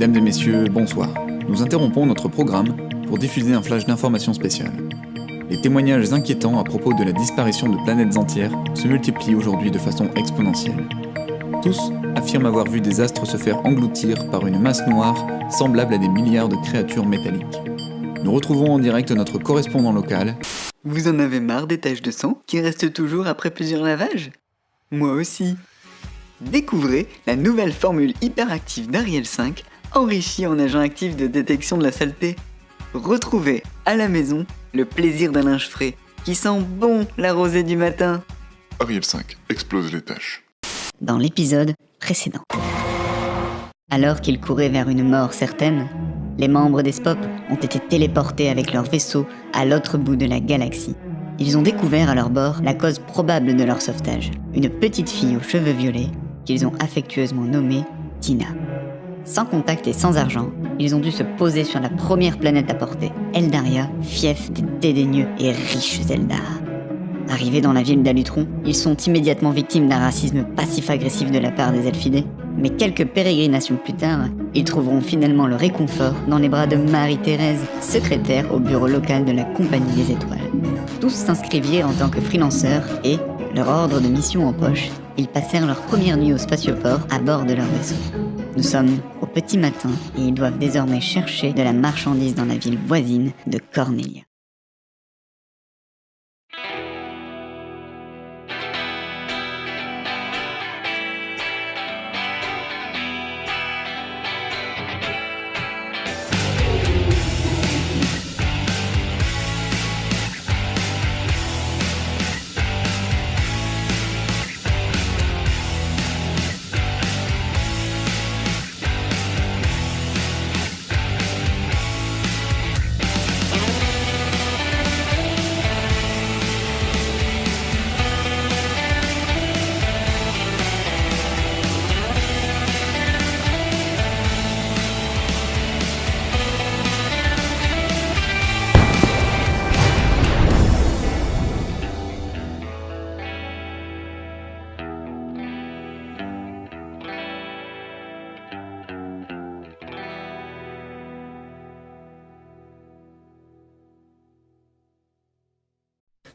Mesdames et messieurs, bonsoir. Nous interrompons notre programme pour diffuser un flash d'informations spéciales. Les témoignages inquiétants à propos de la disparition de planètes entières se multiplient aujourd'hui de façon exponentielle. Tous affirment avoir vu des astres se faire engloutir par une masse noire semblable à des milliards de créatures métalliques. Nous retrouvons en direct notre correspondant local. Vous en avez marre des taches de sang qui restent toujours après plusieurs lavages ? Moi aussi. Découvrez la nouvelle formule hyperactive d'Ariel 5, enrichie en agent actif de détection de la saleté. Retrouvez à la maison le plaisir d'un linge frais qui sent bon la rosée du matin. Ariel 5 explose les tâches. Dans l'épisode précédent. Alors qu'ils couraient vers une mort certaine, les membres des SPOP ont été téléportés avec leur vaisseau à l'autre bout de la galaxie. Ils ont découvert à leur bord la cause probable de leur sauvetage, une petite fille aux cheveux violets qu'ils ont affectueusement nommée Tina. Sans contact et sans argent, ils ont dû se poser sur la première planète à portée, Eldaria, fief des dédaigneux et riches Eldar. Arrivés dans la ville d'Alutron, ils sont immédiatement victimes d'un racisme passif-agressif de la part des Elfidés. Mais quelques pérégrinations plus tard, ils trouveront finalement le réconfort dans les bras de Marie-Thérèse, secrétaire au bureau local de la Compagnie des Étoiles. Tous s'inscrivirent en tant que freelanceurs et, leur ordre de mission en poche, ils passèrent leur première nuit au spatioport à bord de leur vaisseau. Nous sommes au petit matin et ils doivent désormais chercher de la marchandise dans la ville voisine de Cornelia.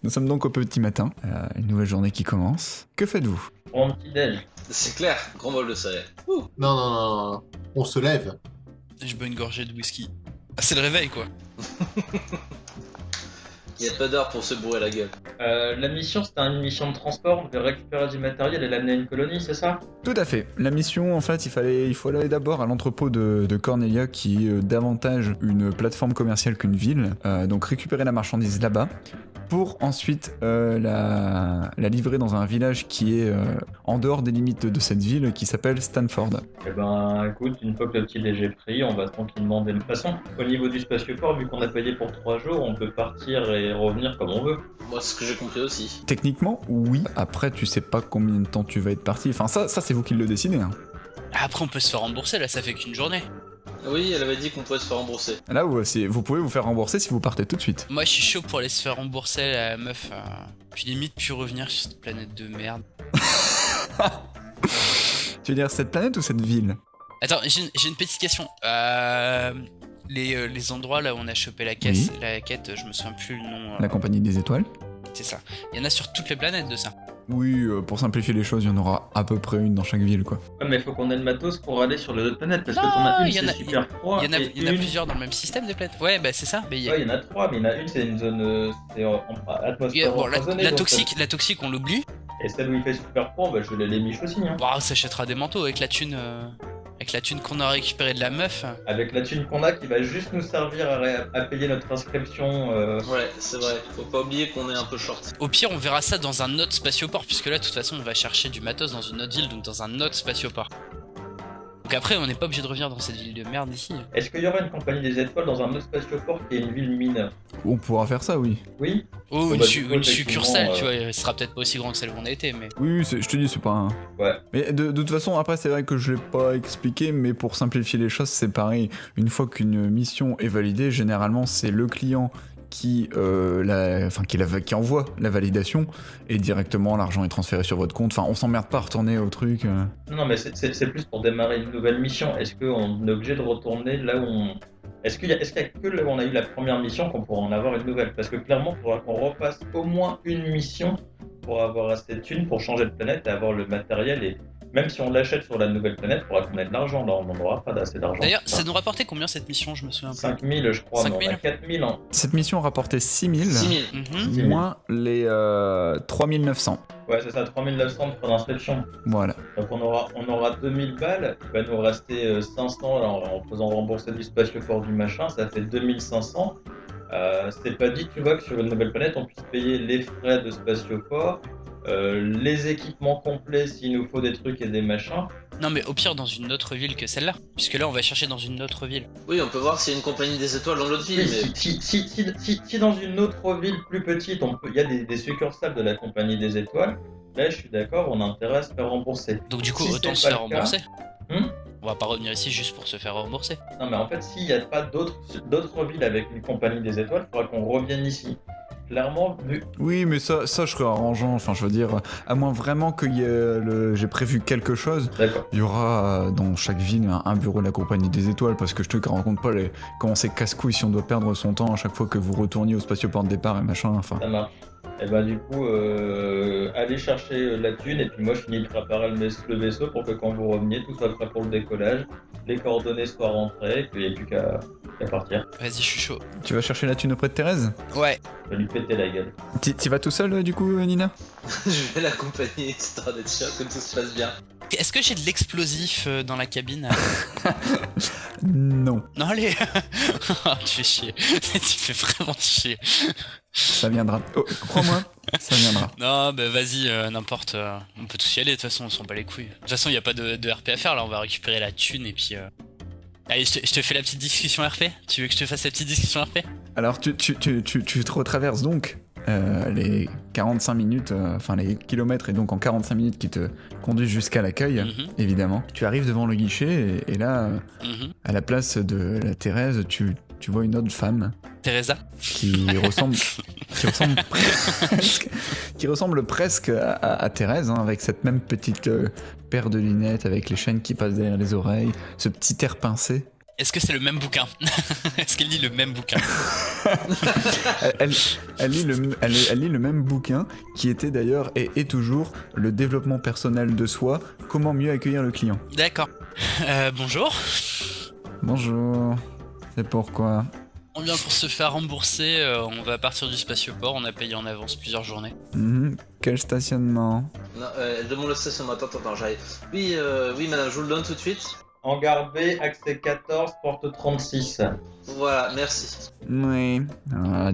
Nous sommes donc au petit matin, une nouvelle journée qui commence. Que faites-vous ? Pour un petit déj. C'est clair, grand bol de soleil. Non, on se lève. Je bois une gorgée de whisky. Ah, c'est le réveil, quoi. Il y a pas d'heure pour se bourrer la gueule. La mission, c'était une mission de transport. On devait récupérer du matériel et l'amener à une colonie, c'est ça ? Tout à fait. La mission, en fait, il faut aller d'abord à l'entrepôt de Cornelia, qui est davantage une plateforme commerciale qu'une ville. Donc récupérer la marchandise là-bas, pour ensuite la livrer dans un village qui est en dehors des limites de cette ville, qui s'appelle Stanford. Eh ben, écoute, une fois que le petit déj est pris, on va tranquillement de toute façon. Au niveau du spatioport, vu qu'on a payé pour 3 jours, on peut partir et revenir comme on veut. Moi, c'est ce que j'ai compris aussi. Techniquement, oui. Après, tu sais pas combien de temps tu vas être parti. Enfin, ça c'est vous qui le décidez. Hein. Après, on peut se faire rembourser, là, ça fait qu'une journée. Oui, elle avait dit qu'on pouvait se faire rembourser. Là, vous pouvez vous faire rembourser si vous partez tout de suite. Moi, je suis chaud pour aller se faire rembourser, la meuf. Puis limite, puis revenir sur cette planète de merde. Tu veux dire cette planète ou cette ville ? Attends, j'ai une petite question. Les endroits là où on a chopé la caisse, la quête, je me souviens plus le nom. La Compagnie des Étoiles ? C'est ça. Il y en a sur toutes les planètes de ça. Oui, pour simplifier les choses, il y en aura à peu près une dans chaque ville, quoi. Ouais, mais il faut qu'on ait le matos pour aller sur les autres planètes, parce que Non, t'en as une, il y en c'est a- super froid. Il y en a une... plusieurs dans le même système de planètes. Ouais, bah c'est ça. Mais il y a... Ouais, il y en a 3, mais il y en a une, c'est une zone c'est atmosphère Bon, empoisonnée, la donc, toxique, on l'oublie. Et celle où il fait super froid, bah, je vais les miches aussi. Hein. Bon, on s'achètera des manteaux avec la thune qu'on a récupérée de la meuf. Avec la thune qu'on a qui va juste nous servir à payer notre inscription. Ouais, c'est vrai. Faut pas oublier qu'on est un peu short. Au pire, on verra ça dans un autre spatioport, puisque là, de toute façon, on va chercher du matos dans une autre ville, donc dans un autre spatioport. Donc après, on n'est pas obligé de revenir dans cette ville de merde ici. Est-ce qu'il y aura une compagnie des étoiles dans un autre spatioport qui est une ville mine ? On pourra faire ça, oui. Oui ? Oh, Bon, une, bah, su- du coup, une effectivement, succursale, tu vois, elle sera peut-être pas aussi grande que celle où on a été, mais... Oui, je te dis, c'est pas un... Ouais. Mais de toute façon, après, c'est vrai que je l'ai pas expliqué, mais pour simplifier les choses, c'est pareil. Une fois qu'une mission est validée, généralement, c'est le client qui envoie la validation et directement l'argent est transféré sur votre compte. Enfin, on s'emmerde pas à retourner au truc. Non, mais c'est plus pour démarrer une nouvelle mission. Est-ce qu'on est obligé de retourner là où on... Est-ce qu'il y a que là où on a eu la première mission qu'on pourra en avoir une nouvelle? Parce que clairement, il faudra qu'on repasse au moins une mission pour avoir assez de thunes, pour changer de planète et avoir le matériel. Et même si on l'achète sur la nouvelle planète, il faudra qu'on ait de l'argent. Là, on n'en aura pas d'assez d'argent. D'ailleurs, ça nous rapportait combien cette mission? Je me souviens pas. 5000, je crois, 5 mais 000. on a 4000 ans. Cette mission rapportait 6000, 6000. Mhm. moins les 3900. Ouais, c'est ça, 3900 de frais d'inscription. Voilà. Donc on aura 2000 balles, il va nous rester 500 là, en faisant rembourser du spatioport du machin, ça fait 2500. C'est pas dit, tu vois, que sur une nouvelle planète, on puisse payer les frais de spatioport, les équipements complets s'il nous faut des trucs et des machins. Non, mais au pire, dans une autre ville que celle-là. Puisque là, on va chercher dans une autre ville. Oui, on peut voir s'il y a une compagnie des étoiles dans l'autre ville, mais... Si dans une autre ville plus petite, il y a des succursales de la compagnie des étoiles, là je suis d'accord, on a intérêt à se faire rembourser. Donc, du coup, Si autant c'est se pas faire le cas- rembourser. Hmm. On va pas revenir ici juste pour se faire rembourser. Non mais en fait, s'il n'y a pas d'autres villes avec une compagnie des étoiles, il faudra qu'on revienne ici. Clairement, vu... Oui, mais ça je serais arrangeant. Enfin, je veux dire, à moins vraiment qu'il y ait j'ai prévu quelque chose. D'accord. Il y aura dans chaque ville un bureau de la compagnie des étoiles, parce que je te raconte pas comment c'est casse-couille si on doit perdre son temps à chaque fois que vous retourniez au spatioport de départ et machin. Enfin, Ça marche. Et bah du coup, allez chercher la thune et puis moi je finis de préparer le vaisseau pour que quand vous reveniez, tout soit prêt pour le décollage, les coordonnées soient rentrées et puis il n'y a plus qu'à partir. Vas-y, je suis chaud. tu vas chercher la thune auprès de Thérèse? Ouais. Je vais lui péter la gueule. T'y vas tout seul du coup, Nina? je vais l'accompagner histoire d'être sûr que tout se passe bien. Est-ce que j'ai de l'explosif dans la cabine? Non, Non, allez. Oh, tu fais chier. Tu fais vraiment chier. ça viendra. Oh, crois-moi, ça viendra. Non, bah vas-y, n'importe. On peut tous y aller, de toute façon, on s'en bat les couilles. De toute façon, il n'y a pas de RP à faire, là, on va récupérer la thune et puis... Allez, je te fais la petite discussion RP? Tu veux que je te fasse la petite discussion RP? Alors tu te retraverses donc les 45 minutes, enfin les kilomètres et donc en 45 minutes qui te conduisent jusqu'à l'accueil, Mhm. évidemment. Tu arrives devant le guichet et là, Mhm. à la place de la Thérèse, tu vois une autre femme Teresa? qui ressemble presque à Thérèse, hein, avec cette même petite paire de lunettes avec les chaînes qui passent derrière les oreilles, ce petit air pincé. Est-ce que c'est le même bouquin? Est-ce qu'elle lit le même bouquin? Elle lit le même bouquin qui était d'ailleurs et est toujours le développement personnel de soi, comment mieux accueillir le client. D'accord. Bonjour. Bonjour, c'est pourquoi? On vient pour se faire rembourser, on va partir du spatioport, on a payé en avance plusieurs journées. Quel stationnement? Non, elle demande le stationnement. Attends, j'arrive. Oui, madame, je vous le donne tout de suite. Hangar B, accès 14, porte 36. Voilà, merci. Oui.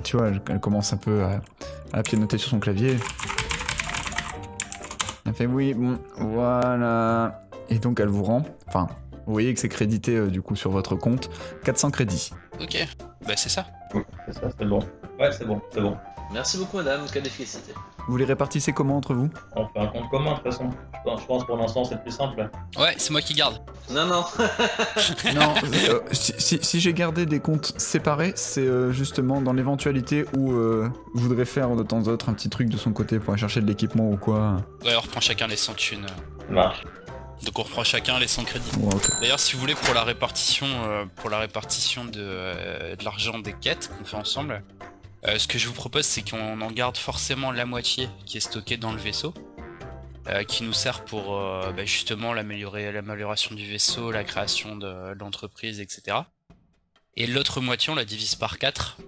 Tu vois, elle commence un peu à pianoter sur son clavier. Elle fait oui, bon, voilà. Et donc elle vous rend, enfin, vous voyez que c'est crédité du coup sur votre compte, 400 crédits. Ok, bah c'est ça. C'est ça, c'est bon. Ouais, c'est bon. Merci beaucoup, madame. Quelle efficacité. Vous les répartissez comment entre vous? On fait un compte commun de toute façon. Je pense pour l'instant c'est plus simple. Ouais, c'est moi qui garde. Non. Non, si j'ai gardé des comptes séparés, c'est justement dans l'éventualité où je voudrais faire de temps en temps un petit truc de son côté pour aller chercher de l'équipement ou quoi. Ouais, on reprend chacun les 100 thunes. Ça marche. Donc on reprend chacun les 100 crédits. Ouais, ok. D'ailleurs, si vous voulez, pour la répartition de l'argent des quêtes qu'on fait ensemble, ce que je vous propose, c'est qu'on en garde forcément la moitié qui est stockée dans le vaisseau, qui nous sert pour justement l'amélioration du vaisseau, la création de l'entreprise, etc. Et l'autre moitié, on la divise par 4,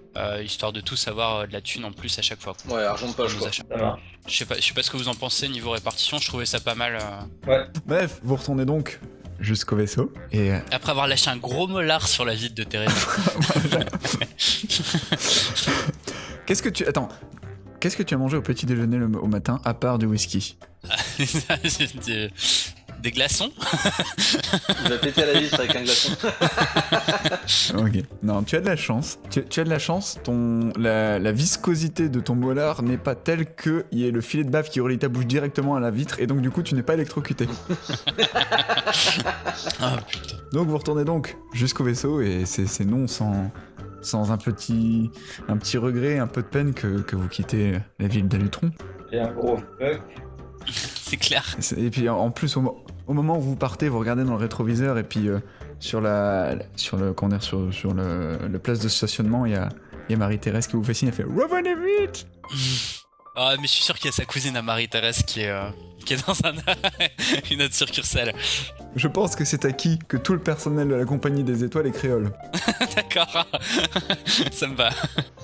histoire de tous avoir de la thune en plus à chaque fois. Ouais, argent de poche, Nos quoi. achats. Ça marche. Je sais pas ce que vous en pensez niveau répartition, je trouvais ça pas mal. Bref, vous retournez donc jusqu'au vaisseau et Après avoir lâché un gros molar sur la ville de Thérèse. qu'est-ce que tu as mangé au petit déjeuner au matin à part du whisky? Des glaçons. Il va péter à la vitre avec un glaçon. Ok. Non, tu as de la chance. Tu as de la chance. La viscosité de ton molar n'est pas telle qu'il y ait le filet de bave qui relie ta bouche directement à la vitre et donc du coup tu n'es pas électrocuté. Ah putain. Donc vous retournez donc jusqu'au vaisseau et c'est non sans un petit regret, un peu de peine que vous quittez la ville d'Alutron. Et un gros fuck. C'est clair. Et puis en plus, au moment où vous partez, vous regardez dans le rétroviseur et puis sur le place de stationnement, il y a Marie-Thérèse qui vous fait signe, elle fait « Revenez vite !» Ah, mais je suis sûr qu'il y a sa cousine à Marie-Thérèse qui est dans une autre succursale. Je pense que c'est acquis que tout le personnel de la Compagnie des Étoiles est créole. D'accord. Ça me va.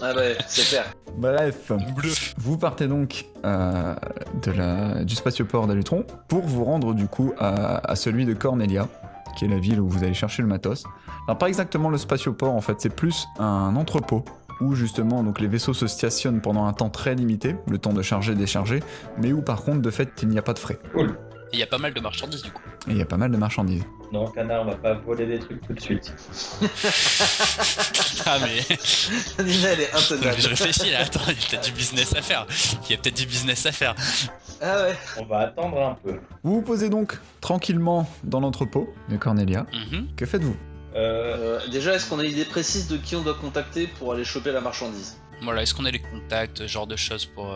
Ah ouais, c'est clair. Bref, Bluff. vous partez donc du spatioport d'Alutron pour vous rendre du coup à celui de Cornelia, qui est la ville où vous allez chercher le matos. Alors pas exactement le spatioport en fait, c'est plus un entrepôt où justement donc les vaisseaux se stationnent pendant un temps très limité, le temps de charger et décharger, mais où par contre de fait il n'y a pas de frais. Cool. Et il y a pas mal de marchandises du coup. Et il y a pas mal de marchandises. Non, Canard, on va pas voler des trucs tout de suite. Ah mais... Nina, elle est intenable. Je réfléchis là, attends, il y a peut-être du business à faire. Ah ouais. On va attendre un peu. Vous vous posez donc tranquillement dans l'entrepôt de Cornelia. Mhm. Que faites-vous ? Déjà, est-ce qu'on a une idée précise de qui on doit contacter pour aller choper la marchandise? Voilà, est-ce qu'on a les contacts, ce genre de choses pour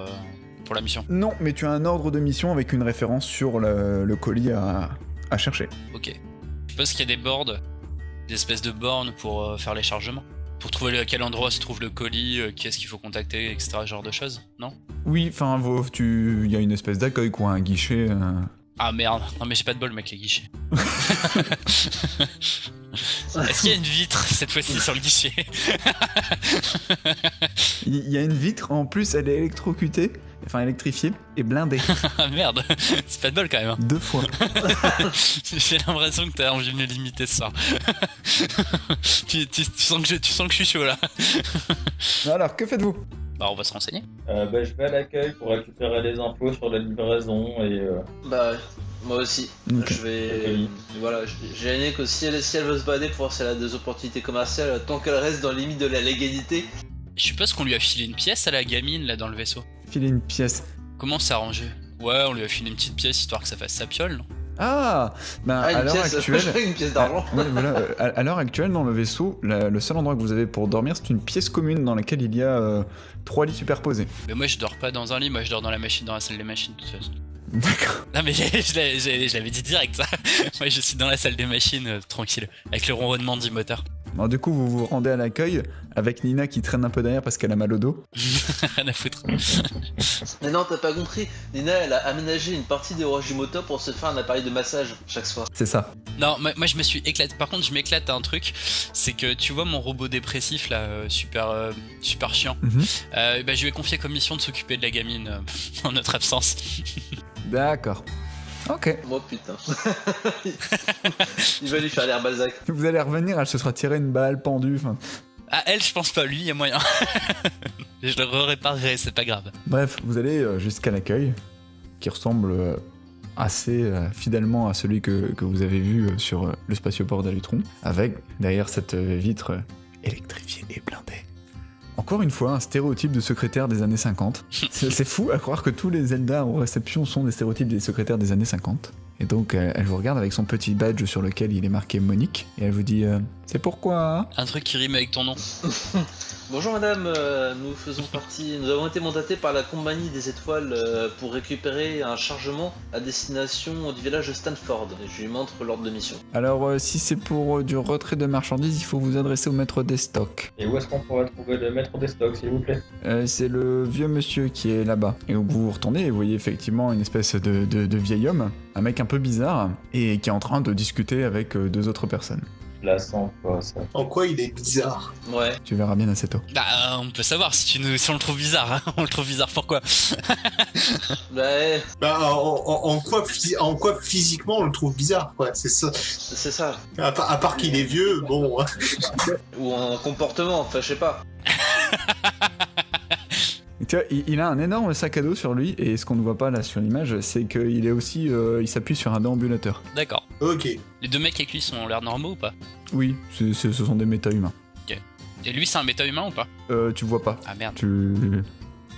la mission? Non, mais tu as un ordre de mission avec une référence sur le colis à chercher. Ok. Je pense qu'il y a des boards, des espèces de bornes pour faire les chargements. Pour trouver à quel endroit se trouve le colis, qui est-ce qu'il faut contacter, etc. Ce genre de choses, non? Oui, enfin, il y a une espèce d'accueil, quoi, un guichet. Ah merde, non mais j'ai pas de bol mec les guichets. Est-ce qu'il y a une vitre cette fois-ci sur le guichet? Il y a une vitre, en plus elle est électrifiée et blindée. Ah merde, c'est pas de bol quand même. 2 fois. J'ai l'impression que t'as envie de me limiter ce soir. tu sens que je suis chaud là. Alors, que faites-vous ? Bah on va se renseigner. Je vais à l'accueil pour récupérer les infos sur la livraison et Bah, moi aussi. Ok. Je vais. Voilà, j'ai aimé que si elle veut se balader pour voir si elle a des opportunités commerciales, tant qu'elle reste dans les limites de la légalité. Je suppose qu'on lui a filé une pièce à la gamine là dans le vaisseau. Filer une pièce. Comment s'arranger? Ouais, on lui a filé une petite pièce histoire que ça fasse sa piole, non? Ah, ben à une l'heure pièce, actuelle. une pièce d'argent. Ouais, voilà, à l'heure actuelle, dans le vaisseau, le seul endroit que vous avez pour dormir, c'est une pièce commune dans laquelle il y a 3 lits superposés. Mais moi je dors pas dans un lit, moi je dors dans la machine, dans la salle des machines de toute façon. D'accord. Non mais je l'avais dit direct ça. Moi je suis dans la salle des machines, tranquille, avec le ronronnement du moteur. Alors, du coup, vous vous rendez à l'accueil avec Nina qui traîne un peu derrière parce qu'elle a mal au dos. Rien à foutre. Mais non, t'as pas compris. Nina, elle a aménagé une partie des rouages du moteur pour se faire un appareil de massage chaque soir. C'est ça. Non, moi je me suis éclaté. Par contre, je m'éclate à un truc, c'est que tu vois mon robot dépressif là, super chiant. Mhm. Bah, je lui ai confié comme mission de s'occuper de la gamine en notre absence. D'accord. Ok. Moi, putain. Il va lui faire l'air Balzac. Vous allez revenir, elle se sera tirée une balle pendue. Enfin. Ah, elle, je pense pas, lui, y a moyen. Je le réparerai, c'est pas grave. Bref, vous allez jusqu'à l'accueil, qui ressemble assez fidèlement à celui que vous avez vu sur le spatioport d'Alutron, avec derrière cette vitre électrifiée et blindée. Encore une fois, un stéréotype de secrétaire des années 50. C'est fou à croire que tous les Eldar aux réceptions sont des stéréotypes des secrétaires des années 50. Et donc, elle vous regarde avec son petit badge sur lequel il est marqué Monique, et elle vous dit c'est pourquoi ? Un truc qui rime avec ton nom. Bonjour madame, nous avons été mandatés par la Compagnie des Étoiles pour récupérer un chargement à destination du village de Stanford. Je lui montre l'ordre de mission. Alors, si c'est pour du retrait de marchandises, il faut vous adresser au maître des stocks. Et où est-ce qu'on pourra trouver le maître des stocks, s'il vous plaît? C'est le vieux monsieur qui est là-bas. Et où vous retournez et vous voyez effectivement une espèce de vieil homme, un mec un peu bizarre, et qui est en train de discuter avec 2 autres personnes. Je la sens pas, ça. En quoi il est bizarre? Ouais. Tu verras bien assez tôt. Bah, on peut savoir si on le trouve bizarre, hein. On le trouve bizarre, pourquoi? Ouais, Bah, en quoi physiquement on le trouve bizarre, quoi, c'est ça. c'est ça. À part qu'il est vieux, bon. Ou en comportement, enfin je sais pas. Et tu vois, il a un énorme sac à dos sur lui, et ce qu'on ne voit pas là sur l'image, c'est qu'il est aussi, il s'appuie sur un déambulateur. D'accord. Ok. Les 2 mecs avec lui ont l'air normaux ou pas? Oui, ce sont des méta-humains. Et lui, c'est un méta-humain ou pas? Tu vois pas. Ah merde.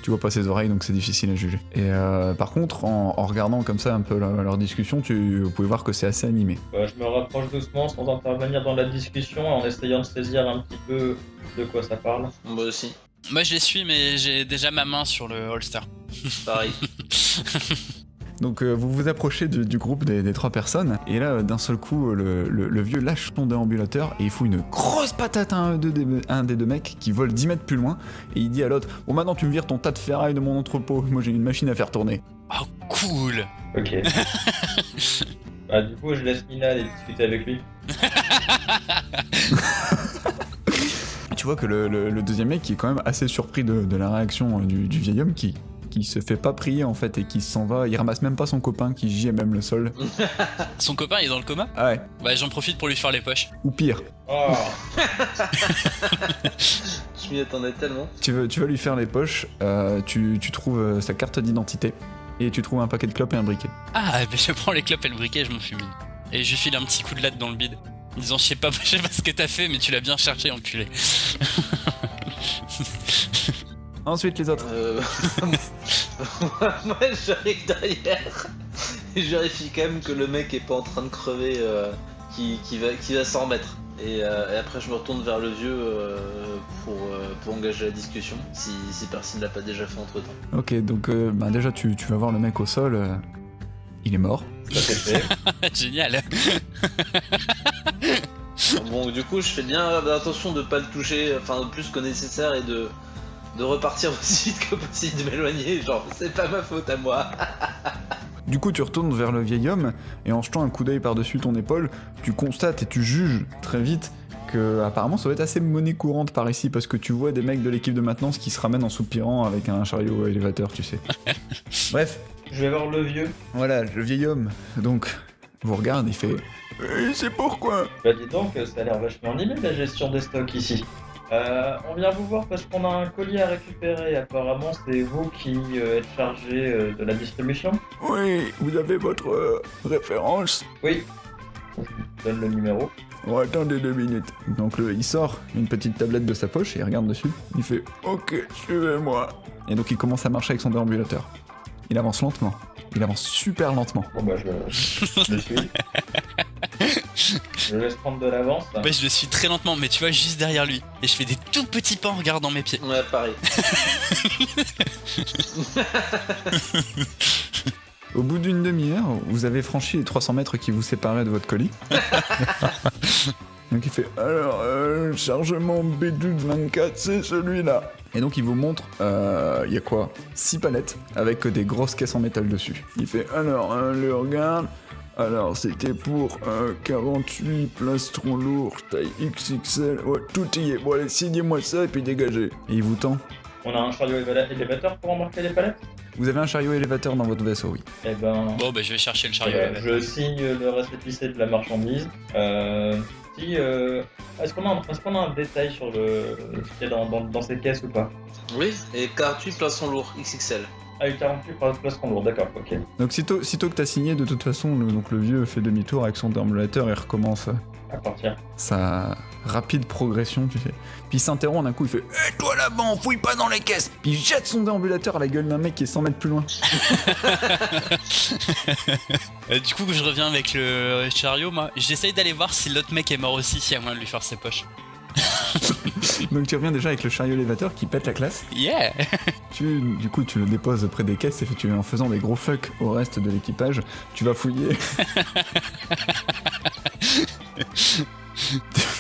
Tu vois pas ses oreilles, donc c'est difficile à juger. Et par contre, en regardant comme ça un peu leur discussion, vous pouvez voir que c'est assez animé. Je me rapproche doucement sans intervenir dans la discussion en essayant de saisir un petit peu de quoi ça parle. Moi aussi. Moi je les suis, mais j'ai déjà ma main sur le holster. Pareil. Donc vous vous approchez du groupe des 3 personnes, et là d'un seul coup le vieux lâche son déambulateur et il fout une grosse patate à un des 2 mecs qui vole 10 mètres plus loin, et il dit à l'autre « Bon maintenant tu me vires ton tas de ferraille de mon entrepôt, moi j'ai une machine à faire tourner. Oh cool. Ok. Du coup je laisse Nina aller discuter avec lui. » Tu vois que le deuxième mec qui est quand même assez surpris de la réaction du vieil homme qui se fait pas prier en fait et qui s'en va, il ramasse même pas son copain qui gît à même le sol. Son copain il est dans le coma? Ah ouais. Bah j'en profite pour lui faire les poches. Ou pire. Oh. Je m'y attendais tellement. Tu vas lui faire les poches, tu trouves sa carte d'identité et tu trouves un paquet de clopes et un briquet. Ah bah je prends les clopes et le briquet et je m'en fume une. Et je lui file un petit coup de latte dans le bide. En disant je sais pas ce que t'as fait mais tu l'as bien cherché enculé. Ensuite les autres. Moi j'arrive derrière et je vérifie quand même que le mec est pas en train de crever, qui va s'en remettre. Et après je me retourne vers le vieux pour engager la discussion, si personne ne l'a pas déjà fait entre temps. Ok, donc déjà tu vas voir le mec au sol, il est mort. Ça c'est fait. Génial. Bon, du coup je fais bien attention de pas le toucher, enfin plus que nécessaire, et de repartir aussi vite que possible, de m'éloigner, genre c'est pas ma faute à moi. Du coup tu retournes vers le vieil homme et en jetant un coup d'œil par-dessus ton épaule, tu constates et tu juges très vite que apparemment ça doit être assez monnaie courante par ici, parce que tu vois des mecs de l'équipe de maintenance qui se ramènent en soupirant avec un chariot élévateur, tu sais. Bref. Je vais voir le vieux. Voilà, le vieil homme, donc, vous regarde, il fait « c'est pourquoi ?» Bah dis donc, ça a l'air vachement animé la gestion des stocks ici. On vient vous voir parce qu'on a un colis à récupérer. Apparemment, c'est vous qui êtes chargé de la distribution. Oui, vous avez votre référence? Oui. Je donne le numéro. Oh, attendez 2 minutes. Donc il sort une petite tablette de sa poche et il regarde dessus. Il fait « Ok, suivez-moi ». Et donc il commence à marcher avec son déambulateur. Il avance lentement. Il avance super lentement. Bon bah je le suis. Je laisse prendre de l'avance. Bah je le suis très lentement, mais tu vois juste derrière lui. Et je fais des tout petits pas en regardant mes pieds. Ouais, pareil. Au bout d'une demi-heure, vous avez franchi les 300 mètres qui vous séparaient de votre colis. Donc il fait alors, chargement B1224, c'est celui-là. Et donc il vous montre, il y a quoi 6 palettes avec des grosses caisses en métal dessus. Il fait alors, le regarde. Alors c'était pour 48 plastrons lourds, taille XXL, ouais tout y est. Bon allez, signez-moi ça et puis dégagez. Et il vous tend. On a un chariot élévateur pour embarquer les palettes? Vous avez un chariot élévateur dans votre vaisseau, oui. Eh ben... Bon bah je vais chercher le chariot. je signe le récépissé de la marchandise. Est-ce qu'on a un détail sur ce qu'il y a dans ces caisses ou pas? Oui, et 48 plaçons lourds, XXL. Ah, 48 placerons lourds, d'accord, ok. Donc sitôt que t'as signé, de toute façon, le vieux fait demi-tour avec son déambulateur et recommence À partir. sa rapide progression, tu sais. Puis il s'interrompt d'un coup, il fait « toi là-bas, on fouille pas dans les caisses !» Puis il jette son déambulateur à la gueule d'un mec qui est 100 mètres plus loin. Du coup je reviens avec le chariot, moi. J'essaye d'aller voir si l'autre mec est mort aussi, s'il y a moyen de lui faire ses poches. Donc tu reviens déjà avec le chariot élévateur qui pète la classe. Yeah. Du coup, tu le déposes près des caisses et en faisant des gros fucks au reste de l'équipage, tu vas fouiller. Tu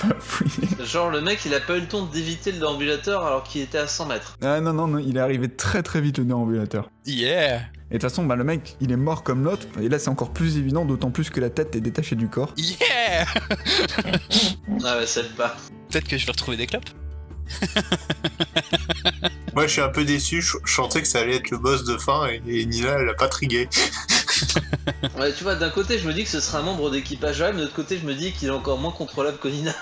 vas fouiller. Genre le mec il a pas eu le temps d'éviter le déambulateur alors qu'il était à 100 mètres. Ah non, il est arrivé très très vite le déambulateur. Yeah. Et de toute façon, le mec, il est mort comme l'autre, et là c'est encore plus évident, d'autant plus que la tête est détachée du corps. Yeah. Ah ouais, ça le pas. Peut-être que je vais retrouver des clopes. Moi, je suis un peu déçu. Je sentais que ça allait être le boss de fin et Nina, elle a pas trigué. Ouais, tu vois, d'un côté, je me dis que ce sera un membre d'équipage mais de l'autre côté, je me dis qu'il est encore moins contrôlable que Nina.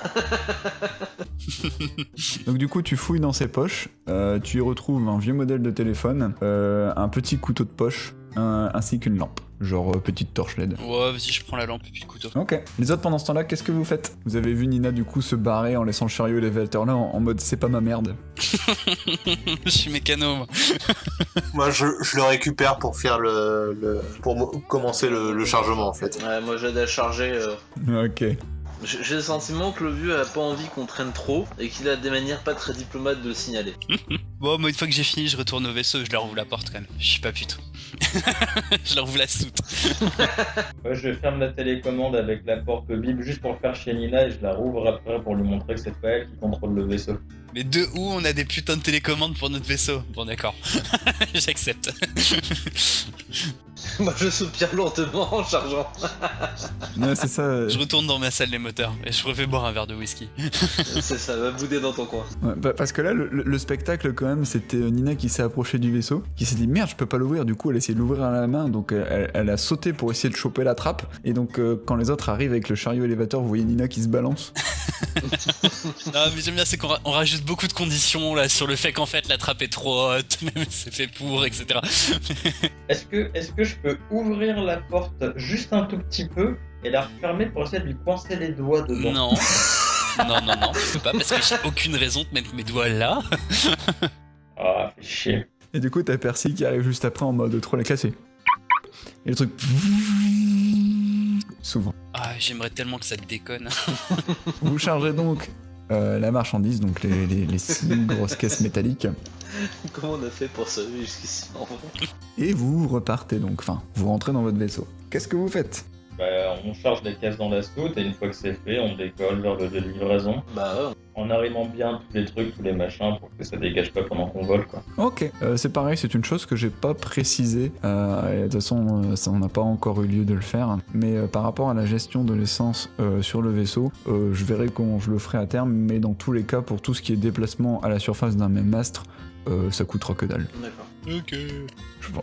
Donc du coup, tu fouilles dans ses poches, tu y retrouves un vieux modèle de téléphone, un petit couteau de poche, ainsi qu'une lampe, genre petite torche LED. Ouais, vas-y, je prends la lampe et puis le couteau. Ok. Les autres, pendant ce temps-là, qu'est-ce que vous faites? Vous avez vu Nina du coup se barrer en laissant le chariot élévateur là en mode c'est pas ma merde. Je suis mécano, moi. Moi, je le récupère pour faire commencer le chargement, en fait. Ouais, moi j'aide à charger. Ok. J'ai le sentiment que le vieux a pas envie qu'on traîne trop et qu'il a des manières pas très diplomates de le signaler. Bon, moi, une fois que j'ai fini, je retourne au vaisseau et je leur ouvre la porte quand même. Je suis pas pute. Je leur ouvre la soute. Ouais, je ferme la télécommande avec la porte bip juste pour le faire chez Nina et je la rouvre après pour lui montrer que c'est pas elle qui contrôle le vaisseau. Mais de où on a des putains de télécommandes pour notre vaisseau? Bon, d'accord. J'accepte. Moi je soupire lourdement en chargeant. Ouais, c'est ça. Je retourne dans ma salle des moteurs et je refais boire un verre de whisky. C'est ça, va bouder dans ton coin. Ouais, parce que là, le spectacle, quand même, c'était Nina qui s'est approchée du vaisseau, qui s'est dit merde, je peux pas l'ouvrir. Du coup, elle a essayé de l'ouvrir à la main, donc elle a sauté pour essayer de choper la trappe. Et donc, quand les autres arrivent avec le chariot élévateur, vous voyez Nina qui se balance. Non, mais j'aime bien, c'est qu'on on rajoute beaucoup de conditions là sur le fait qu'en fait la trappe est trop haute, même c'est fait pour, etc. Est-ce que je peux ouvrir la porte juste un tout petit peu et la refermer pour essayer de lui coincer les doigts dedans? Non. Non, je peux pas parce que j'ai aucune raison de mettre mes doigts là. Ah, fait chier. Et du coup, t'as Percy qui arrive juste après en mode trop la casser. Et le truc s'ouvre. Ah, j'aimerais tellement que ça te déconne. Vous chargez donc la marchandise, donc les 6 grosses caisses métalliques. Comment on a fait pour sauver jusqu'ici en vrai? Et vous repartez donc, enfin, vous rentrez dans votre vaisseau. Qu'est-ce que vous faites? Bah, on charge les caisses dans la soute et une fois que c'est fait, on décolle vers le lieu de livraison. Bah ouais. En arrimant bien tous les trucs, tous les machins pour que ça dégage pas pendant qu'on vole, quoi. Ok, c'est pareil, c'est une chose que j'ai pas précisé. Et de toute façon, ça n'a pas encore eu lieu de le faire. Mais par rapport à la gestion de l'essence sur le vaisseau, je verrai comment je le ferai à terme. Mais dans tous les cas, pour tout ce qui est déplacement à la surface d'un même astre, ça coûtera que dalle. D'accord. Ok.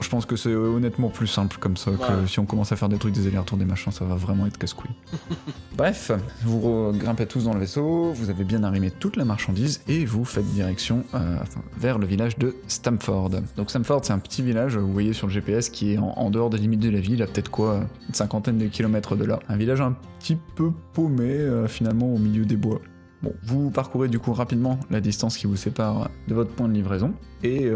Je pense que c'est honnêtement plus simple comme ça, que Ouais. si on commence à faire des trucs, des allers-retours, des machins, ça va vraiment être casse-couille. Bref, vous grimpez tous dans le vaisseau, vous avez bien arrimé toute la marchandise et vous faites direction vers le village de Stamford. Donc Stamford, c'est un petit village, vous voyez sur le GPS, qui est en dehors des limites de la ville, à peut-être quoi, une cinquantaine de kilomètres de là. Un village un petit peu paumé, finalement, au milieu des bois. Bon, vous parcourez du coup rapidement la distance qui vous sépare de votre point de livraison, et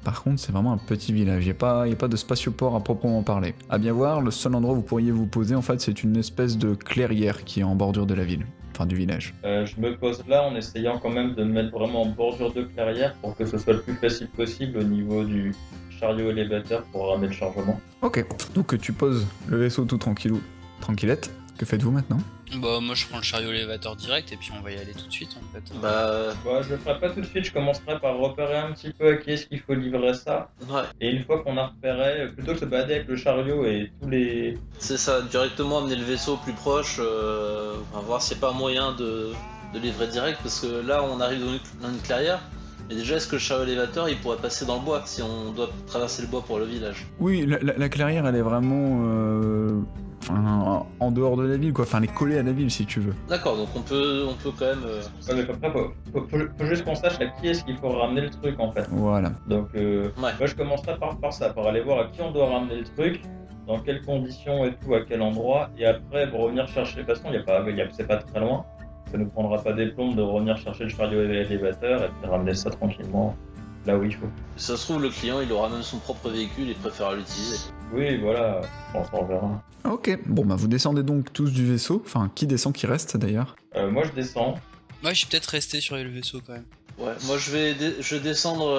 par contre c'est vraiment un petit village, il n'y a pas de spatioport à proprement parler. À bien voir, le seul endroit où vous pourriez vous poser en fait c'est une espèce de clairière qui est en bordure de la ville, enfin du village. Je me pose là en essayant quand même de me mettre vraiment en bordure de clairière pour que ce soit le plus facile possible au niveau du chariot élévateur pour ramener le chargement. Ok, donc tu poses le vaisseau tout tranquillette, que faites-vous maintenant? Bah, moi je prends le chariot élévateur direct et puis on va y aller tout de suite en fait. Bah Bah, je le ferai pas tout de suite, je commencerai par repérer un petit peu à qui est-ce qu'il faut livrer ça. ouais. Et une fois qu'on a repéré, plutôt que de se balader avec le chariot et tous les... C'est ça, directement amener le vaisseau plus proche, voir s'il n'y a pas moyen de livrer direct, parce que là on arrive dans une clairière, mais déjà est-ce que le chariot élévateur il pourrait passer dans le bois si on doit traverser le bois pour le village? Oui, la clairière elle est vraiment en dehors de la ville quoi, enfin elle est collée à la ville si tu veux. D'accord, donc on peut quand même... Ouais, mais après, faut juste qu'on sache à qui est-ce qu'il faut ramener le truc en fait. Voilà. Donc, Ouais. moi je commencerai par ça, par aller voir à qui on doit ramener le truc, dans quelles conditions et tout, à quel endroit, et après pour revenir chercher, de toute façon c'est pas très loin, ça nous prendra pas des plombes de revenir chercher le chariot élévateur et puis ramener ça tranquillement là où il faut. Si ça se trouve, le client il aura même son propre véhicule et préférera l'utiliser. Oui, voilà, je pense qu'on verra. Ok, bon bah vous descendez donc tous du vaisseau, enfin qui descend, qui reste d'ailleurs? Moi je descends. Moi je vais peut-être rester sur le vaisseau quand même. Ouais, moi je vais descendre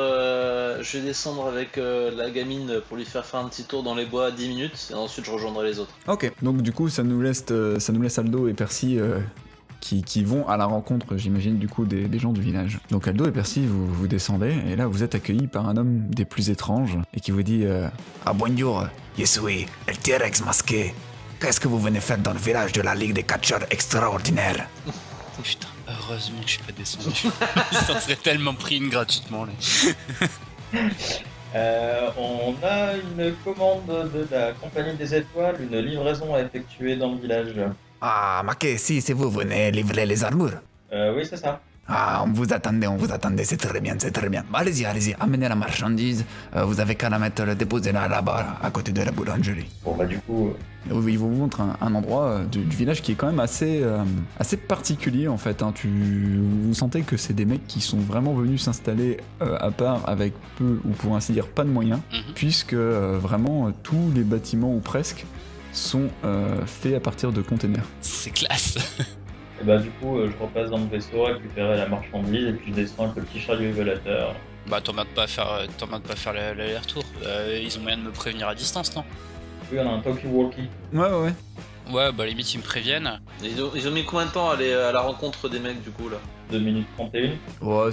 avec la gamine pour lui faire un petit tour dans les bois à 10 minutes, et ensuite je rejoindrai les autres. Ok, donc du coup ça nous laisse Aldo et Percy qui vont à la rencontre, j'imagine, du coup des gens du village. Donc Aldo et Percy, vous descendez, et là vous êtes accueillis par un homme des plus étranges, et qui vous dit Ah bonjour, je suis el T-Rex masqué. Qu'est-ce que vous venez faire dans le village de la Ligue des catcheurs extraordinaires? Putain, heureusement que je suis pas descendu. Il s'en serait tellement pris une gratuitement là. On a une commande de la Compagnie des Étoiles, une livraison à effectuer dans le village. Ah, Maquet, si c'est vous venez livrer les armures. Oui, c'est ça. Ah, on vous attendait, c'est très bien. Bah, allez-y, amenez la marchandise. Vous avez qu'à la mettre, déposer là-bas, à côté de la boulangerie. Bon, bah, du coup, Il vous montre un endroit du village qui est quand même assez particulier en fait. Hein. Vous sentez que c'est des mecs qui sont vraiment venus s'installer à part avec peu ou pour ainsi dire pas de moyens, puisque vraiment tous les bâtiments ou presque sont faits à partir de containers. C'est classe. et bah, du coup, je repasse dans le vaisseau, récupérer la marchandise et puis je descends avec le petit chariot élévateur. Bah t'emmerdes pas à faire l'aller-retour. Ils ont moyen de me prévenir à distance, non? Oui, on a un talkie-walkie. Ouais. Ouais, bah limite ils me préviennent. Ils ont mis combien de temps à aller à la rencontre des mecs du coup là? 2 minutes 31. Ouais,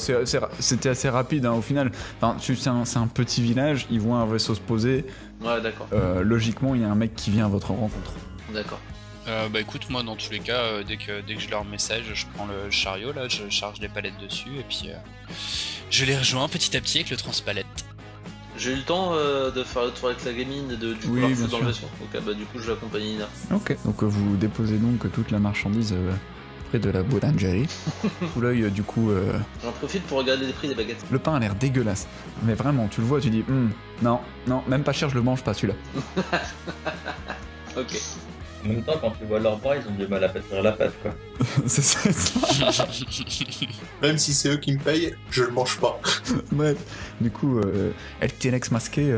c'était assez rapide hein, au final. Enfin, c'est un petit village, ils voient un vaisseau se poser. Ouais, d'accord. Logiquement, il y a un mec qui vient à votre rencontre. D'accord. Bah écoute, moi dans tous les cas, dès que je leur message, je prends le chariot là, je charge les palettes dessus et puis je les rejoins petit à petit avec le transpalette. J'ai eu le temps de faire le tour avec la gamine et de Oui, la bien foutre dans sûr. le vaisseau. Ok, bah du coup je vais accompagner Nina. Ok. Donc vous déposez donc toute la marchandise près de la boulangerie. Sous l'œil du coup, J'en profite pour regarder les prix des baguettes. le pain a l'air dégueulasse. Mais vraiment, tu le vois, tu dis, non, même pas cher, je le mange pas celui-là. Ok. En même temps, quand tu vois leurs bras, ils ont du mal à pâtir la pâte, quoi. c'est ça. Même si c'est eux qui me payent, je le mange pas. Bref, du coup, El T-Rex masqué,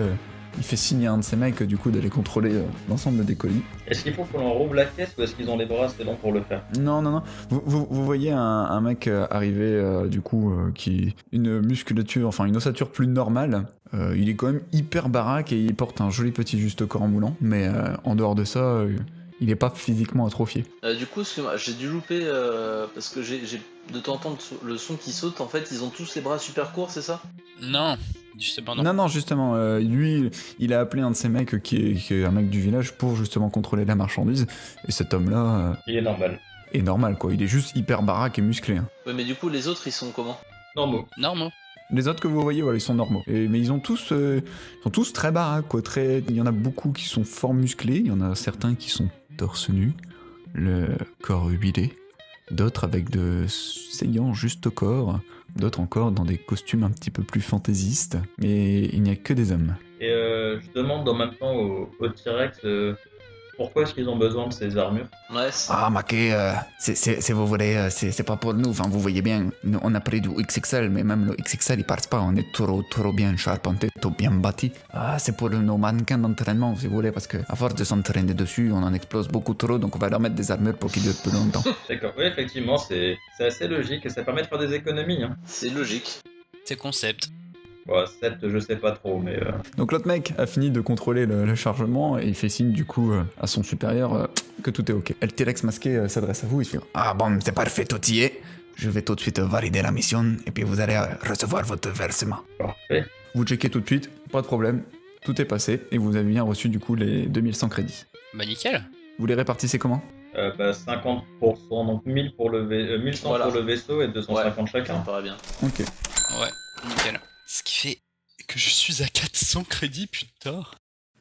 il fait signe à un de ses mecs du coup d'aller contrôler l'ensemble des colis. Est-ce qu'il faut qu'on leur rouvre la caisse ou est-ce qu'ils ont les bras assez longs pour le faire? Non. Vous voyez un mec arriver du coup qui une musculature, enfin une ossature plus normale. Il est quand même hyper baraque et il porte un joli petit juste corps moulant, mais en dehors de ça, il est pas physiquement atrophié. Du coup, excuse-moi, j'ai dû louper parce que j'ai de temps en temps le son qui saute. En fait, ils ont tous les bras super courts, c'est ça? Non, justement non. Non, justement, lui, il a appelé un de ses mecs qui est un mec du village pour justement contrôler la marchandise. Et cet homme-là Il est normal. est normal, quoi. Il est juste hyper baraque et musclé. Hein. Ouais, mais du coup, les autres, ils sont comment? Normaux. Normaux. Les autres que vous voyez, voilà, ils sont normaux. Mais ils sont tous très baraques, quoi. Il y en a beaucoup qui sont fort musclés, il y en a certains qui sont torse nu, le corps huilé, d'autres avec de saillants juste au corps, d'autres encore dans des costumes un petit peu plus fantaisistes. Mais il n'y a que des hommes. Et je demande en même temps au T-Rex pourquoi est-ce qu'ils ont besoin de ces armures? Ouais, Ah, Maquet, c'est vous voulez, c'est pas pour nous. Enfin, vous voyez bien, nous, on a pris du XXL, mais même le XXL, il passe pas. On est trop bien charpenté, trop bien bâti. Ah, c'est pour nos mannequins d'entraînement, si vous voulez, parce que à force de s'entraîner dessus, on en explose beaucoup trop, donc on va leur mettre des armures pour qu'ils durent plus longtemps. D'accord, oui, effectivement, c'est assez logique et ça permet de faire des économies. Hein. c'est logique. C'est concept. Bon, 7, je sais pas trop, mais. Donc l'autre mec a fini de contrôler le chargement et il fait signe du coup à son supérieur que tout est ok. El T-Rex masqué s'adresse à vous, il fait Ah bon, c'est parfait, tout y est. Je vais tout de suite valider la mission, et puis vous allez recevoir votre versement. Parfait. vous checkez tout de suite, pas de problème, tout est passé et vous avez bien reçu du coup les 2100 crédits. Bah nickel. Vous les répartissez comment? 50%, donc 1000 pour 1100 Voilà. pour le vaisseau et 250 Ça chacun. me paraît bien. Ok. Ouais, nickel. Ce qui fait que je suis à 400 crédits, putain.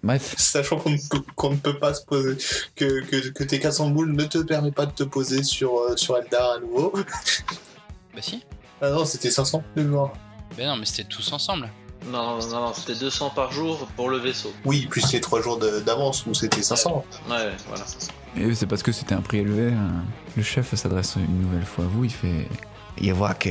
Bref. Sachant qu'on ne peut pas se poser, que tes 400 boules ne te permet pas de te poser sur Eldar à nouveau. Bah si. Ah non, c'était 500 de mémoire. Bah non, mais c'était tous ensemble. Non, c'était 200 par jour pour le vaisseau. Oui, plus les 3 jours d'avance où c'était 500. Ouais, voilà. Et c'est parce que c'était un prix élevé. Le chef s'adresse une nouvelle fois à vous, il fait... Je vois que,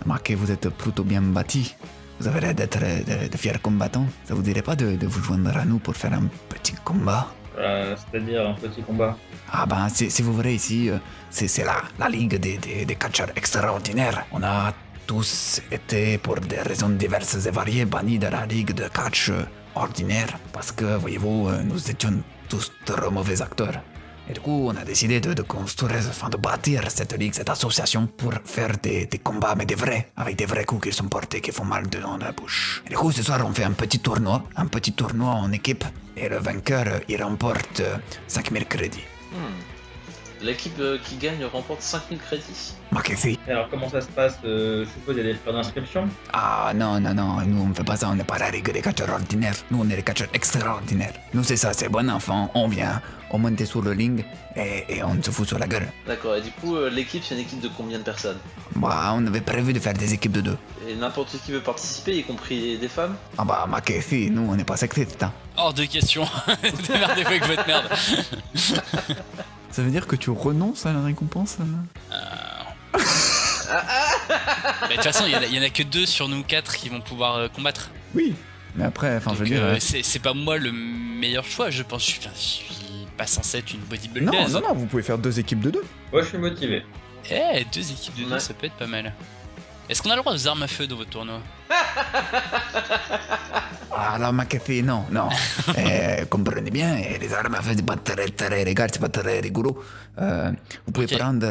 remarquez, vous êtes plutôt bien bâti. Vous avez l'air d'être de fiers combattants. Ça vous dirait pas de vous joindre à nous pour faire un petit combat? C'est-à-dire un petit combat. Ah ben, si vous voulez, ici, c'est la ligue des catcheurs extraordinaires. On a tous été, pour des raisons diverses et variées, bannis de la ligue de catch ordinaire. Parce que, voyez-vous, nous étions tous trop mauvais acteurs. Et du coup, on a décidé de construire, enfin de bâtir cette ligue, cette association, pour faire des combats, mais des vrais, avec des vrais coups qui sont portés, qui font mal dans la bouche. Et du coup, ce soir, on fait un petit tournoi en équipe, et le vainqueur, il remporte 5000 crédits. L'équipe qui gagne remporte 5000 crédits. Ma que si. Et alors comment ça se passe Je suppose qu'il y a des frais d'inscription. Ah non, non, non, nous on fait pas ça, on n'est pas la ligue des catcheurs ordinaires. Nous on est les catcheurs extraordinaires. Nous c'est ça, c'est bon enfant, on vient, on monte sur le ring et on se fout sur la gueule. D'accord, et du coup, l'équipe, c'est une équipe de combien de personnes? Bah, on avait prévu de faire des équipes de 2. Et n'importe qui veut participer, y compris des femmes? Ah bah, ma que si, nous on n'est pas sexistes, hein. Hors de question. Démerdez-vous avec votre merde. Ça veut dire que tu renonces à la récompense Bah, de toute façon, il y en a que 2 sur nous 4 qui vont pouvoir combattre. Oui. Mais après, enfin, je veux Donc, dire. c'est pas moi le meilleur choix, je pense. Je suis pas censé être une bodybuilder. Non, non, non, vous pouvez faire 2 équipes de 2. Moi, je suis motivé. 2 équipes de 2, Ouais. ça peut être pas mal. Est-ce qu'on a le droit aux armes à feu dans votre tournoi? Ah là, ma que si, non, non. Comprenez bien, les armes à feu, c'est pas très regarde, c'est pas très rigolo. Vous pouvez Ok. prendre.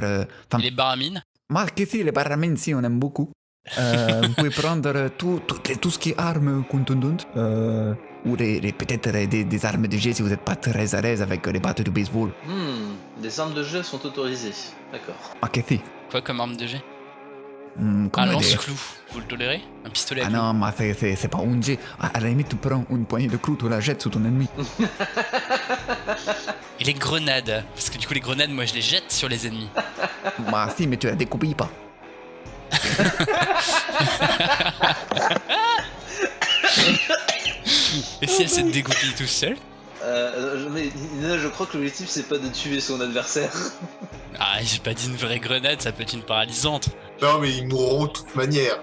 Enfin, Les baramines? ma que si, les paramènes, si, on aime beaucoup. Vous pouvez prendre tout ce qui est armes contundantes. Ou peut-être des armes de jet si vous n'êtes pas très à l'aise avec les battes de baseball. Les armes de jet sont autorisées. D'accord. Ma que si. Quoi comme arme de jet? Comment Un dire? lance-clou, vous le tolérez? Un pistolet à Ah clou? non, mais c'est pas un jet. À la limite, tu prends une poignée de clous, tu la jettes sur ton ennemi. Et les grenades? Parce que du coup, les grenades, moi je les jette sur les ennemis. Bah si, mais tu la découpilles pas. Et si elle se dégoupille tout seul? Mais Nina, je crois que l'objectif, c'est pas de tuer son adversaire. Ah, j'ai pas dit une vraie grenade, ça peut être une paralysante. Non, mais ils mourront de toute manière.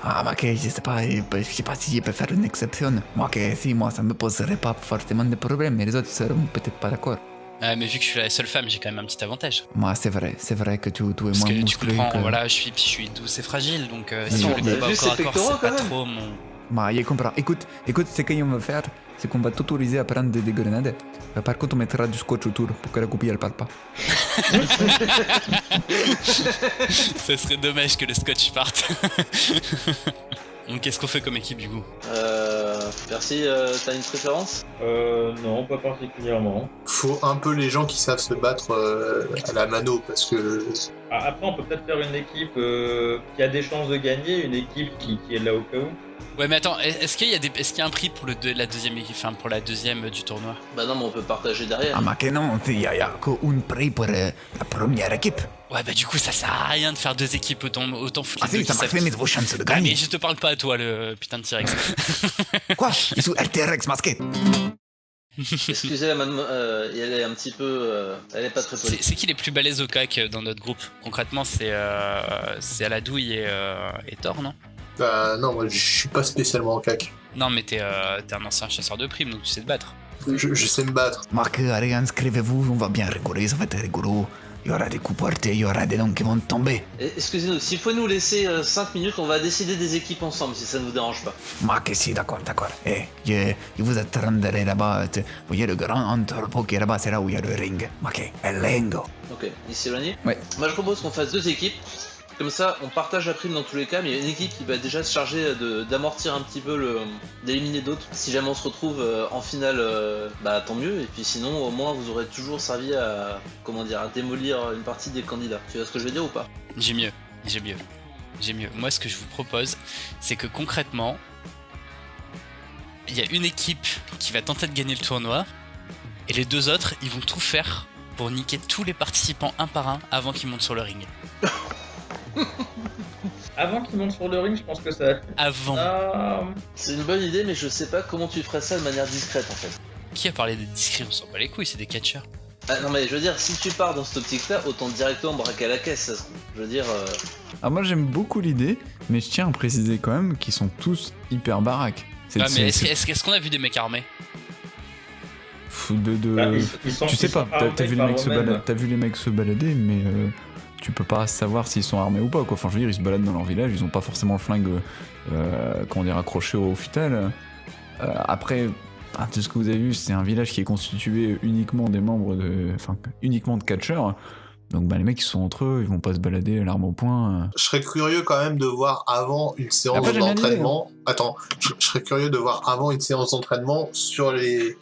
Ah, bah que je sais pas si je peux faire une exception. Moi que si, moi ça me poserait pas forcément de problème, mais les autres seront peut-être pas d'accord. Ah, mais vu que je suis la seule femme, j'ai quand même un petit avantage. Moi c'est vrai que tu es Parce moins que tu musclé comprends, que... voilà, je suis douce et fragile, donc si Non, on mais le combat au juste corps à ses corps, pectoraux, c'est pas quand même. trop mon... Bah, je comprends. Écoute, ce qu'on va faire, c'est qu'on va t'autoriser à prendre des grenades. Par contre, on mettra du scotch autour pour que la copie elle parle pas. Ça serait dommage que le scotch parte. Donc qu'est-ce qu'on fait comme équipe du coup? Percy, t'as une préférence? Non, pas particulièrement. Faut un peu les gens qui savent se battre à la mano, parce que... Ah, après, on peut peut-être faire une équipe qui a des chances de gagner, une équipe qui est là au cas où. Ouais, mais attends, est-ce qu'il y a un prix pour la deuxième équipe, enfin pour la deuxième du tournoi? Bah non, mais on peut partager derrière. Ah, mais que non, il y a qu'un prix pour la première équipe. Ouais, bah du coup ça sert à rien de faire 2 équipes, autant foutre Ah les deux si, ça qui m'a savent- fait mettre vos chances de Ah, mais gagner. je te parle pas à toi, le putain de T-Rex. Quoi? Ils sont LTRX masqués. Excusez-la, madame, elle est un petit peu... elle est pas très polie. C'est qui les plus balèzes au cac dans notre groupe? Concrètement, c'est Aladouille et Thor, non? Bah non, moi je suis pas spécialement en cac. Non, mais t'es un ancien chasseur de primes, donc tu sais te battre. Je sais me battre. Marc, allez, inscrivez-vous, on va bien rigoler, ça va être rigolo. Il y aura des coups portés, il y aura des noms qui vont tomber. Excusez-nous, s'il faut nous laisser 5 minutes, on va décider des équipes ensemble, si ça ne vous dérange pas. Marc, si, d'accord. Je vous attendrai là-bas. Vous voyez le grand entrepôt qui est là-bas, c'est là où il y a le ring. Marc, el lingo. Ok, il s'est éloigné. Ouais. Moi je propose qu'on fasse 2 équipes. Comme ça, on partage la prime dans tous les cas, mais il y a une équipe qui va déjà se charger d'amortir un petit peu d'éliminer d'autres. Si jamais on se retrouve en finale, bah tant mieux. Et puis sinon, au moins, vous aurez toujours servi à démolir une partie des candidats. Tu vois ce que je veux dire ou pas? J'ai mieux. Moi, ce que je vous propose, c'est que concrètement, il y a une équipe qui va tenter de gagner le tournoi, et les 2 autres, ils vont tout faire pour niquer tous les participants un par un avant qu'ils montent sur le ring. Avant qu'il monte sur le ring, je pense que ça... Avant. C'est une bonne idée, mais je sais pas comment tu ferais ça de manière discrète en fait. Qui a parlé des discrets? On s'en bat les couilles, c'est des catcheurs. Ah, non mais je veux dire, si tu pars dans cette optique-là, autant directement braquer à la caisse, ça se trouve. Je veux dire... Ah, moi j'aime beaucoup l'idée, mais je tiens à préciser quand même qu'ils sont tous hyper baraques. Ah, mais est-ce qu'on a vu des mecs armés? Bah, ils sont- Tu sais ils sont pas, t'as armés vu, par eux-mêmes. t'as vu les mecs se balader, mais tu peux pas savoir s'ils sont armés ou pas, quoi. Enfin, je veux dire, ils se baladent dans leur village, ils ont pas forcément le flingue, comment dire, accroché au futal. Après, tout ce que vous avez vu, c'est un village qui est constitué uniquement des membres de... Enfin, uniquement de catcheurs. Donc bah les mecs ils sont entre eux, ils vont pas se balader l'arme au poing. Je serais curieux quand même de voir avant une séance Après, j'aime bien l'idée, d'entraînement. Attends, je serais curieux de voir avant une séance d'entraînement sur les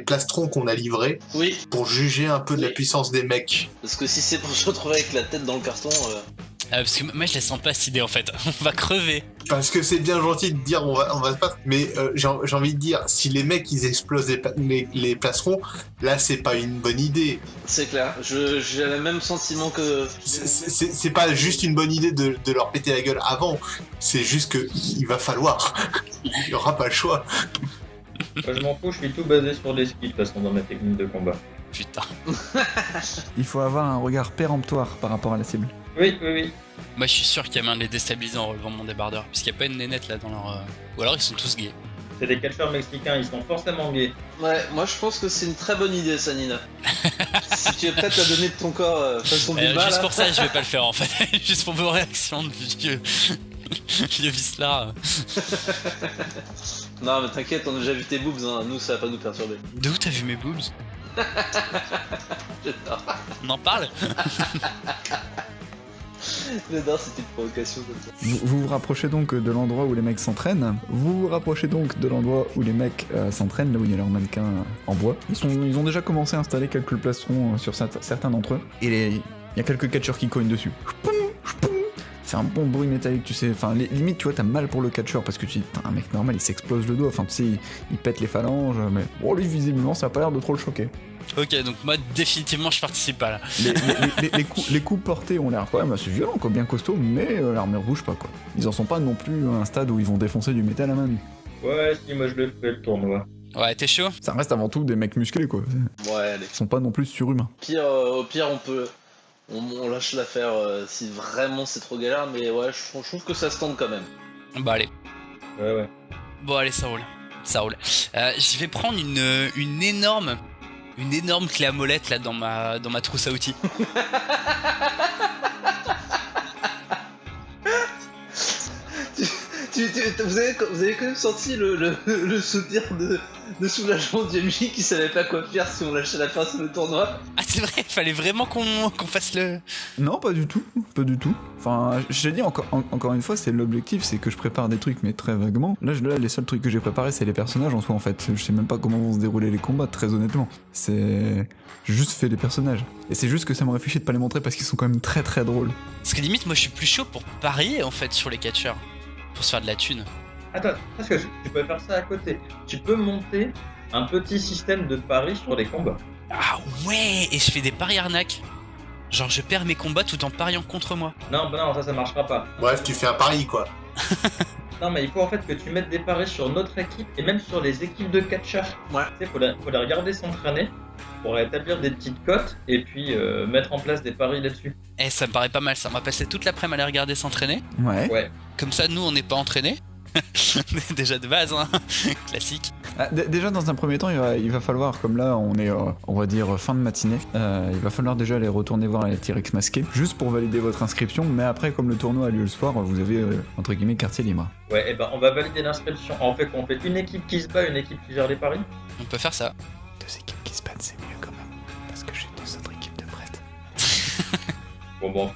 plastrons qu'on a livrés Oui, pour juger un peu de la puissance des mecs. parce que si c'est pour se retrouver avec la tête dans le carton, Parce que moi je la sens pas cette idée en fait. On va crever. Parce que c'est bien gentil de dire on va se battre, mais j'ai envie de dire si les mecs ils explosent les plastrons, là c'est pas une bonne idée. c'est clair. J'ai le même sentiment que. C'est pas juste une bonne idée de leur péter la gueule avant, c'est juste que il va falloir. Il y aura pas le choix. Moi, je m'en fous, je suis tout basé sur les skills de toute façon dans ma technique de combat. Putain. Il faut avoir un regard péremptoire par rapport à la cible. Oui, oui, oui. Moi je suis sûr qu'il y a moyen de les déstabiliser en relevant mon débardeur. Puisqu'il n'y a pas une nénette là dans leur. Ou alors ils sont tous gays. C'est des catcheurs mexicains, ils sont forcément gays. Ouais, moi je pense que c'est une très bonne idée, ça, Nina. Si tu es prête à donner de ton corps façon Bimba, Juste là. pour ça je vais pas le faire en fait. Juste pour vos réactions de vieux. Vieux Visla. Non, mais t'inquiète, on a déjà vu tes boobs, hein. Nous ça va pas nous perturber. De où t'as vu mes boobs? J'adore. On en parle? J'adore cette petite provocation comme ça. Vous vous rapprochez donc de l'endroit où les mecs s'entraînent. Vous vous rapprochez donc de l'endroit où les mecs s'entraînent, là où il y a leurs mannequins en bois. Ils ont déjà commencé à installer quelques plastrons sur certains d'entre eux. Et il y a quelques catcheurs qui cognent dessus. C'est un bon bruit métallique, tu sais. Enfin, limite, tu vois, t'as mal pour le catcheur parce que tu dis, putain, un mec normal, il s'explose le doigt. Enfin, tu sais, il pète les phalanges. Mais bon, lui, visiblement, ça a pas l'air de trop le choquer. Ok, donc moi définitivement je participe pas là. Les coups portés ont l'air quand même assez violents, quoi, bien costauds, mais l'armure bouge pas, quoi. Ils en sont pas non plus à un stade où ils vont défoncer du métal à main nue. Ouais, si, moi je le fais le tournoi. Ouais, t'es chaud? Ça reste avant tout des mecs musclés, quoi. Ouais, allez. Ils sont pas non plus surhumains. Au pire, on peut. On lâche l'affaire si vraiment c'est trop galère, mais ouais, je trouve que ça se tente quand même. Bah allez. Ouais, ouais. Bon allez, ça roule. Ça roule. Je vais prendre une énorme clé à molette là dans ma trousse à outils. Vous avez quand même senti le soupir de soulagement de Jamie qui savait pas quoi faire si on lâchait la fin sur le tournoi. Ah c'est vrai, fallait vraiment qu'on fasse le... Non, pas du tout. Enfin, je te dis encore une fois, c'est l'objectif, c'est que je prépare des trucs, mais très vaguement. Là, les seuls trucs que j'ai préparés, c'est les personnages en soi, en fait. Je sais même pas comment vont se dérouler les combats, très honnêtement. J'ai juste fait les personnages. Et c'est juste que ça me réfléchit de pas les montrer parce qu'ils sont quand même très très drôles. Parce que limite, moi je suis plus chaud pour parier en fait sur les catcheurs. Pour se faire de la thune. Attends, parce que tu peux faire ça à côté. Tu peux monter un petit système de paris sur les combats. Ah ouais, et je fais des paris arnaques. Genre je perds mes combats tout en pariant contre moi. Non, bah non, ça marchera pas. Bref, tu fais un pari, quoi. Non, mais il faut en fait que tu mettes des paris sur notre équipe et même sur les équipes de catcheurs. Ouais. Tu sais, faut les regarder s'entraîner pour établir des petites cotes et puis mettre en place des paris là-dessus. Eh, ça me paraît pas mal ça. On va passer toute l'après-midi à les regarder s'entraîner. Ouais. Ouais. Comme ça, nous, on n'est pas entraînés. Déjà de base, hein. Classique. Ah, déjà, dans un premier temps, il va falloir, comme là, on est, on va dire, fin de matinée, il va falloir déjà aller retourner voir les T-Rex masqués, juste pour valider votre inscription, mais après, comme le tournoi a lieu le soir, vous avez, entre guillemets, quartier libre. Ouais, et ben on va valider l'inscription. En fait, on fait une équipe qui se bat, une équipe qui gère les paris. On peut faire ça. 2 équipes qui se battent, c'est mieux quand même, parce que j'ai 2 autres équipes de prêtres. Bon,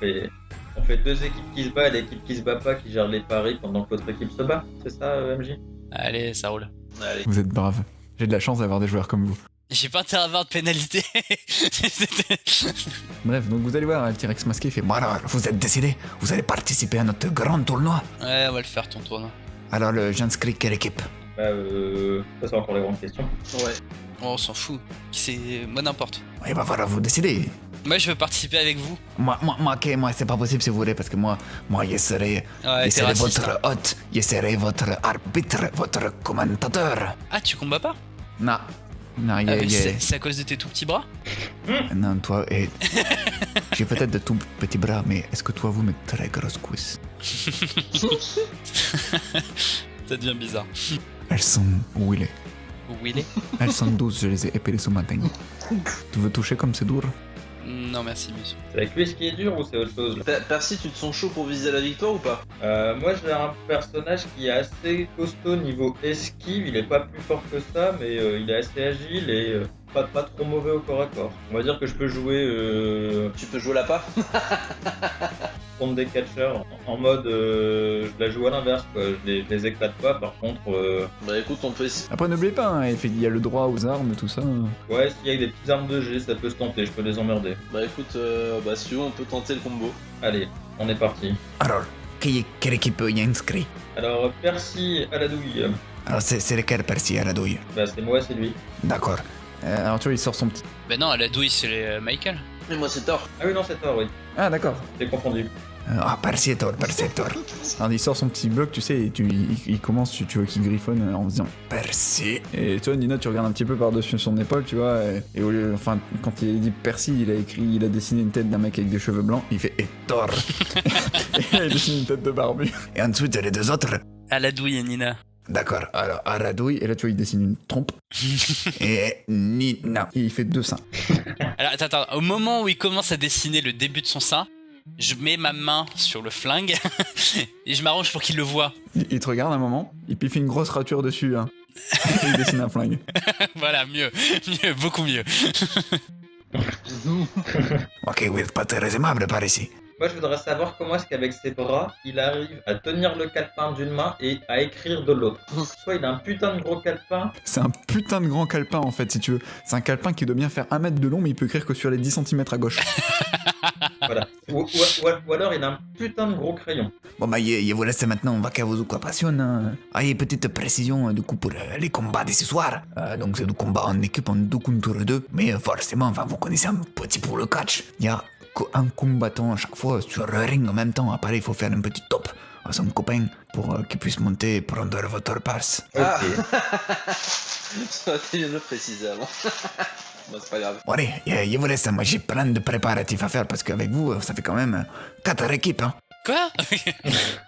on fait 2 équipes qui se battent et l'équipe qui se bat pas qui gère les paris pendant que l'autre équipe se bat. C'est ça, MJ? Allez, ça roule. Allez. Vous êtes braves. J'ai de la chance d'avoir des joueurs comme vous. J'ai pas intérêt à avoir de pénalité. Bref, donc vous allez voir, le T-Rex masqué fait Bon alors, vous êtes décidés? Vous allez participer à notre grand tournoi? Ouais, on va le faire ton tournoi. Alors, j'inscris quelle équipe? Bah, ça c'est encore la grande question. Ouais. Oh, on s'en fout. C'est... Moi, n'importe. Et bah voilà, vous décidez. Moi, je veux participer avec vous. Moi, c'est pas possible si vous voulez, parce que moi, je serai Ouais, t'es raciste. votre hôte, je serai votre arbitre, votre commentateur. Ah, tu combats pas? Non, Ah, mais c'est à cause de tes tout petits bras? non, toi, j'ai peut-être de tout petits bras, mais est-ce que toi, vous, mes très grosses cuisses? Ça devient bizarre. Elles sont huilées. Où il est? Elles sont douces, je les ai épilées ce matin. Tu veux toucher comme c'est dur? Non, merci, monsieur. C'est la cuisse qui est dure ou c'est autre chose là? Percy, tu te sens chaud pour viser la victoire ou pas? Moi j'ai un personnage qui est assez costaud niveau esquive, il est pas plus fort que ça, mais il est assez agile et pas trop mauvais au corps à corps. On va dire que je peux jouer Tu peux jouer l'appât. contre des catcheurs en mode je la joue à l'inverse, quoi. Je les éclate pas, par contre. Bah écoute, on peut essayer. Après, n'oubliez pas, hein, il y a le droit aux armes, tout ça. Ouais, s'il y a des petites armes de G, ça peut se tenter, je peux les emmerder. Bah écoute, bah si tu veux, on peut tenter le combo. Allez, on est parti. Alors, quelle équipe y est inscrit? Alors, Percy à la douille. Alors, c'est lequel Percy à la douille? Bah, c'est moi, c'est lui. D'accord. Alors, tu vois, il sort son petit. Bah non, à la douille, c'est Michael. Et moi, c'est Thor. Ah oui, non, c'est toi, oui. Ah, d'accord. J'ai confondu. Percy et Thor, Percy et Thor. Alors, il sort son petit bloc, tu sais, et il commence, tu vois, qu'il griffonne en disant Percy. Et toi, Nina, tu regardes un petit peu par-dessus son épaule, tu vois, et au lieu, enfin, quand il dit Percy, il a dessiné une tête d'un mec avec des cheveux blancs, il fait et Thor. Et il a dessiné une tête de barbu. Et ensuite, les deux autres. À la douille et Nina. D'accord. Alors, à la douille, et là, tu vois, il dessine une trompe, Et Nina. et il fait 2 seins. Alors attends, au moment où il commence à dessiner le début de son sein, je mets ma main sur le flingue et je m'arrange pour qu'il le voie. Il te regarde un moment, et puis il fait une grosse rature dessus, hein. Et il dessine un flingue. Voilà, mieux, beaucoup mieux. Ok, vous êtes pas très aimable par ici. Moi, je voudrais savoir comment est-ce qu'avec ses bras, il arrive à tenir le calepin d'une main et à écrire de l'autre. Soit il a un putain de gros calepin. C'est un putain de grand calepin, en fait, si tu veux. C'est un calepin qui doit bien faire 1 mètre de long, mais il peut écrire que sur les 10 cm à gauche. Voilà. Ou alors il a un putain de gros crayon. Bon, bah, je vous laisse maintenant, on va qu'à vos occupations. Hein. Ah, et petite précision, du coup, pour les combats de ce soir. Donc, c'est du combat en équipe en 2 contre 2. Mais forcément, enfin, vous connaissez un petit peu le catch. Il y a qu'un combattant à chaque fois sur le ring en même temps. Après, il faut faire un petit top à son copain pour qu'il puisse monter et prendre votre passe. Ah. Ok. Ça aurait été bien de le préciser avant. Bon, c'est pas grave. Bon, allez, je vous laisse. Moi, j'ai plein de préparatifs à faire parce qu'avec vous, ça fait quand même 4 équipes. Hein. Quoi?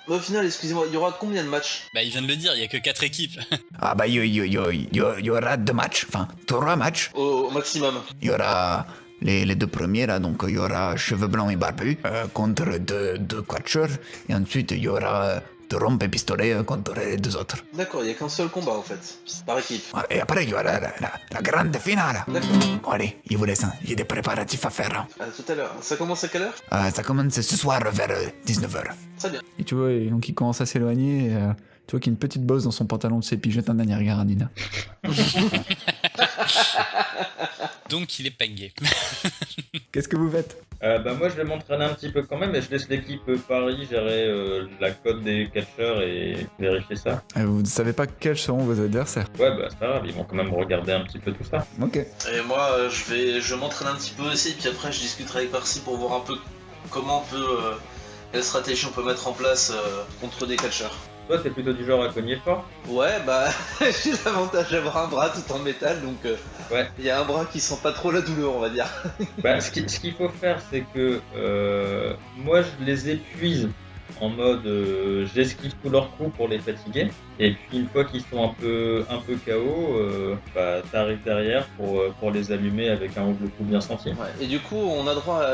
Au final, excusez-moi, il y aura combien de matchs? Bah il vient de le dire, il y a que 4 équipes. Ah, bah, il y aura 2 matchs, enfin 3 matchs. Au maximum. Il y aura les 2 premiers, là, donc il y aura Cheveux Blancs et Barbu contre 2 catcheurs. Et ensuite, il y aura Trompe et Pistolet contre les 2 autres. D'accord, il n'y a qu'un seul combat en fait, par équipe. Et après, il y aura la grande finale. D'accord. Bon, allez, je vous laisse, hein. J'ai des préparatifs à faire. Hein. À tout à l'heure. Ça commence à quelle heure? Ça commence ce soir vers 19h. Très bien. Et tu vois, et donc il commence à s'éloigner, et, tu vois qu'il y a une petite bosse dans son pantalon de ses, puis il jette un dernier regard à Nina. Donc il est pingé. Qu'est-ce que vous faites? Bah moi je vais m'entraîner un petit peu quand même et je laisse l'équipe Paris gérer la cote des catcheurs et vérifier ça. Vous ne savez pas quels seront vos adversaires. Ouais bah c'est pas grave, ils vont quand même regarder un petit peu tout ça. Ok. Et moi, je m'entraîne un petit peu aussi, puis après je discuterai avec Parsi pour voir un peu comment on peut, quelle stratégie on peut mettre en place contre des catcheurs. Toi t'es plutôt du genre à cogner fort. Ouais, bah j'ai l'avantage d'avoir un bras tout en métal, donc Ouais. il y a un bras qui sent pas trop la douleur, on va dire. Bah ce qu'il faut faire c'est que moi je les épuise en mode j'esquive tous leurs coups pour les fatiguer. Et puis une fois qu'ils sont un peu KO, bah t'arrives derrière pour les allumer avec un double coup bien senti. Ouais. Et du coup, on a droit à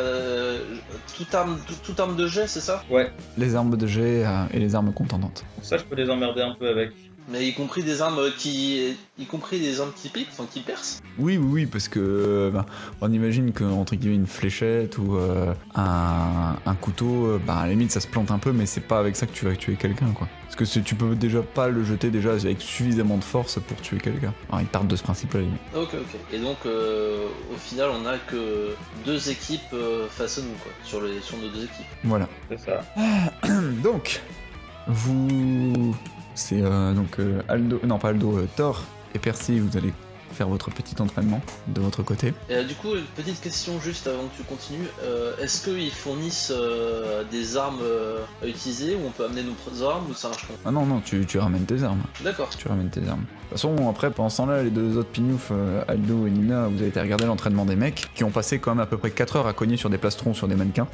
toute arme de jet, c'est ça? Ouais, Les armes de jet et les armes contendantes. pour ça je peux les emmerder un peu avec. Mais y compris des armes qui piquent, enfin qui percent. Oui, parce que on imagine que entre guillemets une fléchette ou un couteau, à la limite ça se plante un peu, mais c'est pas avec ça que tu vas tuer quelqu'un, quoi. Parce que tu peux déjà pas le jeter déjà avec suffisamment de force pour tuer quelqu'un. Alors ils partent de ce principe-là. À la limite. Ok. Et donc, au final, on a que 2 équipes face à nous, quoi, sur nos 2 équipes. Voilà. C'est ça. Donc, vous... C'est donc Aldo... Non, pas Aldo, Thor et Percy, vous allez faire votre petit entraînement de votre côté. Et du coup, une petite question juste avant que tu continues. Est-ce qu'ils fournissent des armes à utiliser, ou on peut amener nos armes, ou ça marche pas? Ah non, tu ramènes tes armes. D'accord. Tu ramènes tes armes. De toute façon, après, pendant ce temps-là, les 2 autres pignoufs, Aldo et Nina, vous avez été regarder l'entraînement des mecs, qui ont passé quand même à peu près 4 heures à cogner sur des plastrons, sur des mannequins.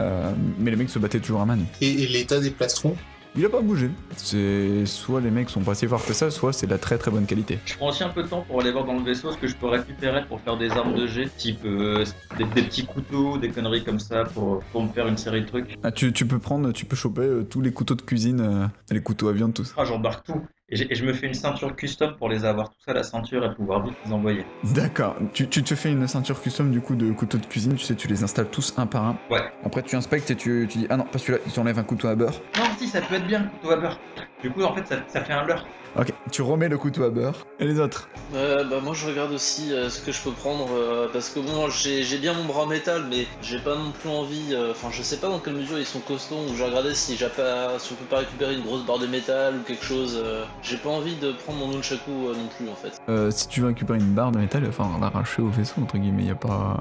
Mais les mecs se battaient toujours à main nue. Et l'état des plastrons? Il a pas bougé. C'est soit les mecs sont pas si forts que ça, soit c'est de la très très bonne qualité. Je prends aussi un peu de temps pour aller voir dans le vaisseau ce que je peux récupérer pour faire des armes de jet, type des petits couteaux, des conneries comme ça pour me faire une série de trucs. Ah, tu peux choper tous les couteaux de cuisine, les couteaux à viande, tout ça. Ah, j'embarque tout. Et je me fais une ceinture custom pour les avoir tous à la ceinture et pouvoir vite les envoyer. D'accord. Tu te fais une ceinture custom du coup de couteaux de cuisine, tu sais, tu les installes tous un par un. Ouais. Après tu inspectes et tu dis ah non, pas celui-là, tu enlèves un couteau à beurre. Non, si, ça peut être bien le couteau à beurre. Du coup, en fait, ça fait un leurre. Ok, tu remets le couteau à beurre. Et les autres? Moi je regarde aussi ce que je peux prendre parce que bon j'ai bien mon bras en métal mais j'ai pas non plus envie, enfin je sais pas dans quelle mesure ils sont costauds ou je regardais si on peut pas récupérer une grosse barre de métal ou quelque chose, j'ai pas envie de prendre mon nunchaku non plus en fait. Si tu veux récupérer une barre de métal, il va falloir l'arracher au vaisseau entre guillemets, y a pas...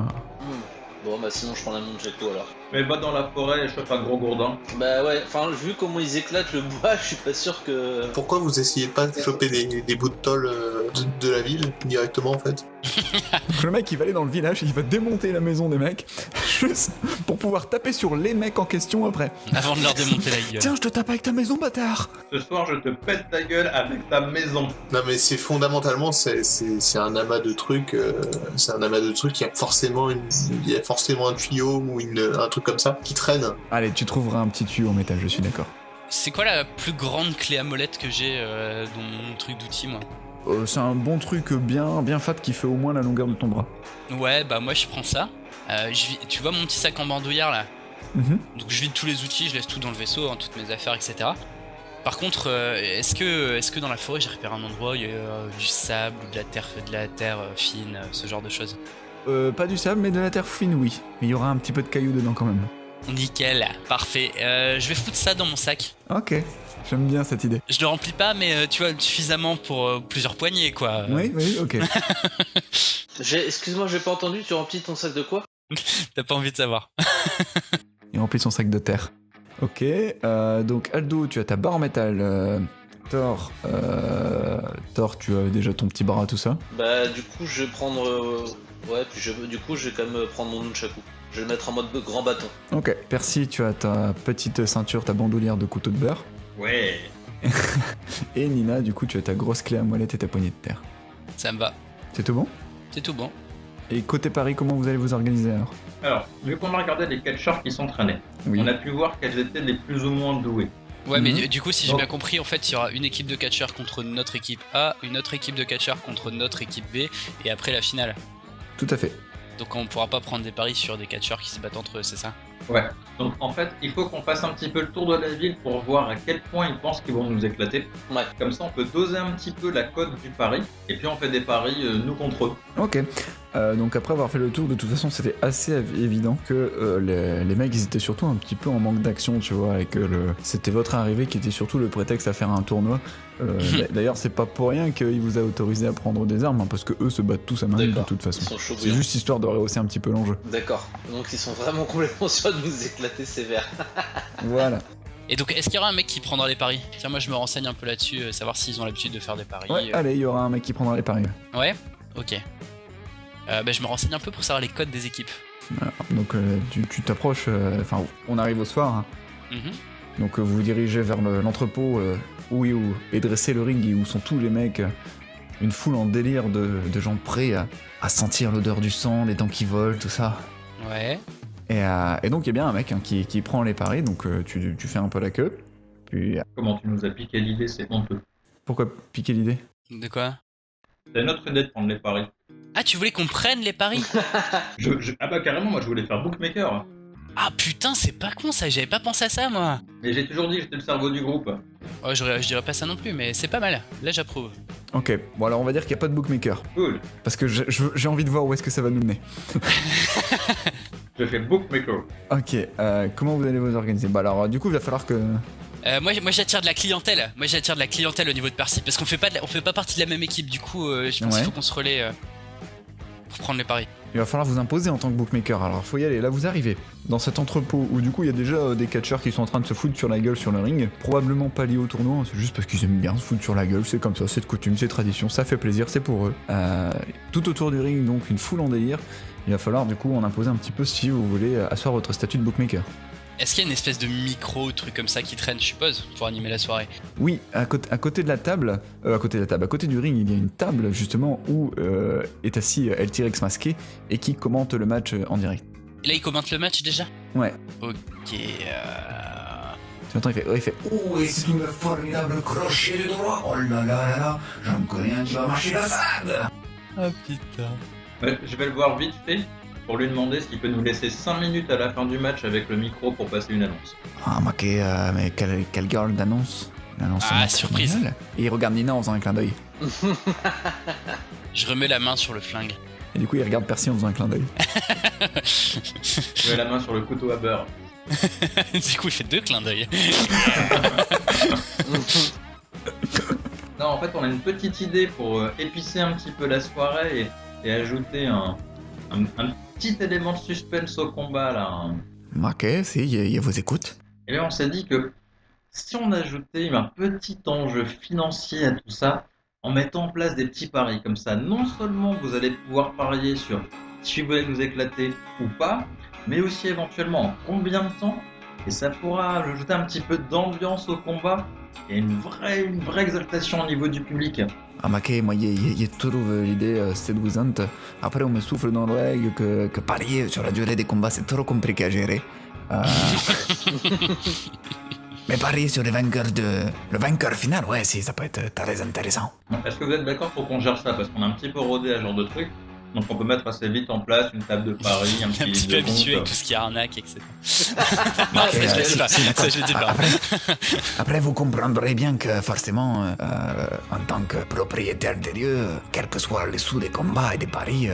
Bon bah sinon je prends la nunchaku alors. Mais va dans la forêt et chope un gros gourdin. Bah ouais, enfin vu comment ils éclatent le bois, je suis pas sûr que... Pourquoi vous essayez pas de choper des bouts de tôle de la ville directement en fait? Donc le mec il va aller dans le village, il va démonter la maison des mecs, juste pour pouvoir taper sur les mecs en question après. Avant de leur démonter la gueule. Tiens, je te tape avec ta maison, bâtard! Ce soir, je te pète ta gueule avec ta maison. Non mais c'est fondamentalement c'est un amas de trucs, il y a forcément un tuyau ou un truc comme ça qui traîne. Allez, tu trouveras un petit tuyau en métal, je suis d'accord. C'est quoi la plus grande clé à molette que j'ai dans mon truc d'outil, moi? C'est un bon truc bien fat qui fait au moins la longueur de ton bras. Ouais, bah moi je prends ça. Tu vois mon petit sac en bandoulière là? Donc je vide tous les outils, je laisse tout dans le vaisseau, hein, toutes mes affaires, etc. Par contre, est-ce que dans la forêt j'ai repéré un endroit où il y a du sable ou de la terre fine, ce genre de choses? Pas du sable, mais de la terre fine, oui. Mais il y aura un petit peu de cailloux dedans quand même. Nickel, parfait. Je vais foutre ça dans mon sac. Ok, j'aime bien cette idée. Je le remplis pas, mais tu vois, suffisamment pour plusieurs poignées, quoi. Oui, ok. Excuse-moi, j'ai pas entendu, tu remplis ton sac de quoi? T'as pas envie de savoir. Il remplit son sac de terre. Ok, donc Aldo, tu as ta barre en métal. Thor, tu as déjà ton petit bras, tout ça. Bah du coup je vais prendre... du coup je vais quand même prendre mon nunchaku. Je vais le mettre en mode grand bâton. Ok, Percy, tu as ta petite ceinture, ta bandoulière de couteau de beurre. Ouais. Et Nina, du coup, tu as ta grosse clé à molette et ta poignée de terre. Ça me va. C'est tout bon? C'est tout bon. Et côté Paris, comment vous allez vous organiser alors? Alors, vu qu'on a regardé les catcheurs qui s'entraînaient, Oui. on a pu voir quels étaient les plus ou moins doués. Ouais, mais du coup, si j'ai bien compris, en fait, il y aura une équipe de catcheurs contre notre équipe A, une autre équipe de catcheurs contre notre équipe B, et après la finale. Tout à fait. Donc on pourra pas prendre des paris sur des catcheurs qui se battent entre eux, c'est ça? Ouais. Donc en fait, il faut qu'on fasse un petit peu le tour de la ville pour voir à quel point ils pensent qu'ils vont nous éclater. Ouais. Comme ça, on peut doser un petit peu la cote du pari, et puis on fait des paris nous contre eux. Ok. Donc après avoir fait le tour, de toute façon, c'était assez évident que les mecs, ils étaient surtout un petit peu en manque d'action, tu vois, et que c'était votre arrivée qui était surtout le prétexte à faire un tournoi. D'ailleurs, c'est pas pour rien qu'il vous a autorisé à prendre des armes, hein, parce que eux se battent tous à main nue de toute façon. Ils sont chauds C'est bouillants. juste histoire de rehausser un petit peu l'enjeu. D'accord, donc ils sont vraiment complètement sûrs de nous éclater sévère. Voilà. Et donc, est-ce qu'il y aura un mec qui prendra les paris? Tiens, moi je me renseigne un peu là-dessus, savoir s'ils ont l'habitude de faire des paris. Ouais, allez, il y aura un mec qui prendra les paris. Ouais. Ok. Je me renseigne un peu pour savoir les codes des équipes. Voilà. Donc tu t'approches, enfin on arrive au soir, hein. Mhm. Donc vous vous dirigez vers l'entrepôt où est dressé le ring et où sont tous les mecs, une foule en délire de gens prêts à sentir l'odeur du sang, les dents qui volent, tout ça. Ouais. Et donc il y a bien un mec hein, qui prend les paris, donc tu fais un peu la queue. Puis Comment tu nous as piqué l'idée, c'est honteux. pourquoi piquer l'idée? De quoi? C'est notre idée de prendre les paris. Ah, tu voulais qu'on prenne les paris? Ah bah carrément, moi je voulais faire bookmaker. Ah putain, c'est pas con ça, j'avais pas pensé à ça moi. Mais j'ai toujours dit que j'étais le cerveau du groupe. Oh, je dirais pas ça non plus, mais c'est pas mal. Là, j'approuve. Ok, bon alors on va dire qu'il n'y a pas de bookmaker. Cool. Parce que j'ai envie de voir où est-ce que ça va nous mener. Je fais bookmaker. Ok, comment vous allez vous organiser? Bah alors du coup il va falloir que... Moi j'attire de la clientèle. Moi j'attire de la clientèle au niveau de Percy parce qu'on fait pas partie de la même équipe. Du coup, je pense qu'il faut qu'on se relaie pour prendre les paris. Il va falloir vous imposer en tant que bookmaker, alors faut y aller. Là vous arrivez dans cet entrepôt où du coup il y a déjà des catcheurs qui sont en train de se foutre sur la gueule sur le ring. Probablement pas liés au tournoi, c'est juste parce qu'ils aiment bien se foutre sur la gueule, c'est comme ça, c'est de coutume, c'est tradition, ça fait plaisir, c'est pour eux. Tout autour du ring, donc une foule en délire. Il va falloir du coup en imposer un petit peu si vous voulez asseoir votre statut de bookmaker. Est-ce qu'il y a une espèce de micro truc comme ça qui traîne, je suppose, pour animer la soirée? Oui, à côté de la table, à côté du ring, il y a une table justement où est assis El T-Rex masqué et qui commente le match en direct. Et là, il commente le match déjà? Ouais. Ok. Tu entends, il fait Oh, et c'est une formidable crochet de droit. Oh là là là là, j'en connais un qui va marcher la salade. Ah putain. Ouais, je vais le voir vite fait pour lui demander s'il peut nous laisser 5 minutes à la fin du match avec le micro pour passer une annonce. Ah, Maquet, mais quelle girl d'annonce. L'annonce Ah, match surprise. mondial. Et il regarde Nina en faisant un clin d'œil. Je remets la main sur le flingue. Et du coup, il regarde Percy en faisant un clin d'œil. Je mets la main sur le couteau à beurre. Du coup, il fait 2 clins d'œil. Non, en fait, on a une petite idée pour épicer un petit peu la soirée et ajouter un petit élément de suspense au combat là. Maquet, si, il vous écoute. Et là, on s'est dit que si on ajoutait un petit enjeu financier à tout ça, en mettant en place des petits paris comme ça, non seulement vous allez pouvoir parier sur si vous voulez nous éclater ou pas, mais aussi éventuellement en combien de temps, et ça pourra ajouter un petit peu d'ambiance au combat et une vraie exaltation au niveau du public. Ah, Maquet, moi, je trouve l'idée séduisante. Après, on me souffle dans l'oreille que parier sur la durée des combats, c'est trop compliqué à gérer. Mais parier sur le vainqueur final, ouais, si, ça peut être très intéressant. Est-ce que vous êtes d'accord pour qu'on gère ça? Parce qu'on a un petit peu rodé à ce genre de truc. Donc on peut mettre assez vite en place une table de paris, un Un petit petit livre peu de habitué avec compte. tout ce qui est arnaque, etc. Non, ça, je si, le dis pas. si, d'accord. Ça, je le dis pas. Après, vous comprendrez bien que forcément, en tant que propriétaire des lieux, quel que soit les sous des combats et des paris,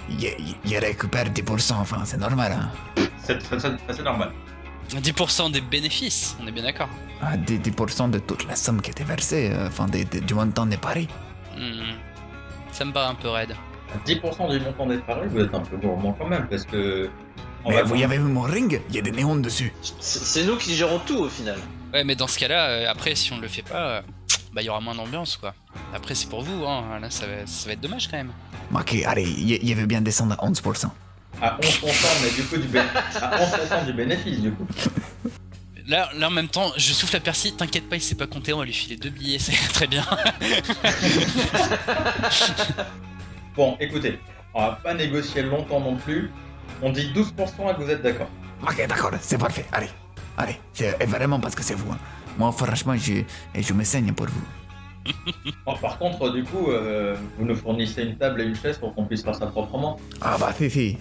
il récupère 10%, enfin, c'est normal, hein. C'est normal. 10% des bénéfices, on est bien d'accord. Ah, 10% de toute la somme qui était versée, enfin, du montant des paris. Ça me paraît un peu raide. 10% du montant des paris, vous êtes un peu gourmand quand même, parce que... Mais vous y avez vu mon ring? Il y a des néons dessus. C'est nous qui gérons tout au final. Ouais, mais dans ce cas-là, après, si on le fait pas, bah il y aura moins d'ambiance, quoi. Après, c'est pour vous, hein. Là, ça va être dommage quand même. Ok, allez, il veut bien descendre à 11%. À 11%, mais du coup, à 11% du bénéfice, du coup. Là, en même temps, je souffle à Percy, t'inquiète pas, il sait pas compter, on va lui filer 2 billets, c'est très bien. Bon, écoutez, on va pas négocier longtemps non plus. On dit 12% et que vous êtes d'accord. Ok, d'accord, c'est parfait, allez, c'est vraiment parce que c'est vous, hein. Moi, franchement, je me saigne pour vous. Bon, par contre, du coup, vous nous fournissez une table et une chaise pour qu'on puisse faire ça proprement. Ah bah, si.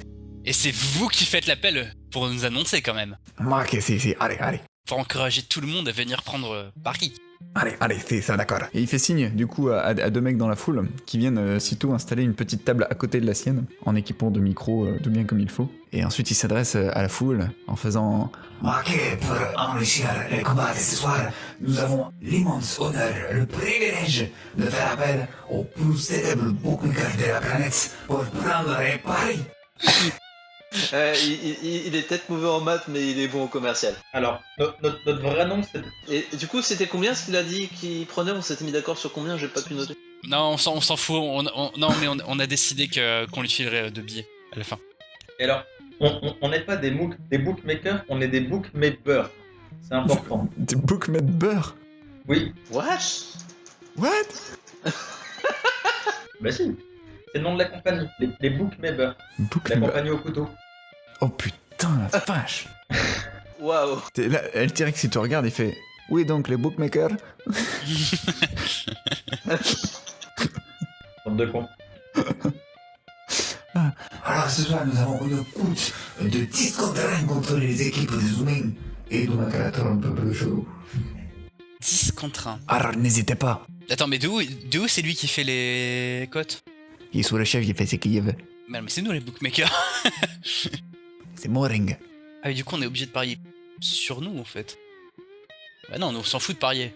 Et c'est vous qui faites l'appel pour nous annoncer quand même. Ok, si, allez. Pour encourager tout le monde à venir prendre Paris. Allez, c'est ça, d'accord. Et il fait signe, du coup, à 2 mecs dans la foule, qui viennent sitôt installer une petite table à côté de la sienne, en équipant de micros tout bien comme il faut. Et ensuite, il s'adresse à la foule, en faisant... Ok, pour enrichir les combats de ce soir, nous avons l'immense honneur, le privilège de faire appel au plus célèbre bookmaker de la planète pour prendre Paris. Il est peut-être mauvais en maths, mais il est bon au commercial. Alors, notre vrai nom, c'est... Et du coup, c'était combien ce qu'il a dit qu'il prenait? On s'était mis d'accord sur combien? J'ai pas pu noter. Non, on s'en fout, non, mais on a décidé qu'on lui filerait 2 billets à la fin. Et alors, on n'est pas des bookmakers, on est des bookmakers. C'est important. Des bookmakers? Oui. What? Bah si. C'est le nom de la compagnie, les bookmakers. La compagnie au couteau. Oh putain, la vache. Waouh. Là, elle dirait que si tu regardes, il fait... Oui, donc, les bookmakers. Bande de cons. Alors ce soir, nous avons une course de 10 contre 1 contre les équipes de Zooming et de Macalator un peu plus chelou. 10 contre 1. Alors, n'hésitez pas. Attends, mais de où c'est lui qui fait les cotes? Il est sous le chef, il fait ce qu'il veut. Mais c'est nous les bookmakers. C'est mon ring. Ah, mais du coup, on est obligé de parier sur nous, en fait. Bah non, nous, on s'en fout de parier.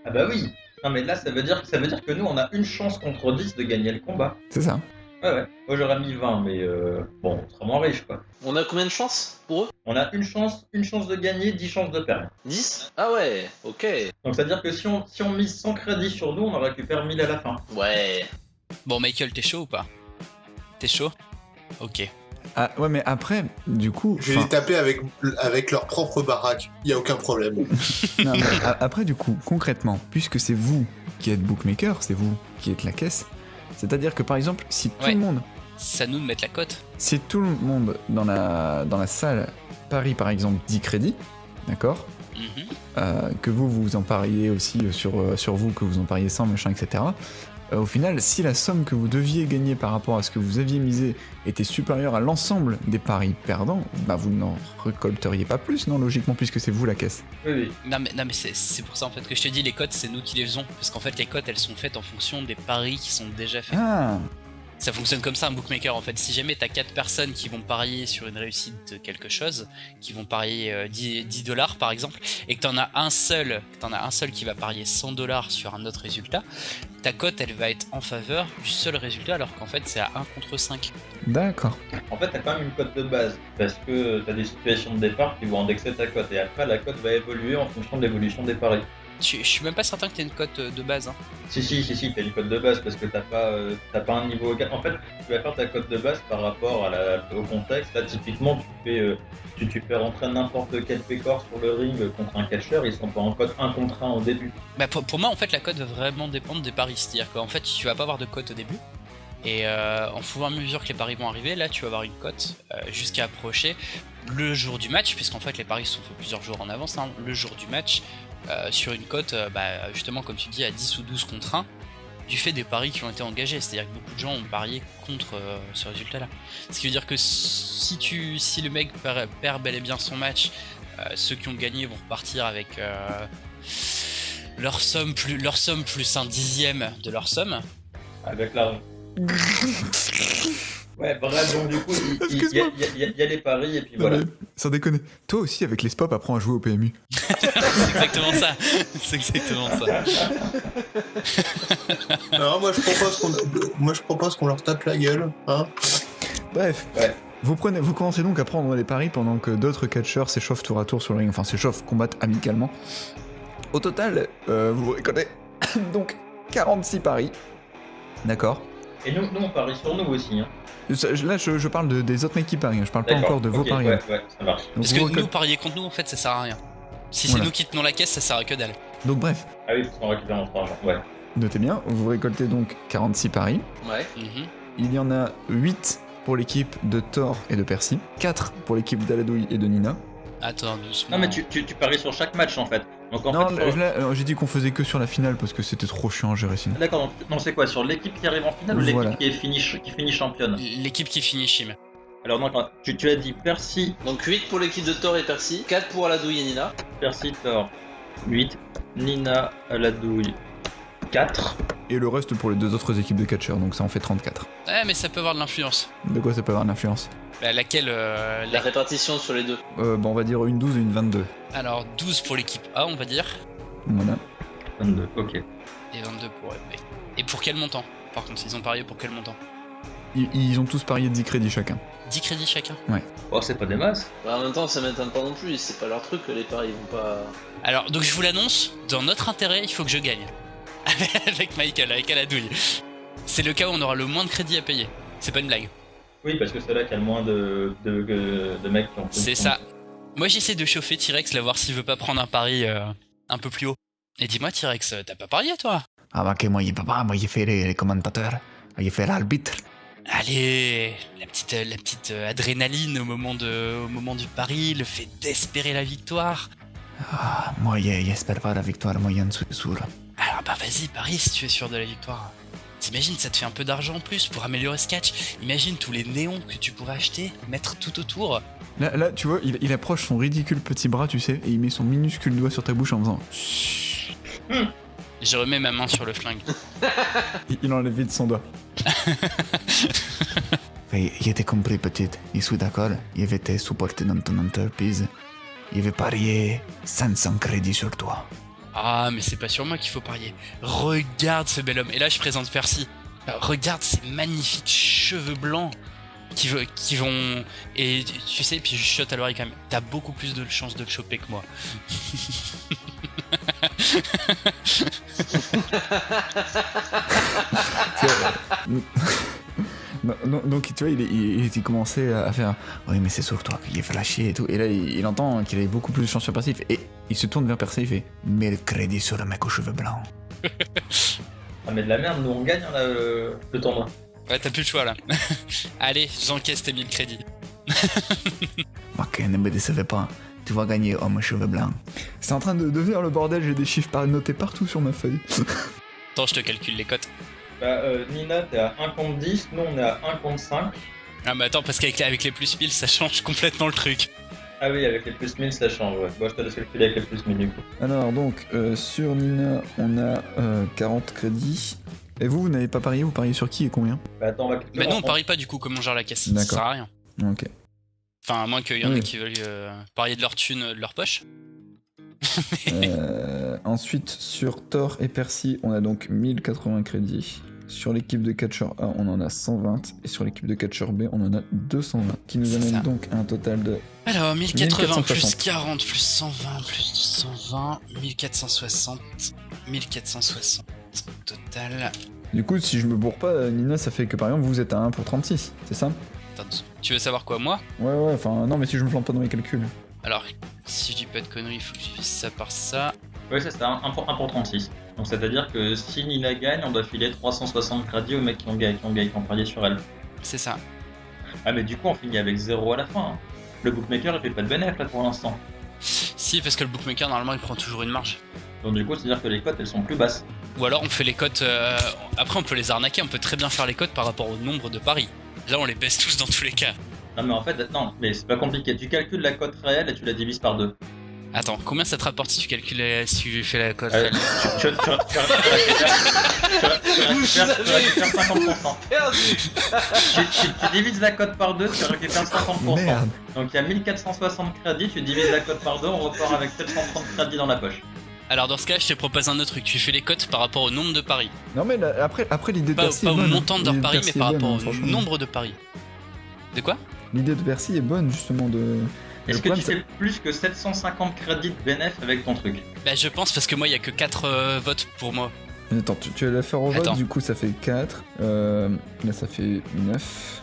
Ah bah oui. Non mais là, ça veut dire que nous, on a une chance contre 10 de gagner le combat. C'est ça. Ouais. Moi, j'aurais mis 20, mais bon, on sera moins riche, quoi. On a combien de chances pour eux? On a une chance de gagner, 10 chances de perdre. 10? Ah ouais, ok. Donc ça veut dire que si on mise 100 crédits sur nous, on en récupère 1000 à la fin. Ouais. Bon, Michael, t'es chaud ou pas? T'es chaud? Ok. Ah, ouais, mais après, du coup... Je vais les taper avec leur propre baraque, y a aucun problème. Non, mais après, du coup, concrètement, puisque c'est vous qui êtes bookmaker, c'est vous qui êtes la caisse, c'est-à-dire que par exemple, si tout Ouais. le monde... C'est à nous de mettre la cote. Si tout le monde dans la salle parie par exemple 10 crédits, d'accord? Mhm. que vous en pariez aussi sur vous, que vous en pariez sans, machin, etc. Au final, si la somme que vous deviez gagner par rapport à ce que vous aviez misé était supérieure à l'ensemble des paris perdants, bah vous n'en récolteriez pas plus, non, logiquement, puisque c'est vous la caisse. Oui. Non mais c'est pour ça en fait que je te dis les cotes c'est nous qui les faisons parce qu'en fait les cotes elles sont faites en fonction des paris qui sont déjà faits. Ah, Ça fonctionne comme ça un bookmaker en fait. Si jamais t'as 4 personnes qui vont parier sur une réussite de quelque chose, qui vont parier 10 dollars par exemple, et que t'en as un seul qui va parier 100 dollars sur un autre résultat, ta cote elle va être en faveur du seul résultat alors qu'en fait c'est à 1 contre 5. d'accord. En fait, t'as quand même une cote de base, parce que t'as des situations de départ qui vont indexer ta cote, et après la cote va évoluer en fonction de l'évolution des paris. Je suis même pas certain que t'aies une cote de base. Hein. Si, t'as une cote de base, parce que t'as pas un niveau égal. En fait, tu vas faire ta cote de base par rapport au contexte. Là, typiquement, tu fais rentrer n'importe quel pécor sur le ring contre un catcheur, ils sont pas en cote 1 contre 1 au début. Bah pour moi en fait la cote va vraiment dépendre des paris, c'est-à-dire qu'en fait tu vas pas avoir de cote au début et en fur et à mesure que les paris vont arriver, là tu vas avoir une cote jusqu'à approcher le jour du match, puisqu'en fait les paris sont faits plusieurs jours en avance, hein, le jour du match sur une cote justement comme tu dis à 10 ou 12 contre 1 du fait des paris qui ont été engagés, c'est-à-dire que beaucoup de gens ont parié contre ce résultat-là. Ce qui veut dire que si le mec perd bel et bien son match, ceux qui ont gagné vont repartir avec leur somme plus un dixième de leur somme. Avec l'argent. Ouais, bref, donc du coup, il y a les paris, et puis Non, voilà. mais, sans déconner. Toi aussi, avec les SPOP, apprends à jouer au PMU. C'est exactement ça. C'est exactement ça. Alors moi je propose qu'on leur tape la gueule, hein. Bref. Ouais. Vous commencez donc à prendre les paris pendant que d'autres catcheurs s'échauffent tour à tour sur le ring, enfin s'échauffent, combattent amicalement. Au total, vous récoltez donc 46 paris. D'accord. Et nous, on parie sur nous aussi, hein. Là, je parle des autres mecs qui parient, je parle pas D'accord, encore de vos ok, paris. Ouais, ça marche. Donc, Parce vous que récoltez- nous parier contre nous en fait ça sert à rien. Si Voilà. c'est nous qui tenons la caisse ça sert à que dalle. Donc bref, Ah oui, parce qu'on récupère notre argent, ouais. notez bien, vous récoltez donc 46 paris. Ouais. Mhm. Il y en a 8 pour l'équipe de Thor et de Percy, 4 pour l'équipe d'Aladouille et de Nina. Attends doucement. Non, mais tu paries sur chaque match, en fait. Donc en Non, fait, là, j'ai dit qu'on faisait que sur la finale parce que c'était trop chiant à gérer sinon. D'accord, donc non, c'est quoi? Sur l'équipe qui arrive en finale ou l'équipe Voilà. qui finit championne? L'équipe qui finit chim. Alors non, tu as dit Percy, Donc 8 pour l'équipe de Thor et Percy, 4 pour Aladouille et Nina. Thor, 8, Nina, Aladouille, 4. Et le reste pour les deux autres équipes de catcheurs, donc ça en fait 34. Ouais mais ça peut avoir de l'influence. De quoi ça peut avoir une influence? Laquelle La répartition sur les deux. On va dire une 12 et une 22. Alors 12 pour l'équipe A on va dire. Voilà. 22, ok. Et 22 pour B. Et pour quel montant? Par contre ils ont parié pour quel montant? Ils ont tous parié 10 crédits chacun. 10 crédits chacun. Oh, c'est pas des masses. Bah, en même temps, ça m'étonne pas non plus, c'est pas leur truc, les paris, ils vont pas. Alors donc je vous l'annonce, dans notre intérêt il faut que je gagne. Avec Michael, avec Aladouille. C'est le cas où on aura le moins de crédits à payer. C'est pas une blague. Oui, parce que c'est là qu'il y a le moins de mecs qui ont. C'est ça. Moi j'essaie de chauffer T-Rex, là voir s'il veut pas prendre un pari un peu plus haut. Et dis-moi T-Rex, t'as pas parié toi? Ah bah que moi il peut pas, moi il fait les commentateurs, il fait l'arbitre. Allez, la petite adrénaline au moment du pari, le fait d'espérer la victoire. Ah, moi j'espère pas la victoire, moi j'en suis sûr. Alors bah vas-y, parie si tu es sûr de la victoire. T'imagines, ça te fait un peu d'argent en plus pour améliorer ce catch. Imagine tous les néons que tu pourrais acheter, mettre tout autour. Là, tu vois, il approche son ridicule petit bras, tu sais, et il met son minuscule doigt sur ta bouche en faisant. Je remets ma main sur le flingue. Il enlève vite son doigt. Mais il était compris petite, je suis d'accord, il avait été supporté dans ton entreprise, il avait parié 500 crédits sur toi. Ah, mais c'est pas sur moi qu'il faut parier. Regarde ce bel homme. Et là, je présente Percy. Regarde ces magnifiques cheveux blancs qui vont... Et tu sais, puis je chuchote à l'oreille quand même. T'as beaucoup plus de chances de le choper que moi. Donc, tu vois, il commençait à faire. Oui mais c'est sur toi qu'il est flashé et tout. Et là, il entend qu'il avait beaucoup plus de chance sur Percy. Et il se tourne vers Percy, il fait. Mais le crédit sur le mec aux cheveux blancs. Ah, mais de la merde, nous on gagne hein, là, le tournoi. Ouais, t'as plus le choix là. Allez, j'encaisse tes 1000 crédits. Ok, ne me décevez pas. tu vas gagner, homme cheveux blancs. C'est en train de devenir le bordel, j'ai des chiffres notés partout sur ma feuille. Attends, je te calcule les cotes. Bah, Nina, t'es à 1 contre 10, nous on est à 1 contre 5. Ah mais attends, parce qu'avec les plus 1000, ça change complètement le truc. Ah oui, avec les plus 1000 ça change, ouais. Bon, je te laisse calculer avec les plus 1000 du coup. Alors donc, sur Nina, on a 40 crédits. Et vous n'avez pas parié, vous pariez sur qui et combien? Bah attends, on va... Mais non, on parie pas du coup, comme on gère la caisse, ça D'accord. sert à rien. Ok. Enfin, à moins qu'il y en ait Oui. qui veulent parier de leur thune, de leur poche. Ensuite, sur Thor et Percy, on a donc 1080 crédits. Sur l'équipe de catcher A, on en a 120. Et sur l'équipe de catcher B, on en a 220. Qui nous C'est amène ça. donc à un total de... Alors, 1080 plus 1460. 40 plus 120 plus 120, 1460, 1460 total. Du coup, si je me bourre pas, Nina, ça fait que par exemple, vous êtes à 1 pour 36, c'est ça? Attends, tu veux savoir quoi, moi? Ouais, enfin, non, mais si je me plante pas dans mes calculs. Alors, si je dis pas de conneries, il faut que je divise ça par ça. Ouais, c'est ça, 1 pour 36. Donc c'est-à-dire que si Nina gagne, on doit filer 360 crédits aux mecs qui ont parié sur elle. C'est ça. Ah mais du coup on finit avec 0 à la fin. Hein. Le bookmaker il fait pas de bénéfice là pour l'instant. Si, parce que le bookmaker, normalement, il prend toujours une marge. Donc du coup c'est-à-dire que les cotes elles sont plus basses. Ou alors, on fait les cotes... Après, on peut les arnaquer, on peut très bien faire les cotes par rapport au nombre de paris. Là, on les baisse tous dans tous les cas. Non mais en fait, non, mais c'est pas compliqué. Tu calcules la cote réelle et tu la divises par 2. Attends, combien ça te rapporte si tu calcules, si tu fais la cote Tu récupères 50%. Perdu. Tu divises la cote par 2, tu récupères 50%. Merde. Donc il y a 1460 crédits, tu divises la cote par 2, on repart avec 730 crédits dans la poche. Alors, dans ce cas, je te propose un autre truc. Tu fais les cotes par rapport au nombre de paris. Non, mais là, après l'idée de Pas, Percy pas est au bonne. montant de leur L'idée pari, mais Percy par est rapport bonne, au franchement. nombre de paris. De quoi? L'idée de Percy est bonne, justement, de... Est-ce Le que tu problème, fais plus que 750 crédits de bénéf avec ton truc? Bah, je pense, parce que moi, il y a que 4 votes pour moi. Attends, tu vas la faire au vote, Attends. du coup ça fait 4. Là ça fait 9.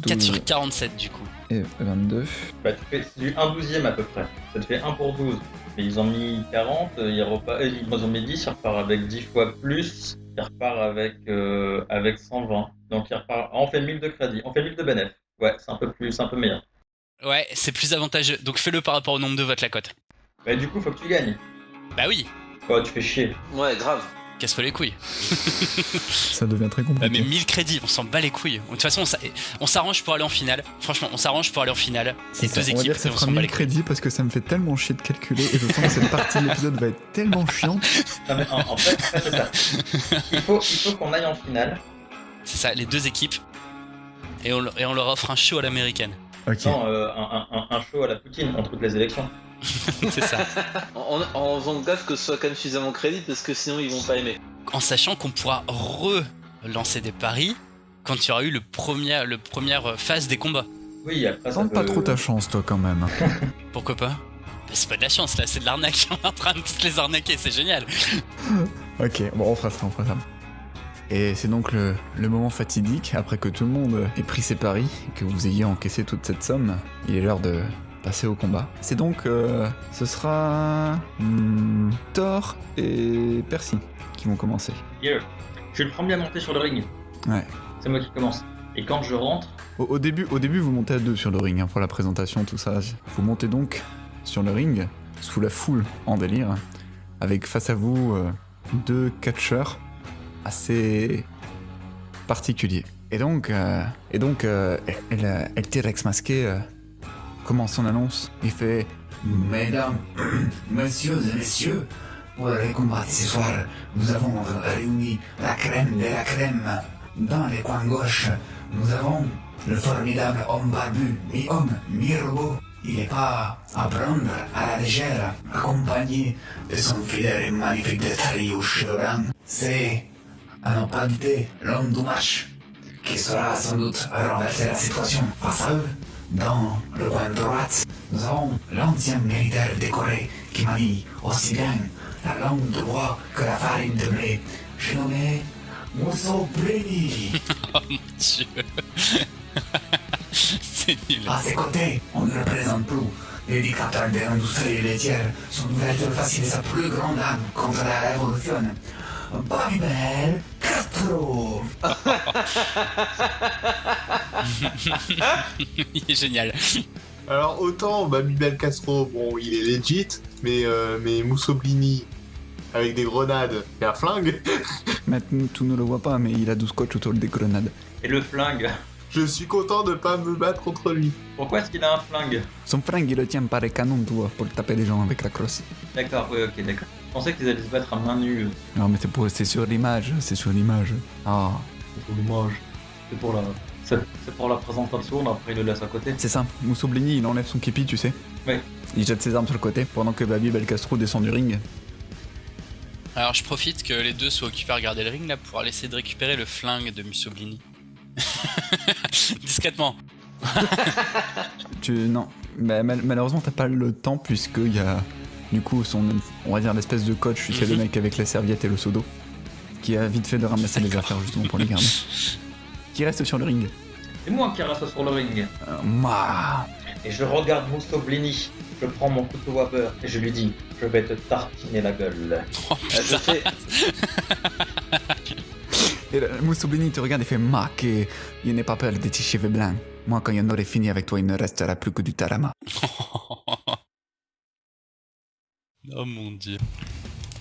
4 12 sur 47, du coup. et 22. Bah tu fais du 1/12 à peu près. Ça te fait 1 pour 12. Et ils ont mis 40, ils ont mis 10, ils repartent avec 10 fois plus. Ils repartent avec 120. Donc ils repartent... on fait 1000 de crédit, on fait 1000 de bénéf. Ouais, c'est un peu meilleur. Ouais, c'est plus avantageux. Donc, fais-le par rapport au nombre de votes, la cote. Bah du coup faut que tu gagnes. Bah oui, Quoi, tu fais chier. Ouais, grave. casse-toi les couilles. Ça devient très Bah, compliqué. mais 1000 crédits, on s'en bat les couilles. De toute façon, on s'arrange pour aller en finale. Franchement, on s'arrange pour aller en finale. C'est Les ça, deux on va équipes, dire que ça et on fera s'en bat 1000 les couilles. crédits parce que ça me fait tellement chier de calculer et je sens que cette partie de l'épisode va être tellement chiante. Non mais en fait c'est ça. Il faut qu'on aille en finale. C'est ça, les deux équipes. Et on leur offre un show à l'américaine. Ok. Non, un show à la Poutine entre toutes les élections. C'est ça. En faisant gaffe que ce soit quand même suffisamment crédit parce que sinon ils vont pas aimer. En sachant qu'on pourra relancer des paris quand il y aura eu le première phase des combats. Oui, après ça Tente pas peut- trop ta chance toi quand même. Pourquoi pas? Bah, c'est pas de la chance là, c'est de l'arnaque. On est en train de tous les arnaquer, c'est génial. Ok, bon on fera ça. Et c'est donc le moment fatidique, après que tout le monde ait pris ses paris, et que vous ayez encaissé toute cette somme, il est l'heure de passer au combat. C'est donc, ce sera Thor et Percy qui vont commencer. Yo. Je suis le premier à monter sur le ring. Ouais. C'est moi qui commence. Et quand je rentre, Au début, vous montez à deux sur le ring, hein, pour la présentation, tout ça. Vous montez donc sur le ring, sous la foule en délire, avec face à vous deux catcheurs assez particuliers. Et donc, El T-Rex masqué commence son annonce. Il fait Mesdames, messieurs et messieurs, pour les combats de ce soir, nous avons réuni la crème de la crème. Dans les coins gauche, nous avons le formidable homme barbu, mi-homme, mi-robot. Il n'est pas à prendre à la légère, accompagné de son fidèle et magnifique trio aux cheveux blancs. C'est, à n'en pas douter, l'homme du match, qui saura sans doute renverser la situation face à eux. Dans le coin droite, nous avons l'ancien militaire décoré qui manie aussi bien la langue de bois que la farine de blé. J'ai nommé Mussolini. Oh mon dieu. C'est nul. À ses côtés, on ne le présente plus. Les dictateurs de l'industrie laitière, son ouverture facile et sa plus grande âme contre la révolution. Babybel Castro. Il est génial. Alors autant Babybel Castro, bon il est legit, mais Moussoblini avec des grenades et un flingue, Maintenant, tout ne le voit pas, mais il a 12 scotch autour des grenades. Et le flingue. je suis content de pas me battre contre lui. Pourquoi est-ce qu'il a un flingue? Son flingue, il le tient par les canons, tu vois, pour taper les gens avec la crosse. D'accord, oui, ok, d'accord. Je pensais qu'ils allaient se battre à main nue. Non, mais c'est sur l'image, c'est sur l'image. Ah, C'est pour l'image. C'est pour la présentation, après il le laisse à côté. c'est ça. Moussoblini, il enlève son képi, tu sais. Oui. Il jette ses armes sur le côté, pendant que Babybel Castro descend du ring. Alors je profite que les deux soient occupés à regarder le ring là pour essayer de récupérer le flingue de Mussolini. Discrètement. Non, bah, malheureusement t'as pas le temps puisqu'il y a du coup on va dire l'espèce de coach, tu sais le mec avec la serviette et le seau d'eau, qui a vite fait de ramasser les affaires justement pour les garder. Qui reste sur le ring. C'est moi qui reste sur le ring. Mouah. Et je regarde Moussoblini. Je prends mon couteau à beurre et je lui dis, je vais te tartiner la gueule. Oh Je putain. fais... Et là, Moussoblini te regarde et fait Mac, et il n'aie pas peur de tes cheveux blancs. Moi, quand il y en aurai fini avec toi, il ne restera plus que du tarama. Oh mon dieu.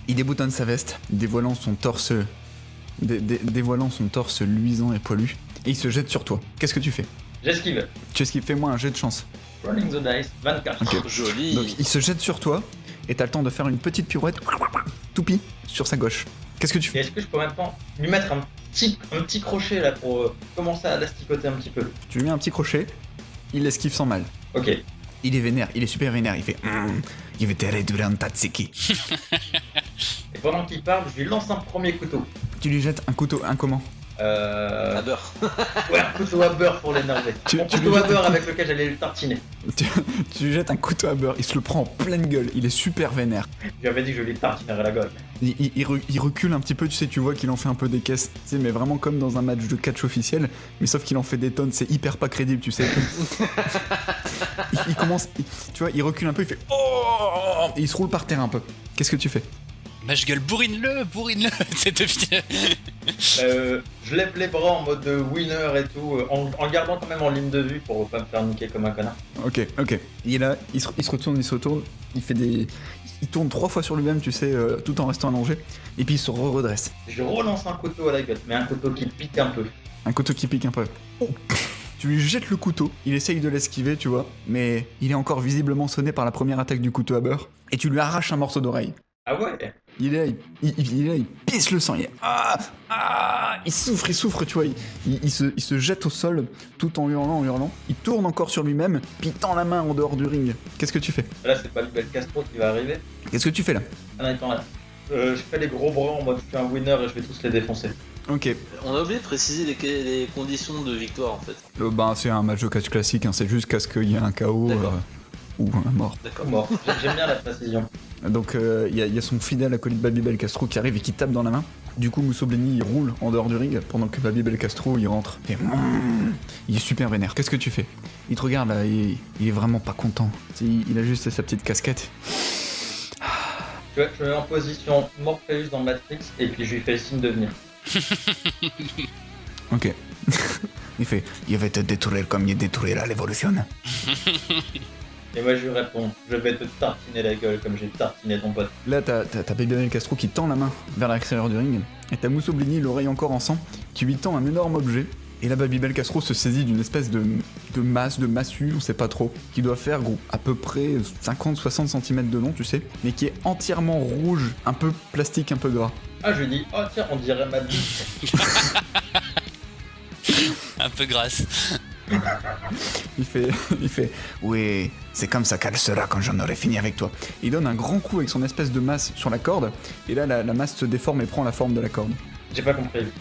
Il déboutonne sa veste, dévoilant son torse luisant et poilu, et il se jette sur toi. Qu'est-ce que tu fais? J'esquive. Tu esquives, fais-moi un jet de chance. Rolling the dice, 24. Ok. Joli. Donc il se jette sur toi, et t'as le temps de faire une petite pirouette, toupie, sur sa gauche. Qu'est-ce que tu Et fais? est-ce que je peux même pas lui mettre un petit crochet là pour commencer à l'asticoter un petit peu? Tu lui mets un petit crochet, il esquive sans mal. Ok. Il est vénère, il est super vénère, il fait je vais te réduire en tatsiki. Et pendant qu'il parle, je lui lance un premier couteau. Tu lui jettes un couteau, un comment? À beurre. Ouais, un couteau à beurre pour l'énerver. Tu Mon lui couteau à jettes beurre un avec lequel j'allais le tartiner. Tu lui jettes un couteau à beurre, il se le prend en pleine gueule, il est super vénère. Je lui avais dit que je lui tartinerais la gueule. Il recule un petit peu, tu sais, tu vois qu'il en fait un peu des caisses, tu sais, mais vraiment comme dans un match de catch officiel, mais sauf qu'il en fait des tonnes, c'est hyper pas crédible, tu sais. il commence, tu vois, il recule un peu, il fait oh, et il se roule par terre un peu. Qu'est-ce que tu fais? Bah je gueule bourrine-le. C'est devenu... Je lève les bras en mode winner et tout, en gardant quand même en ligne de vue pour pas me faire niquer comme un connard. Ok. Il est là, il se retourne, il fait des... Il tourne 3 fois sur lui-même, tu sais, tout en restant allongé, et puis il se redresse. Je relance un couteau à la gueule, mais un couteau qui pique un peu. Un couteau qui pique un peu. Oh. Tu lui jettes le couteau, il essaye de l'esquiver, tu vois, mais il est encore visiblement sonné par la première attaque du couteau à beurre, et tu lui arraches un morceau d'oreille. Ah ouais? Il est là, il pisse le sang, il souffre, tu vois, il se jette au sol tout en hurlant, il tourne encore sur lui-même, puis il tend la main en dehors du ring. Qu'est-ce que tu fais? Là, c'est pas Babybel Castro qui va arriver. Qu'est-ce que tu fais là? Ah non, attends là. Je fais les gros bras en mode je suis un winner et je vais tous les défoncer. Ok. On a oublié de préciser les conditions de victoire en fait. Ben c'est un match de catch classique, hein, c'est juste qu'à ce qu'il y ait un KO D'accord. ou un mort. D'accord. Mort. J'aime bien la précision. Donc il y a son fidèle acolyte Babybel Castro qui arrive et qui tape dans la main. Du coup Moussoblini il roule en dehors du ring pendant que Babybel Castro il rentre. Et il est super vénère. Qu'est-ce que tu fais? Il te regarde là, il est vraiment pas content. Il a juste sa petite casquette. Je me mets en position Morpheus dans Matrix et puis je lui fais le signe de venir. Ok. Il fait je vais te détruire comme il détruira l'évolution. Et moi je lui réponds, je vais te tartiner la gueule comme j'ai tartiné ton pote. Là t'as Babybel Castro qui tend la main vers l'extérieur du ring. Et t'as Moussoblini, l'oreille encore en sang, qui lui tend un énorme objet. Et là Babybel Castro se saisit d'une espèce de massue, on sait pas trop, qui doit faire gros, à peu près 50-60 cm de long, tu sais, mais qui est entièrement rouge, un peu plastique, un peu gras. Ah je lui dis, oh tiens on dirait ma bite. Un peu grasse. Il fait oui, c'est comme ça qu'elle sera quand j'en aurai fini avec toi. Il donne un grand coup avec son espèce de masse sur la corde, et là la masse se déforme et prend la forme de la corde. J'ai pas compris. Avec...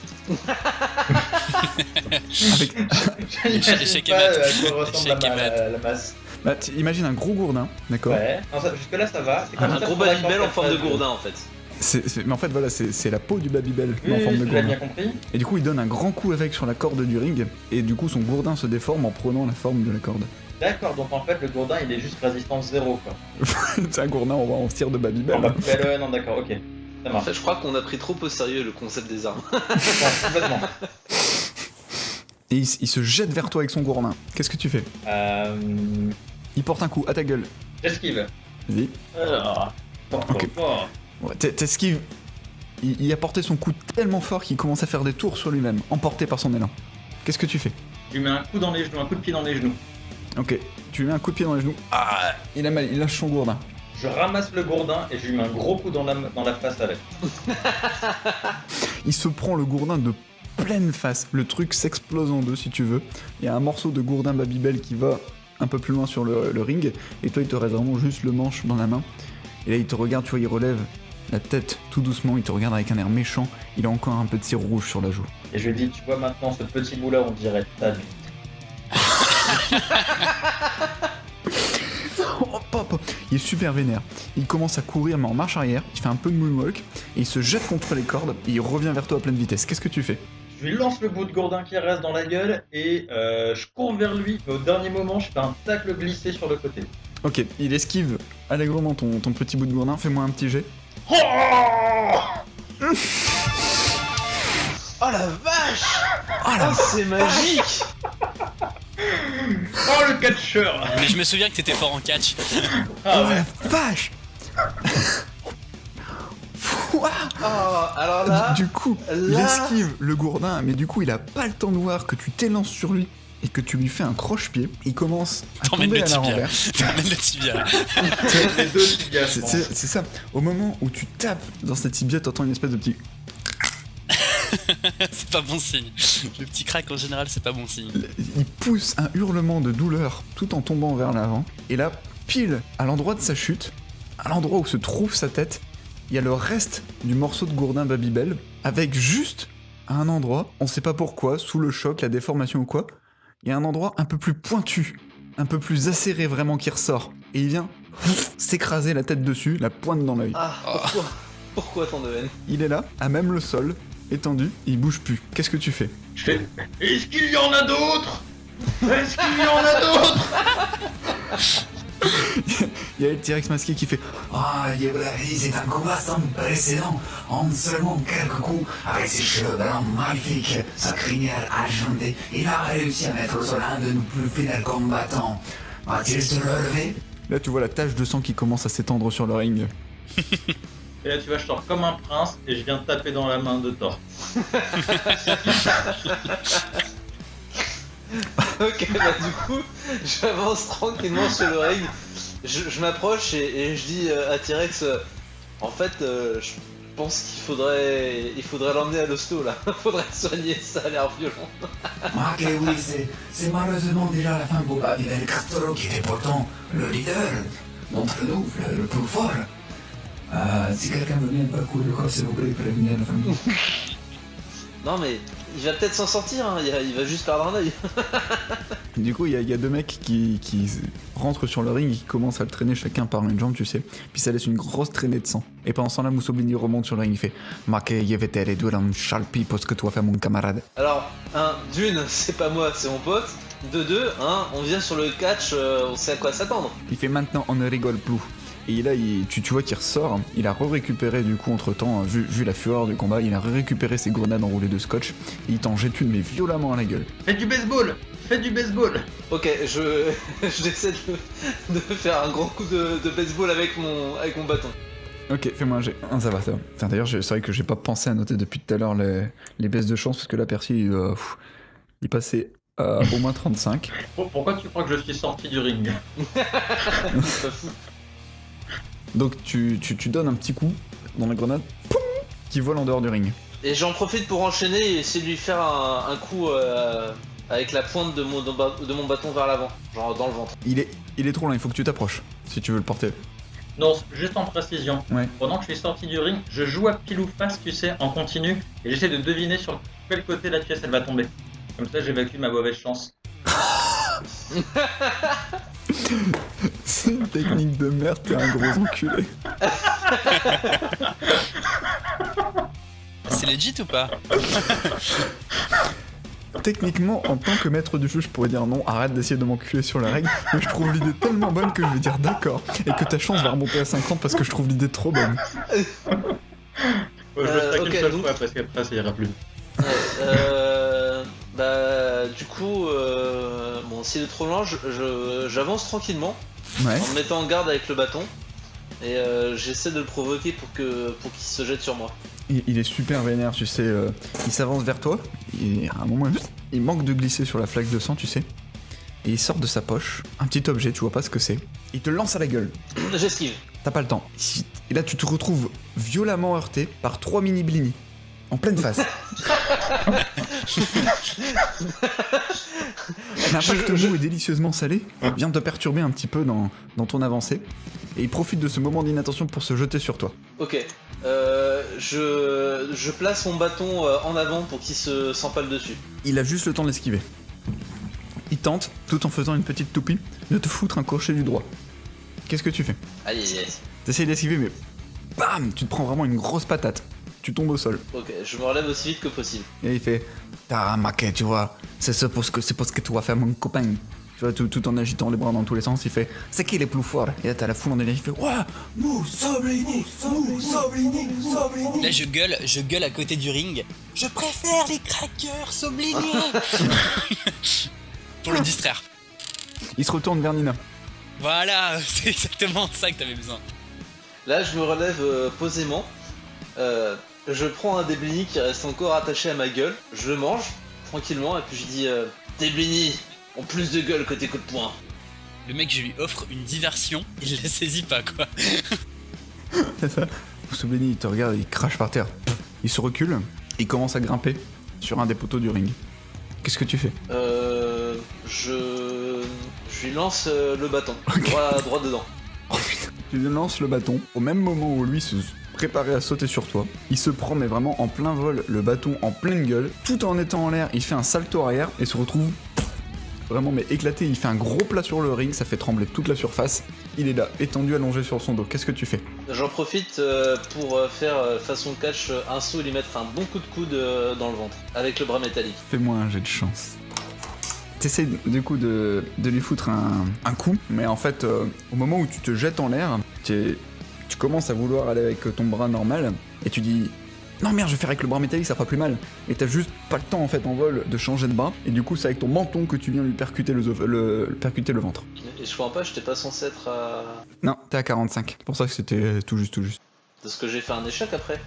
J'imagine pas à quoi ressemble la masse. Bah, imagine un gros gourdin, d'accord? Ouais, non, jusque là ça va. C'est comme Un ça gros pour la Babybel en corde, forme de ça, gourdin en fait. Mais en fait voilà, c'est la peau du Babybel Oui, en forme de tu l'as gourdin. bien compris. Et du coup il donne un grand coup avec sur la corde du ring, et du coup son gourdin se déforme en prenant la forme de la corde. D'accord, donc en fait le gourdin il est juste résistance 0 quoi. C'est un gourdin en cire de Babybel. Non, bah, non d'accord, ok. Ça En marche. fait, je crois qu'on a pris trop au sérieux le concept des armes. Ouais, complètement. Et il se jette vers toi avec son gourdin. Qu'est-ce que tu fais? Il porte un coup à ta gueule. J'esquive. Vas-y. Alors, pourquoi Ok. pas. Ouais, t'esquives. Il a porté son coup tellement fort qu'il commence à faire des tours sur lui-même, emporté par son élan. Qu'est-ce que tu fais? Je lui mets un coup dans les genoux, un coup de pied dans les genoux. Ok, tu lui mets un coup de pied dans les genoux. Ah, il a mal, il lâche son gourdin. Je ramasse le gourdin et je lui mets un gros coup dans la face avec. Il se prend le gourdin de pleine face. Le truc s'explose en deux si tu veux. Il y a un morceau de gourdin Babybel qui va un peu plus loin sur le ring. Et toi, il te reste vraiment juste le manche dans la main. Et là, il te regarde, tu vois, il relève la tête tout doucement. Il te regarde avec un air méchant. Il a encore un peu de cire rouge sur la joue. Et je lui dis, tu vois maintenant ce petit bout là, on dirait ta bite. Hop, hop. Il est super vénère. Il commence à courir mais en marche arrière. Il fait un peu de moonwalk. Et il se jette contre les cordes. Et il revient vers toi à pleine vitesse. Qu'est-ce que tu fais? Je lui lance le bout de gourdin qui reste dans la gueule et je cours vers lui. Mais au dernier moment, je fais un tacle glissé sur le côté. Ok, il esquive allègrement ton petit bout de gourdin. Fais-moi un petit jet. Oh Oh la vache! Oh la Oh, c'est magique! Oh le catcheur! Mais je me souviens que t'étais fort en catch. Ah Oh ouais. la vache. Ouah. Oh, alors là, Du coup, il là- esquive le gourdin, mais du coup, il a pas le temps de voir que tu t'élances sur lui et que tu lui fais un croche-pied. Il commence à T'emmènes tomber le à la tibia. renverse. T'emmènes le tibia. Les deux tibias. je pense. C'est ça. Au moment où tu tapes dans cette tibia, t'entends une espèce de petit... C'est pas bon signe. Le petit crack en général, c'est pas bon signe. Il pousse un hurlement de douleur tout en tombant vers l'avant. Et là, pile à l'endroit de sa chute, à l'endroit où se trouve sa tête, il y a le reste du morceau de gourdin Babybel, avec juste à un endroit, on sait pas pourquoi, sous le choc, la déformation ou quoi, il y a un endroit un peu plus pointu, un peu plus acéré vraiment qui ressort. Et il vient s'écraser la tête dessus, la pointe dans l'œil. Ah, pourquoi tant de haine? Il est là, à même le sol, étendu, il bouge plus. Qu'est-ce que tu fais? Je fais. Est-ce qu'il y en a d'autres? Est-ce qu'il y en a d'autres? Il y a le T-Rex masqué qui fait Ah, Yebrahim, c'est un combat sans précédent. En seulement quelques coups, avec ses cheveux blancs magnifiques, sa crinière argentée, il a réussi à mettre au sol un de nos plus fidèles combattants. Va-t-il se relever? Là, tu vois la tache de sang qui commence à s'étendre sur le ring. Et là, tu vois, je sors comme un prince et je viens taper dans la main de Thor. Ok, bah du coup, j'avance tranquillement sur le ring. Je m'approche et je dis à T-Rex, en fait, je pense qu'il faudrait l'emmener à l'hosto là. Faudrait le soigner, ça a l'air violent. Ah, que oui, c'est malheureusement déjà la fin pour Babybel Castro, qui était pourtant le leader d'entre nous, le plus fort. Si quelqu'un veut bien pas courir le corps, s'il vous plaît, prévenez la famille. Non mais il va peut-être s'en sortir, hein. Il va juste perdre un œil. Du coup, il y a deux mecs qui rentrent sur le ring et qui commencent à le traîner chacun par une jambe, tu sais. Puis ça laisse une grosse traînée de sang. Et pendant ce temps-là, Mussolini remonte sur le ring, il fait Ma che io vedere due un scialpi parce que tu vas faire mon camarade. Alors, d'une, c'est pas moi, c'est mon pote. De deux, on vient sur le catch, on sait à quoi s'attendre. Il fait maintenant on ne rigole plus. Et là, tu vois qu'il ressort, il a récupéré du coup entre temps, vu la fureur du combat, il a récupéré ses grenades enroulées de scotch et il t'en jette une mais violemment à la gueule. Fais du baseball! Fais du baseball! Ok, je j'essaie de faire un grand coup de baseball avec mon bâton. Ok, fais-moi un jet. Ah, ça va. Putain, d'ailleurs, c'est vrai que j'ai pas pensé à noter depuis tout à l'heure les baisses de chance parce que là, Percy, il passait au moins 35. Pourquoi tu crois que je suis sorti du ring? Pas fou. Donc tu donnes un petit coup dans la grenade, poum, qui vole en dehors du ring. Et j'en profite pour enchaîner et essayer de lui faire un coup avec la pointe de mon bâton vers l'avant, genre dans le ventre. Il est trop loin, il faut que tu t'approches si tu veux le porter. Non, juste en précision. Ouais. Pendant que je suis sorti du ring, je joue à pile ou face, tu sais, en continu, et j'essaie de deviner sur quel côté la pièce elle va tomber. Comme ça, j'évacue ma mauvaise chance. C'est une technique de merde, t'es un gros enculé. C'est legit ou pas? Techniquement, en tant que maître du jeu, je pourrais dire non, arrête d'essayer de m'enculer sur la règle, mais je trouve l'idée tellement bonne que je vais dire d'accord, et que ta chance va remonter à 50 parce que je trouve l'idée trop bonne. Je le ferai ok, qu'une seule donc- fois parce qu'après ça ira plus. Bah Du coup, bon, s'il est trop loin, j'avance tranquillement Ouais. en me mettant en garde avec le bâton et j'essaie de le provoquer pour qu'il se jette sur moi. Il est super vénère, tu sais. Il s'avance vers toi. Et à un moment, il manque de glisser sur la flaque de sang, tu sais. Et il sort de sa poche un petit objet, tu vois pas ce que c'est. Il te lance à la gueule. J'esquive. T'as pas le temps. Et là, tu te retrouves violemment heurté par 3 mini blinis. En pleine face. L'impact mou et délicieusement salé vient te perturber un petit peu dans ton avancée. Et il profite de ce moment d'inattention pour se jeter sur toi. Ok. Je place mon bâton en avant pour qu'il s'empale dessus. Il a juste le temps de l'esquiver. Il tente, tout en faisant une petite toupie, de te foutre un crochet du droit. Qu'est-ce que tu fais? Aïe aïe aïe. T'essayes d'esquiver, mais bam, tu te prends vraiment une grosse patate. Tu tombes au sol. Ok, je me relève aussi vite que possible. Et il fait t'as remarqué, tu vois, c'est parce que tu vas faire mon copain. Tu vois, tout en agitant les bras dans tous les sens, il fait c'est qui les plus forts? Et là, t'as la foule en délire, il fait ouah, Mussolini. Là, je gueule à côté du ring. Je préfère les crackers Soblini. Pour le distraire. Il se retourne vers Nina. Voilà, c'est exactement ça que t'avais besoin. Là, je me relève posément. Je prends un des blinis qui reste encore attaché à ma gueule. Je le mange tranquillement et puis je dis tes blinis ont plus de gueule que tes coups de poing. Le mec, je lui offre une diversion, il la saisit pas, quoi. C'est ça. Mussolini, il te regarde, il crache par terre. Il se recule, il commence à grimper sur un des poteaux du ring. Qu'est-ce que tu fais? Je lui lance le bâton, droit dedans. Tu lui lances le bâton au même moment où lui se préparait à sauter sur toi. Il se prend mais vraiment en plein vol le bâton en pleine gueule. Tout en étant en l'air, il fait un salto arrière et se retrouve vraiment mais éclaté. Il fait un gros plat sur le ring, ça fait trembler toute la surface. Il est là, étendu, allongé sur son dos. Qu'est-ce que tu fais? J'en profite pour faire façon catch un saut et lui mettre un bon coup de coude dans le ventre avec le bras métallique. Fais-moi un jet de chance. T'essayes du coup de lui foutre un coup, mais en fait, au moment où tu te jettes en l'air, tu commences à vouloir aller avec ton bras normal, et tu dis non merde, je vais faire avec le bras métallique, ça fera plus mal. Et t'as juste pas le temps en fait en vol de changer de bras, et du coup c'est avec ton menton que tu viens lui percuter percuter le ventre. Et je crois pas, j'étais pas censé être à... Non, t'es à 45, c'est pour ça que c'était tout juste. Parce que j'ai fait un échec après.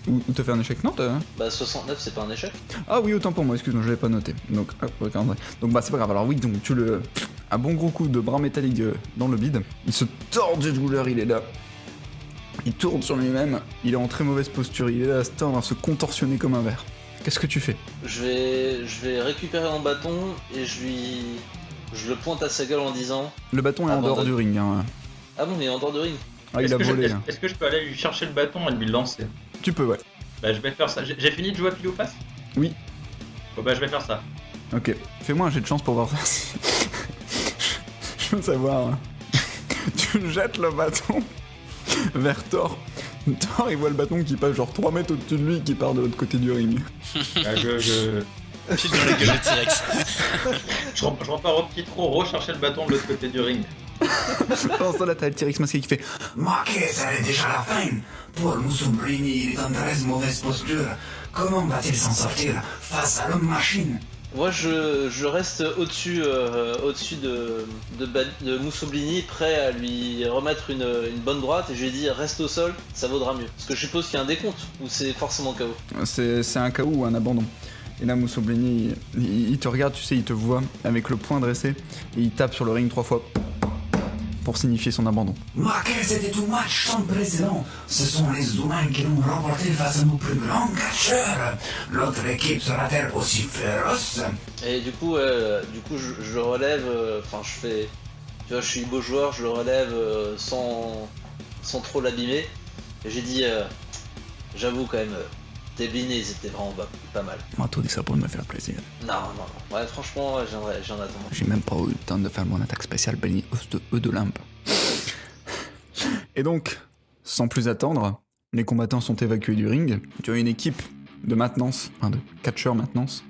Ou t'as fait un échec? Non, t'as... Bah 69 c'est pas un échec. Ah oui, autant pour moi, excuse-moi, je l'avais pas noté. Donc, hop, regardez. Donc bah c'est pas grave, alors oui, donc tu le... Un bon gros coup de bras métallique dans le bide. Il se tord de douleur, il est là. Il tourne sur lui-même, il est en très mauvaise posture, il est là à se tordre, à se contorsionner comme un verre. Qu'est-ce que tu fais? Je vais récupérer mon bâton et je le pointe à sa gueule en disant... Le bâton est en dehors du ring, hein. Ah bon, mais il est en dehors du ring. Ah, il a volé, là. Est-ce que je peux aller lui chercher le bâton et lui le lancer? Tu peux, ouais. Bah je vais faire ça. J'ai fini de jouer à pile ou face? Oui. Bon bah je vais faire ça. Ok. Fais-moi un jet de chance pour voir ça. Je veux savoir. Hein. Tu jettes le bâton vers Thor. Thor, il voit le bâton qui passe genre 3 mètres au-dessus de lui et qui part de l'autre côté du ring. Bah, Pile dans la gueule de T-Rex. je repars au petit trou, rechercher le bâton de l'autre côté du ring. Pendant ça, là, t'as le T-Rex masqué qui fait Marquez, ça est déjà la fin. Pour Mussolini, il est en très mauvaise posture. Comment va-t-il s'en sortir face à l'homme machine? Moi je reste au-dessus de Mussolini, prêt à lui remettre une bonne droite, et je lui ai dit reste au sol, ça vaudra mieux. Parce que je suppose qu'il y a un décompte, ou c'est forcément KO. C'est un KO ou un abandon. Et là, Mussolini, il te regarde, tu sais, il te voit avec le poing dressé, et il tape sur le ring 3 fois pour signifier son abandon. Marquez, c'était un match sans précédent. Ce sont les humains qui l'ont remporté face à nos plus grands catcheurs. L'autre équipe sera-t-elle aussi féroce? Et du coup je relève, enfin je fais, tu vois, je suis beau joueur, je le relève sans trop l'abîmer. Et j'ai dit, j'avoue quand même, tes blinis étaient vraiment pas mal. Moi, tout dit ça pour me faire plaisir. Non. Ouais, franchement, j'en attends. J'ai même pas eu le temps de faire mon attaque spéciale Benny de Limpe. Et donc, sans plus attendre, les combattants sont évacués du ring. Tu as une équipe de maintenance, enfin de catcheurs maintenance,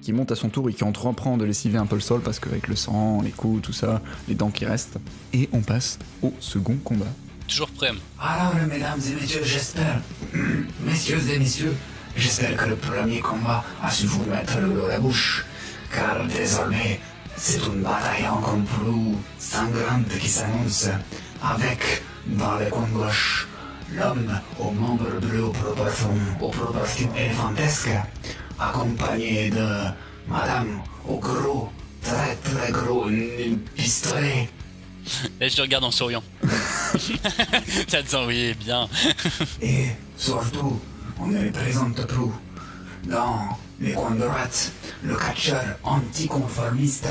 qui monte à son tour et qui entreprend de lessiver un peu le sol parce qu'avec le sang, les coups, tout ça, les dents qui restent. Et on passe au second combat. Toujours prêt. Alors, mesdames et messieurs, j'espère, messieurs et messieurs, j'espère que le premier combat a su vous mettre l'eau à la bouche. car désormais, c'est une bataille encore plus sanglante qui s'annonce, avec, dans le coin gauche, l'homme aux membres bleus aux proportions éléphantesques, accompagné de madame au gros, très très gros pistolet. Là, je te regarde en souriant. Ça te sent, oui, bien. Et surtout, on ne les présente plus. Dans les coins droits, le catcheur anticonformiste,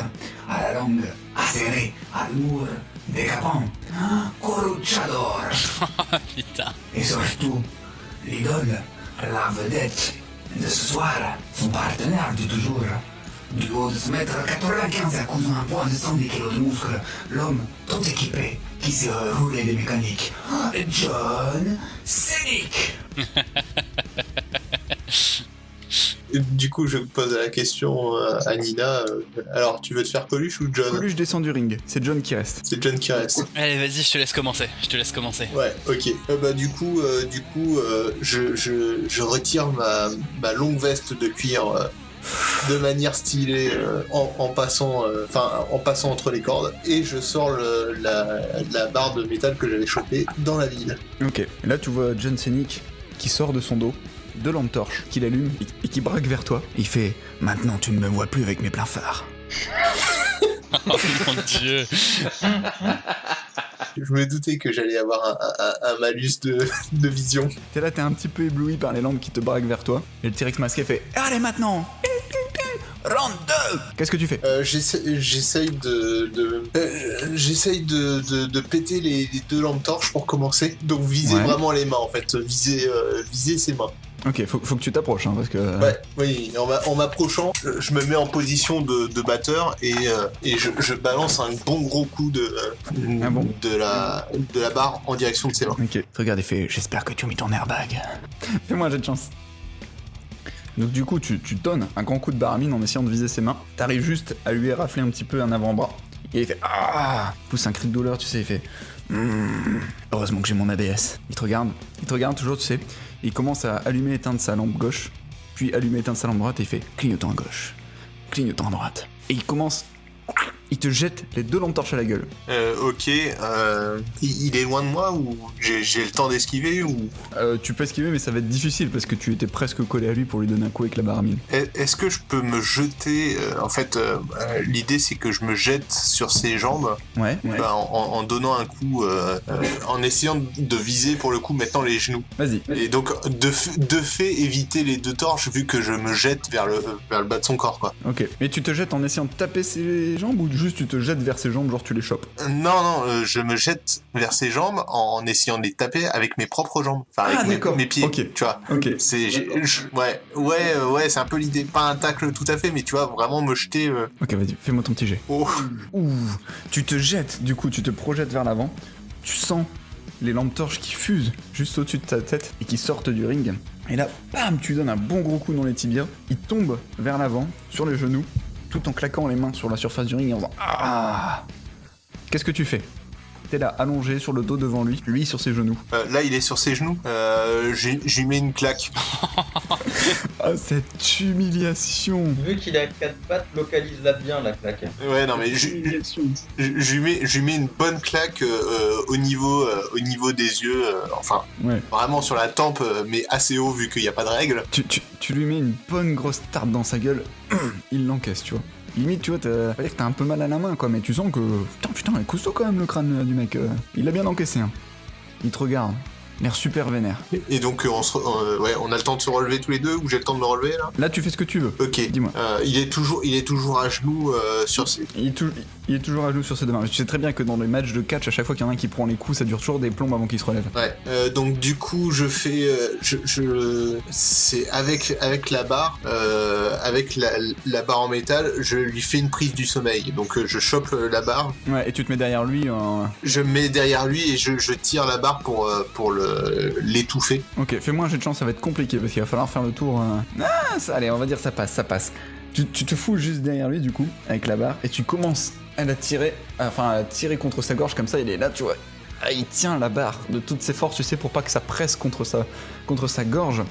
à la langue acérée, à l'humour décapant, Coruchador. Putain. Et surtout, l'idole, la vedette de ce soir, son partenaire de toujours. Du haut de 1m95 à cousin un poids de 110 kg de muscle, l'homme tout équipé qui s'est roulé des mécaniques, John Scenic. Du coup, je pose la question à Nina. Alors, tu veux te faire Coluche ou John? Coluche descend du ring, c'est John qui reste. C'est John qui reste. Allez, vas-y, je te laisse commencer. Ouais, ok. Du coup, je retire ma longue veste de cuir de manière stylée en passant entre les cordes, et je sors la barre de métal que j'avais chopée dans la ville. Ok, et là tu vois John Scenic qui sort de son dos, deux lampes torches qu'il allume et qui braque vers toi. Il fait « Maintenant tu ne me vois plus avec mes pleins phares. » Oh mon dieu. Je me doutais que j'allais avoir un malus de vision. T'es là, t'es un petit peu ébloui par les lampes qui te braquent vers toi. Et le T-Rex masqué fait « Allez maintenant !» Round 2. Qu'est-ce que tu fais? J'essaye de péter les deux lampes torches pour commencer. Donc viser vraiment les mains en fait. Viser ses mains. Ok, faut que tu t'approches, hein, parce que... Ouais, oui, en m'approchant, je me mets en position de batteur et je balance un bon gros coup de la barre en direction de ses mains. Ok, Regarde et fait « J'espère que tu as mis ton airbag. » Fais-moi un jet de chance. Donc du coup, tu donnes un grand coup de baramine en essayant de viser ses mains. T'arrives juste à lui rafler un petit peu un avant-bras. Et il fait « Ah !» Il pousse un cri de douleur, tu sais, il fait « Heureusement que j'ai mon ABS. » Il te regarde toujours, tu sais. Il commence à allumer et éteindre sa lampe gauche, puis allumer et éteindre sa lampe droite et il fait Clignotant à gauche, clignotant à droite. Et il te jette les deux lampes torches à la gueule. Ok, il est loin de moi ou j'ai le temps d'esquiver ou... Tu peux esquiver mais ça va être difficile parce que tu étais presque collé à lui pour lui donner un coup avec la baramine. Est-ce que je peux me jeter... l'idée c'est que je me jette sur ses jambes en donnant un coup, en essayant de viser pour le coup maintenant les genoux. Vas-y. Et donc de fait éviter les deux torches vu que je me jette vers le bas de son corps quoi. Ok, mais tu te jettes en essayant de taper ses jambes ou juste tu te jettes vers ses jambes, genre tu les chopes? Non, je me jette vers ses jambes en essayant de les taper avec mes propres jambes. Enfin, avec mes pieds, okay. Tu vois. Ok. Ouais, c'est un peu l'idée. Pas un tacle tout à fait, mais tu vois, vraiment me jeter... Ok, vas-y, fais-moi ton petit jet. Oh. Ouh. Tu te jettes, du coup, tu te projettes vers l'avant. Tu sens les lampes torches qui fusent juste au-dessus de ta tête et qui sortent du ring. Et là, bam, tu donnes un bon gros coup dans les tibias. Il tombe vers l'avant, sur les genoux, tout en claquant les mains sur la surface du ring et en faisant Ah. Qu'est-ce que tu fais? T'es là, allongé sur le dos devant lui sur ses genoux. Là, il est sur ses genoux. Je lui mets une claque. Ah, cette humiliation. Vu qu'il a 4 pattes, localise-la bien la claque. Ouais, non, mais je lui mets une bonne claque au niveau des yeux. Vraiment sur la tempe, mais assez haut vu qu'il n'y a pas de règle. Tu lui mets une bonne grosse tarte dans sa gueule. Il l'encaisse, tu vois. Limite, tu vois, pas dire que t'as un peu mal à la main, quoi, mais tu sens que... Putain, il est costaud quand même, le crâne du mec. Il l'a bien encaissé, hein. Il te regarde, l'air super vénère. Et donc, on a le temps de se relever tous les deux, ou j'ai le temps de me relever, là? Là, tu fais ce que tu veux. Ok. Dis-moi. Il est toujours à genoux sur ses... Il est toujours à genoux sur ses deux mains. Tu sais très bien que dans les matchs de catch, à chaque fois qu'il y en a un qui prend les coups, ça dure toujours des plombes avant qu'il se relève. Ouais. Donc du coup, je fais, c'est avec la barre, avec la barre en métal, je lui fais une prise du sommeil. Donc je chope la barre. Ouais. Et tu te mets derrière lui. Je me mets derrière lui et je tire la barre pour l'étouffer. Ok. Fais-moi un jet de chance, ça va être compliqué parce qu'il va falloir faire le tour. Allez, on va dire ça passe. Tu te fous juste derrière lui du coup, avec la barre, et tu commences à la tirer contre sa gorge comme ça, il est là, tu vois. Il tient la barre de toutes ses forces, tu sais, pour pas que ça presse contre sa gorge.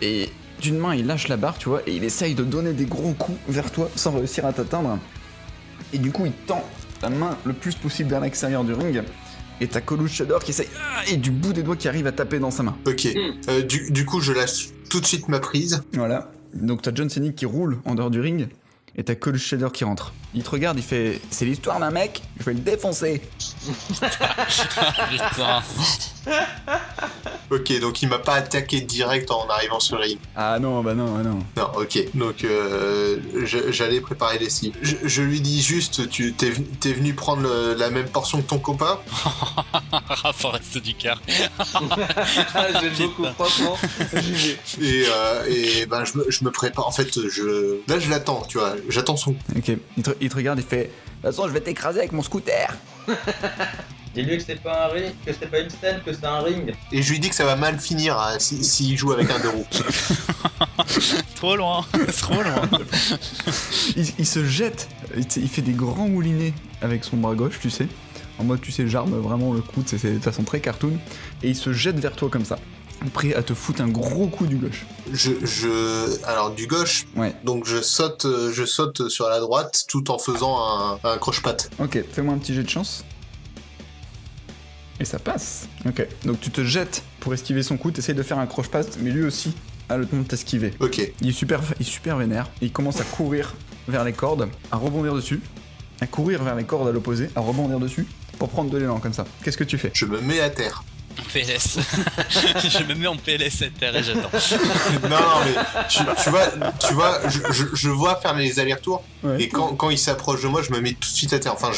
Et d'une main, il lâche la barre, tu vois, et il essaye de donner des gros coups vers toi sans réussir à t'atteindre. Et du coup, il tend la main le plus possible vers l'extérieur du ring. Et t'as Coluche Shadow qui essaye, et du bout des doigts qui arrive à taper dans sa main. Ok. Du coup, je lâche tout de suite ma prise. Voilà. Donc t'as John Cena qui roule en dehors du ring. Et t'as Coluche Shadow qui rentre. Il te regarde, il fait « C'est l'histoire d'un mec, je vais le défoncer !» Putain. Ok, donc il m'a pas attaqué direct en arrivant sur le ring. Ah non, bah non, non. Non, ok. Donc j'allais préparer les cibles. Je lui dis juste, t'es venu prendre la même portion que ton copain. Forest du cœur. J'aime beaucoup, franchement. Et ben je me prépare. En fait, là je l'attends, tu vois. J'attends son. Ok, il te regarde, il fait « De toute façon, je vais t'écraser avec mon scooter !» Dis-lui que c'est pas un ring, que c'est pas une scène, que c'est un ring. Et je lui dis que ça va mal finir hein, s'il joue avec un deux roues. Trop loin, trop loin. Il se jette, il fait des grands moulinets avec son bras gauche, tu sais. En mode, tu sais, j'arme vraiment le coude, c'est de façon très cartoon. Et il se jette vers toi comme ça, prêt à te foutre un gros coup du gauche. Alors du gauche, Ouais. donc je saute sur la droite tout en faisant un croche-patte. Ok, fais-moi un petit jet de chance. Et ça passe. Ok, donc tu te jettes pour esquiver son coup, t'essayes de faire un croche-patte, mais lui aussi a le temps de t'esquiver. Ok. Il est super vénère, il commence à courir vers les cordes, à rebondir dessus, à courir vers les cordes à l'opposé, à rebondir dessus, pour prendre de l'élan comme ça. Qu'est-ce que tu fais? Je me mets à terre. En PLS. Je me mets en PLS à terre et j'attends. Non, mais tu vois, je vois faire les allers-retours. Ouais. Et quand il s'approche de moi, je me mets tout de suite à terre. Enfin,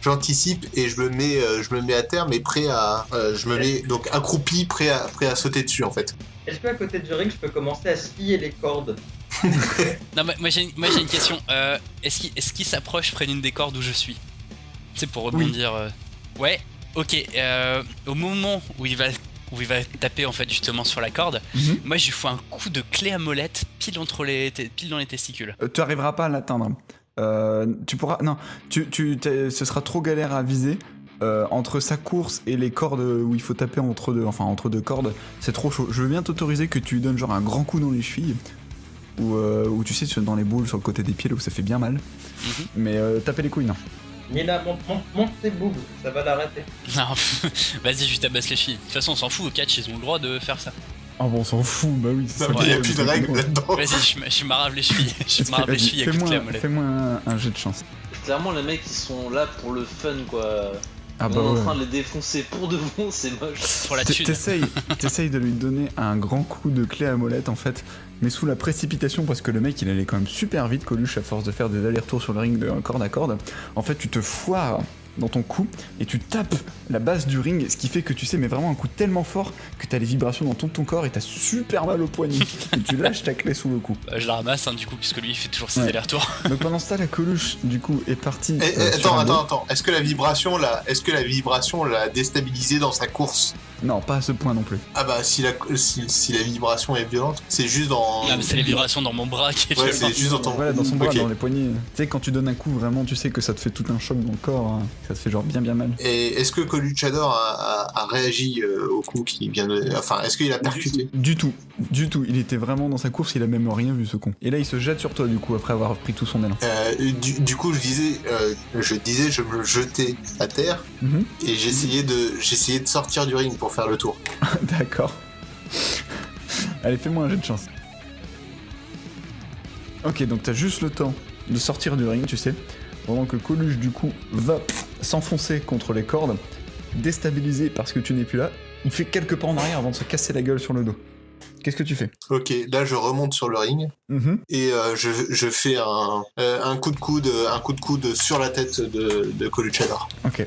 j'anticipe et je me mets à terre, mais je me mets donc accroupi, prêt à sauter dessus en fait. Est-ce qu'à côté du ring, je peux commencer à scier les cordes? Non, moi j'ai une question. Est-ce qu'il s'approche près d'une des cordes où je suis? C'est pour rebondir. Ouais. Ok. Au moment où il va taper en fait justement sur la corde, moi je lui fous un coup de clé à molette pile dans les testicules. Tu arriveras pas à l'atteindre. Tu pourras. Non, ce sera trop galère à viser. Entre sa course et les cordes où il faut taper entre deux cordes, c'est trop chaud. Je veux bien t'autoriser que tu lui donnes genre un grand coup dans les chevilles. Ou tu sais, dans les boules sur le côté des pieds là où ça fait bien mal. Mais taper les couilles, non. Nina, monte tes boobs, ça va l'arrêter. Non, vas-y, je lui tabasse les chevilles. De toute façon, on s'en fout, au catch, ils ont le droit de faire ça. Ah bon, on s'en fout, bah oui. Non, mais il n'y a plus de règles là-dedans. Vas-y, je m'arrave les chevilles. Je m'arrave les chevilles avec clé à molette. Fais-moi un jet de chance. Clairement, les mecs, ils sont là pour le fun, quoi. Ah On est en train de les défoncer pour de bon, c'est moche. Pour la thune. T'essayes de lui donner un grand coup de clé à molette en fait, mais sous la précipitation parce que le mec il allait quand même super vite, Coluche, à force de faire des allers-retours sur le ring de corde à corde. En fait, tu te foires dans ton coup et tu tapes la base du ring, ce qui fait que tu sais, mais vraiment un coup tellement fort que t'as les vibrations dans ton corps et t'as super mal au poignet et tu lâches ta clé sous le coup. Je la ramasse du coup, puisque lui il fait toujours ses Ouais. allers-retours. Donc pendant ce temps, la Coluche du coup est partie. Attends. Est-ce que la vibration l'a déstabilisé dans sa course? Non, pas à ce point non plus. Ah bah si la vibration est violente, c'est juste dans. Ah, mais c'est les vibrations dans mon bras qui est Ouais, violent. c'est juste dans ton. Voilà, dans son bras, Ok. dans les poignets. Tu sais, quand tu donnes un coup, vraiment, tu sais que ça te fait tout un choc dans le corps. Hein. Ça te fait genre bien mal. Et est-ce que Coluchador a réagi au coup qui vient de. Enfin, est-ce qu'il a percuté? Du tout. Il était vraiment dans sa course, il a même rien vu ce con. Et là, il se jette sur toi du coup, après avoir pris tout son élan. Du coup, je me jetais à terre et j'essayais de sortir du ring pour faire le tour. D'accord. Allez, fais-moi un jet de chance. Ok, donc t'as juste le temps de sortir du ring, tu sais, pendant que Coluche, du coup, va s'enfoncer contre les cordes, déstabilisé parce que tu n'es plus là. Il fait quelques pas en arrière avant de se casser la gueule sur le dos. Qu'est-ce que tu fais? Ok, là je remonte sur le ring et je fais un coup de coude sur la tête de Coluchador. Ok.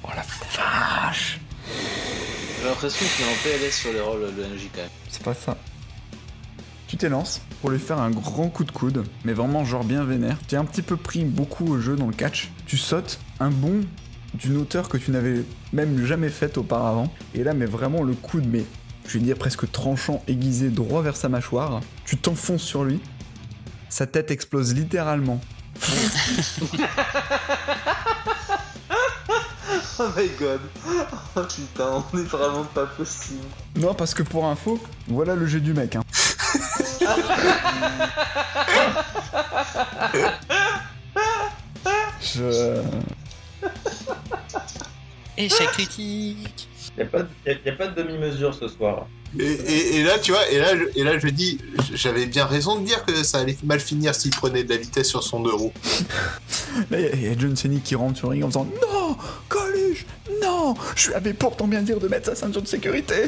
Oh la vache! J'ai l'impression qu'il est en PLS sur les rôles de MJ quand même. C'est pas ça. Tu t'élances pour lui faire un grand coup de coude, mais vraiment genre bien vénère. Tu es un petit peu pris beaucoup au jeu dans le catch. Tu sautes un bond d'une hauteur que tu n'avais même jamais faite auparavant. Et là, mais vraiment le coude, mais je vais dire presque tranchant, aiguisé droit vers sa mâchoire. Tu t'enfonces sur lui. Sa tête explose littéralement. Oh my god. Oh putain, on est vraiment pas possible. Non, parce que pour info, voilà le jeu du mec. Hein. Échec critique. Y a pas de demi-mesure ce soir. Et là, tu vois, et là, je dis, j'avais bien raison de dire que ça allait mal finir s'il prenait de la vitesse sur son 2 roues. Là, il y a John Cena qui rentre sur le ring en faisant non, Coluche, non, je lui avais pourtant bien dire de mettre sa ceinture de sécurité.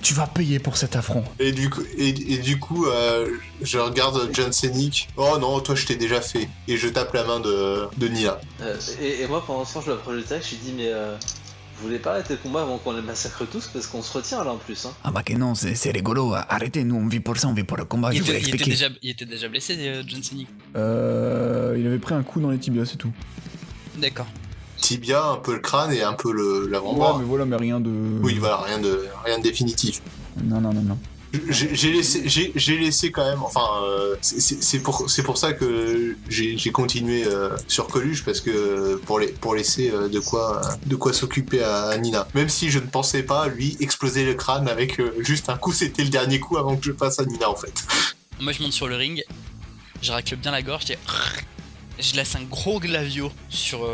Tu vas payer pour cet affront. Et du coup, je regarde John Cena. Oh non, toi, je t'ai déjà fait. Et je tape la main de Nia. Et moi, pendant ce temps, je l'approche du tac, je lui dis, mais vous voulez pas arrêter le combat avant qu'on les massacre tous, parce qu'on se retient là en plus, hein. Ah bah que non, c'est rigolo. Arrêtez, nous on vit pour ça, on vit pour le combat. Je vais expliquer. Il était déjà blessé, John Cena. Il avait pris un coup dans les tibias, c'est tout. D'accord. Tibia, un peu le crâne et un peu l'avant-bras. Ouais, mais voilà, mais rien de... Oui, voilà, rien de définitif. Non. J'ai laissé quand même, enfin, c'est pour ça que j'ai continué sur Coluche, parce que pour laisser de quoi s'occuper à Nina. Même si je ne pensais pas lui exploser le crâne avec juste un coup, c'était le dernier coup avant que je passe à Nina en fait. Moi je monte sur le ring, je racle bien la gorge, je laisse un gros glavio sur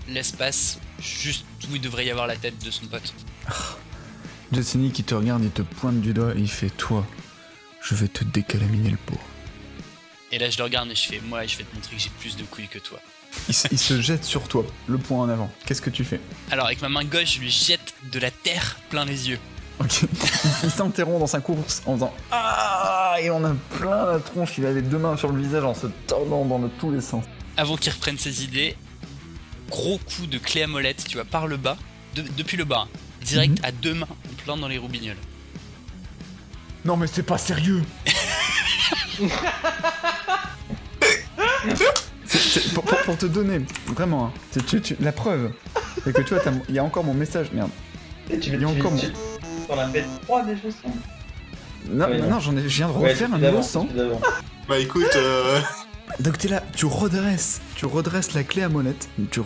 l'espace, juste où il devrait y avoir la tête de son pote. John Cena qui te regarde, il te pointe du doigt et il fait toi, je vais te décalaminer le pot. Et là je le regarde et je fais moi je vais te montrer que j'ai plus de couilles que toi. Il se jette sur toi, le poing en avant. Qu'est-ce que tu fais? Alors avec ma main gauche je lui jette de la terre plein les yeux. Ok. Il s'interrompt dans sa course en faisant ah, et on a plein la tronche, il a les deux mains sur le visage en se tordant dans tous les sens. Avant qu'il reprenne ses idées, gros coup de clé à molette, tu vois, par le bas, depuis le bas, direct à 2 mains, en plein dans les roubignoles. Non mais c'est pas sérieux. Pour te donner, vraiment, hein, la preuve, c'est que tu vois, il y a encore mon message, merde. T'en as fait 3 déjà sans. Non, je viens de refaire un nouveau sang. Bah écoute, Donc t'es là, tu redresses la clé à molette, tu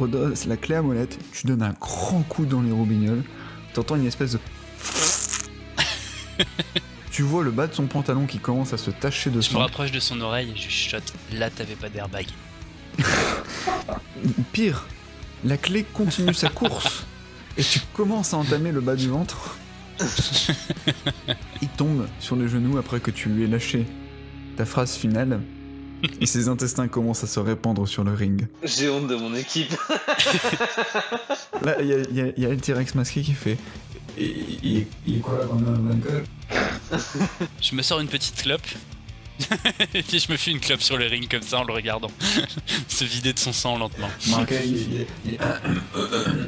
donnes un grand coup dans les roubignoles, t'entends une espèce de... Tu vois le bas de son pantalon qui commence à se tacher de sang. Je me rapproche de son oreille et je chuchote, là t'avais pas d'airbag. Pire, la clé continue sa course et tu commences à entamer le bas du ventre. Il tombe sur les genoux après que tu lui aies lâché ta phrase finale et ses intestins commencent à se répandre sur le ring. J'ai honte de mon équipe. Là, il y a le T-Rex masqué qui fait... Il est quoi là, vainqueur? Je me sors une petite clope. Et puis je me fais une clope sur le ring comme ça en le regardant se vider de son sang lentement.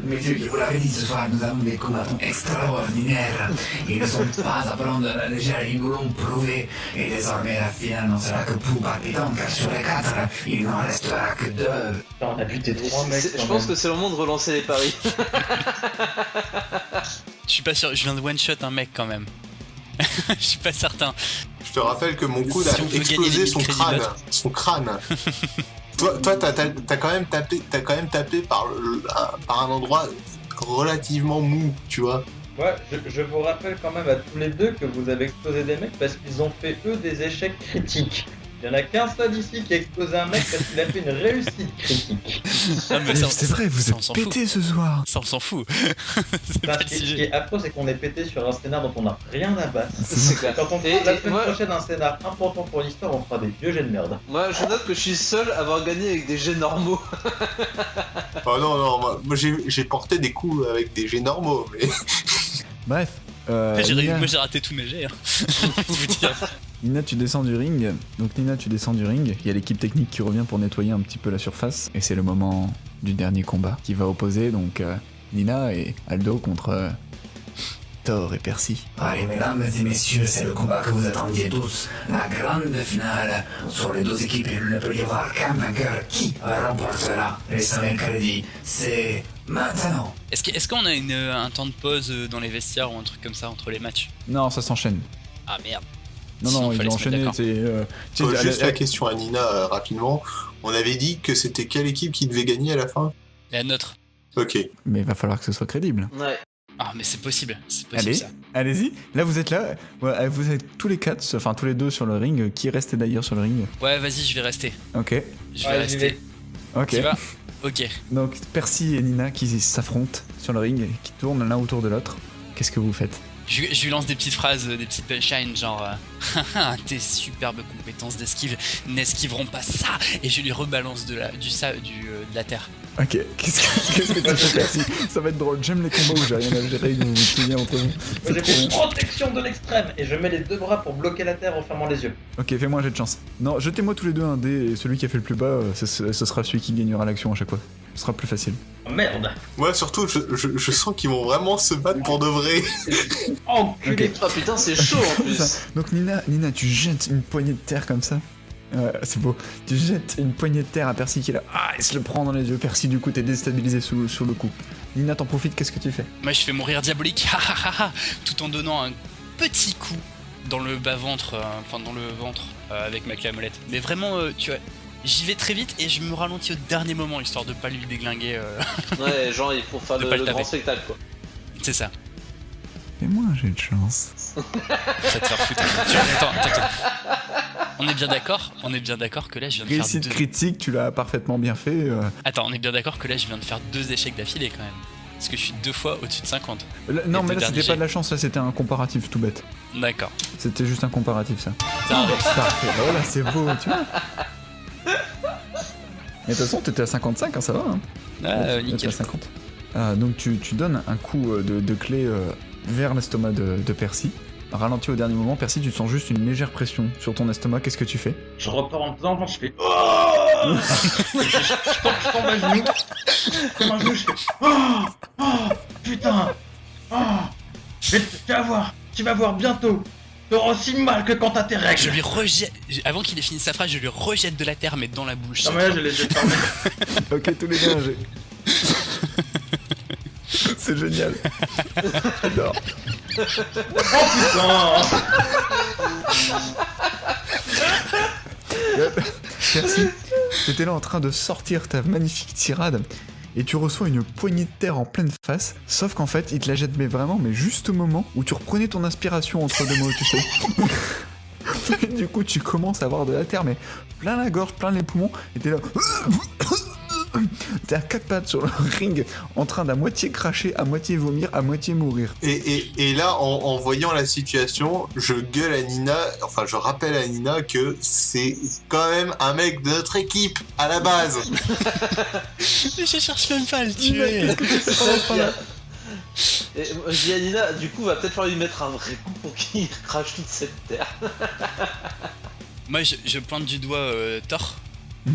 Messieurs, je vous l'avais dit, ce soir, nous avons des combattants extraordinaires. Ils ne sont pas à prendre à la légère, ils nous l'ont prouvé. Et désormais, la finale n'en sera que plus palpitante, car sur les 4, il n'en restera que 2. On a buté 3 mecs. Je pense que c'est le moment de relancer les paris. Je suis pas sûr, je viens de one shot un mec quand même. Je suis pas certain. je te rappelle que mon coude Si a on veut explosé gagner les son mille crâne. crédits Son crâne. Toi, t'as quand même tapé par un endroit relativement mou, tu vois. Ouais, je vous rappelle quand même à tous les deux que vous avez explosé des mecs parce qu'ils ont fait eux des échecs critiques. Il y en a qu'un seul ici qui a explosé un mec parce qu'il a fait une réussite critique. Ah, mais ça, C'est vrai, vous ça, on êtes s'en pété ce soir. Ça on s'en fout. C'est pas le Ce qui sujet. est affreux, c'est qu'on est pété sur un scénar dont on n'a rien à battre. C'est clair. Quand on Et- fera la et semaine moi- prochaine un scénar important pour l'histoire, on fera des vieux jets de merde. Moi, je note que je suis seul à avoir gagné avec des jets normaux. Oh non, moi j'ai porté des coups avec des jets normaux, mais... Bref. Moi Nina, j'ai raté tous mes jets. Hein. Pour vous dire. Nina, tu descends du ring. Donc Nina, tu descends du ring. Il y a l'équipe technique qui revient pour nettoyer un petit peu la surface. Et c'est le moment du dernier combat qui va opposer donc Nina et Aldo contre Thor et Percy. Allez, mesdames et messieurs, c'est le combat que vous attendiez tous. La grande finale. Sur les 2 équipes, il ne peut y avoir qu'un vainqueur. Qui remportera les 5 crédits? C'est maintenant. Est-ce qu'on a un temps de pause dans les vestiaires ou un truc comme ça entre les matchs? Non, ça s'enchaîne. Ah merde. Non, Sinon, ils fallait ont se mettre enchaîné. d'accord. C'est, tu sais, Juste la question à Nina rapidement. On avait dit que c'était quelle équipe qui devait gagner à la fin? La nôtre. Ok. Mais il va falloir que ce soit crédible. Ouais. Ah, mais c'est possible Allez, ça. allez-y. Là, vous êtes là. Ouais, vous êtes tous les quatre, enfin tous les deux sur le ring. Qui est resté d'ailleurs sur le ring? Ouais, vas-y, je vais rester. Ok. Je vais Ouais, rester. j'y vais. Ok. Tu vas? Ok. Donc Percy et Nina qui s'affrontent sur le ring, qui tournent l'un autour de l'autre. Qu'est-ce que vous faites? Je lui lance des petites phrases, des petites punchlines, genre haha, tes superbes compétences d'esquive n'esquiveront pas ça, et je lui rebalance de la terre. Ok. Qu'est-ce que tu fais, Percy? Ça va être drôle. J'aime les combats où j'ai rien à gérer, vous vous tenez entre vous. J'ai fait protection de l'extrême et je mets les deux bras pour bloquer la terre en fermant les yeux. Ok, fais-moi un jet de chance. Non, jetez-moi tous les deux un dé et celui qui a fait le plus bas, ce sera celui qui gagnera l'action à chaque fois. Ce sera plus facile. Oh, merde. Moi, surtout, je sens qu'ils vont vraiment se battre pour de vrai. Enculé. Oh putain, c'est chaud en plus. Ça. Donc Nina, tu jettes une poignée de terre comme ça. C'est beau. Tu jettes une poignée de terre à Percy qui est là. Ah, il se le prend dans les yeux. Percy, du coup, t'es déstabilisé sur le coup. Nina, t'en profites, qu'est-ce que tu fais? Moi, je fais mon rire diabolique, tout en donnant un petit coup dans le bas-ventre, dans le ventre, avec ma clé à molette. Mais vraiment, tu vois, j'y vais très vite et je me ralentis au dernier moment, histoire de pas lui déglinguer. Ouais, genre il faut faire De le pas le grand taper. spectacle quoi. C'est ça. Fais-moi un jet de chance. Ça te faire foutre. Attends. On est bien d'accord que là, je viens de Réussite faire deux... critique, tu l'as parfaitement bien fait. Attends, on est bien d'accord que là, je viens de faire 2 échecs d'affilée quand même. Parce que je suis 2 fois au-dessus de 50. Non, Et mais deux là, derniers c'était pas jets. de la chance, là, c'était un comparatif tout bête. D'accord. C'était juste un comparatif, ça. Ça arrive. Parfait. Voilà, c'est beau, tu vois. Mais de toute façon, t'étais à 55, hein, ça va. Hein. Ah, T'étais nickel. à 50. Donc tu donnes un coup de clé vers l'estomac de Percy. Ralenti au dernier moment, Percy, tu sens juste une légère pression sur ton estomac, qu'est-ce que tu fais? Je repars en faisant, je fais oh je tombe à genoux. Je tombe à genoux, je fais putain. Tu vas voir bientôt. T'auras aussi mal que quand t'as tes règles. Je lui rejette... Avant qu'il ait fini sa phrase, je lui rejette de la terre, mais dans la bouche. Non mais là je les ai fermés. Ok, tous les deux un jet. C'est génial. J'adore. Oh putain. Percy, t'étais là en train de sortir ta magnifique tirade et tu reçois une poignée de terre en pleine face, sauf qu'en fait, il te la jette mais juste au moment où tu reprenais ton inspiration entre deux mots, tu sais. Et du coup, tu commences à avoir de la terre, mais plein la gorge, plein les poumons, et t'es là... T'es à 4 pattes sur le ring, en train d'à moitié cracher, à moitié vomir, à moitié mourir. Et là, en voyant la situation, je gueule à Nina, enfin je rappelle à Nina que c'est quand même un mec de notre équipe, à la base. Mais je cherche même pas à le tuer. Et moi, je dis à Nina, du coup va peut-être falloir lui mettre un vrai coup pour qu'il crache toute cette terre. Moi, je pointe du doigt Thor.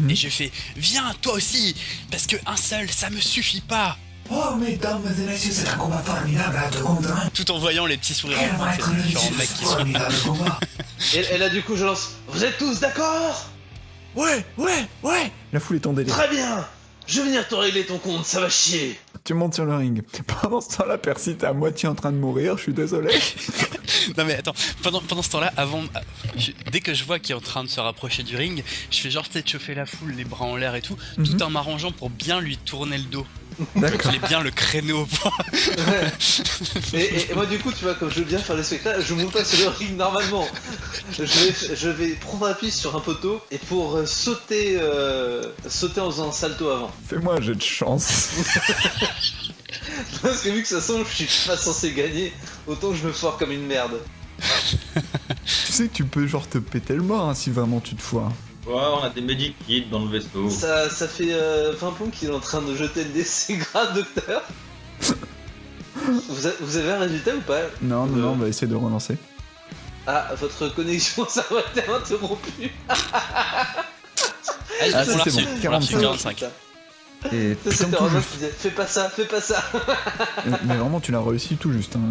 Et je fais viens toi aussi parce que un seul ça me suffit pas. Oh, mesdames et messieurs, c'est un combat formidable à 2 contre 1. Tout en voyant les petits sourires Quel en va face être des le différents issue de mecs ce qui sont formidable combat? Et là du coup je lance, vous êtes tous d'accord? Ouais. La foule est en délire. Très bien. Je vais venir te régler ton compte, ça va chier. Tu montes sur le ring. Pendant ce temps-là, Percy, t'es à moitié en train de mourir, je suis désolé. Non mais attends, pendant ce temps-là, dès que je vois qu'il est en train de se rapprocher du ring, je fais genre peut-être chauffer la foule, les bras en l'air et tout, tout en m'arrangeant pour bien lui tourner le dos. D'accord. Qu'il ait bien le créneau. Et moi du coup tu vois, comme je veux bien faire le spectacle, je monte pas sur le ring normalement. Je vais prendre appui sur un poteau et pour sauter en faisant un salto avant. Fais-moi un jet de chance. Parce que vu que ça sent je suis pas censé gagner, autant que je me foire comme une merde. Tu sais que tu peux genre te péter le mort hein, si vraiment tu te foires. Ouais, on a des medikits dans le vaisseau. Ça fait 20 plombs qu'il est en train de jeter le dé, c'est grave docteur. Vous avez un résultat ou pas? Non, on va essayer de relancer. Ah, votre connexion ça va être interrompue. Allez, Ah, on l'a c'est reçu, bon, on l'a reçu 45. Putain. Et Ça, putain, c'était tout Romain juste. qui disait fais pas ça. Mais vraiment, tu l'as réussi tout juste. Hein.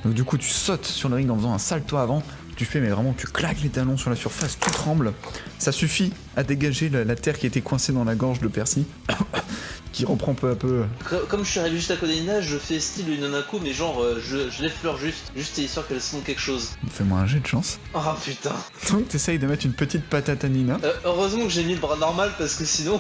Donc du coup, tu sautes sur le ring en faisant un salto avant. Tu fais, mais vraiment, tu claques les talons sur la surface, tu trembles. Ça suffit à dégager la terre qui était coincée dans la gorge de Percy, qui reprend peu à peu. Comme je suis arrivé juste à côté d'Ina, je fais style une nanako, mais genre je l'effleure juste histoire qu'elle sente quelque chose. Fais-moi un jet de chance. Oh putain. Donc t'essayes de mettre une petite patate à Nina. Heureusement que j'ai mis le bras normal parce que sinon.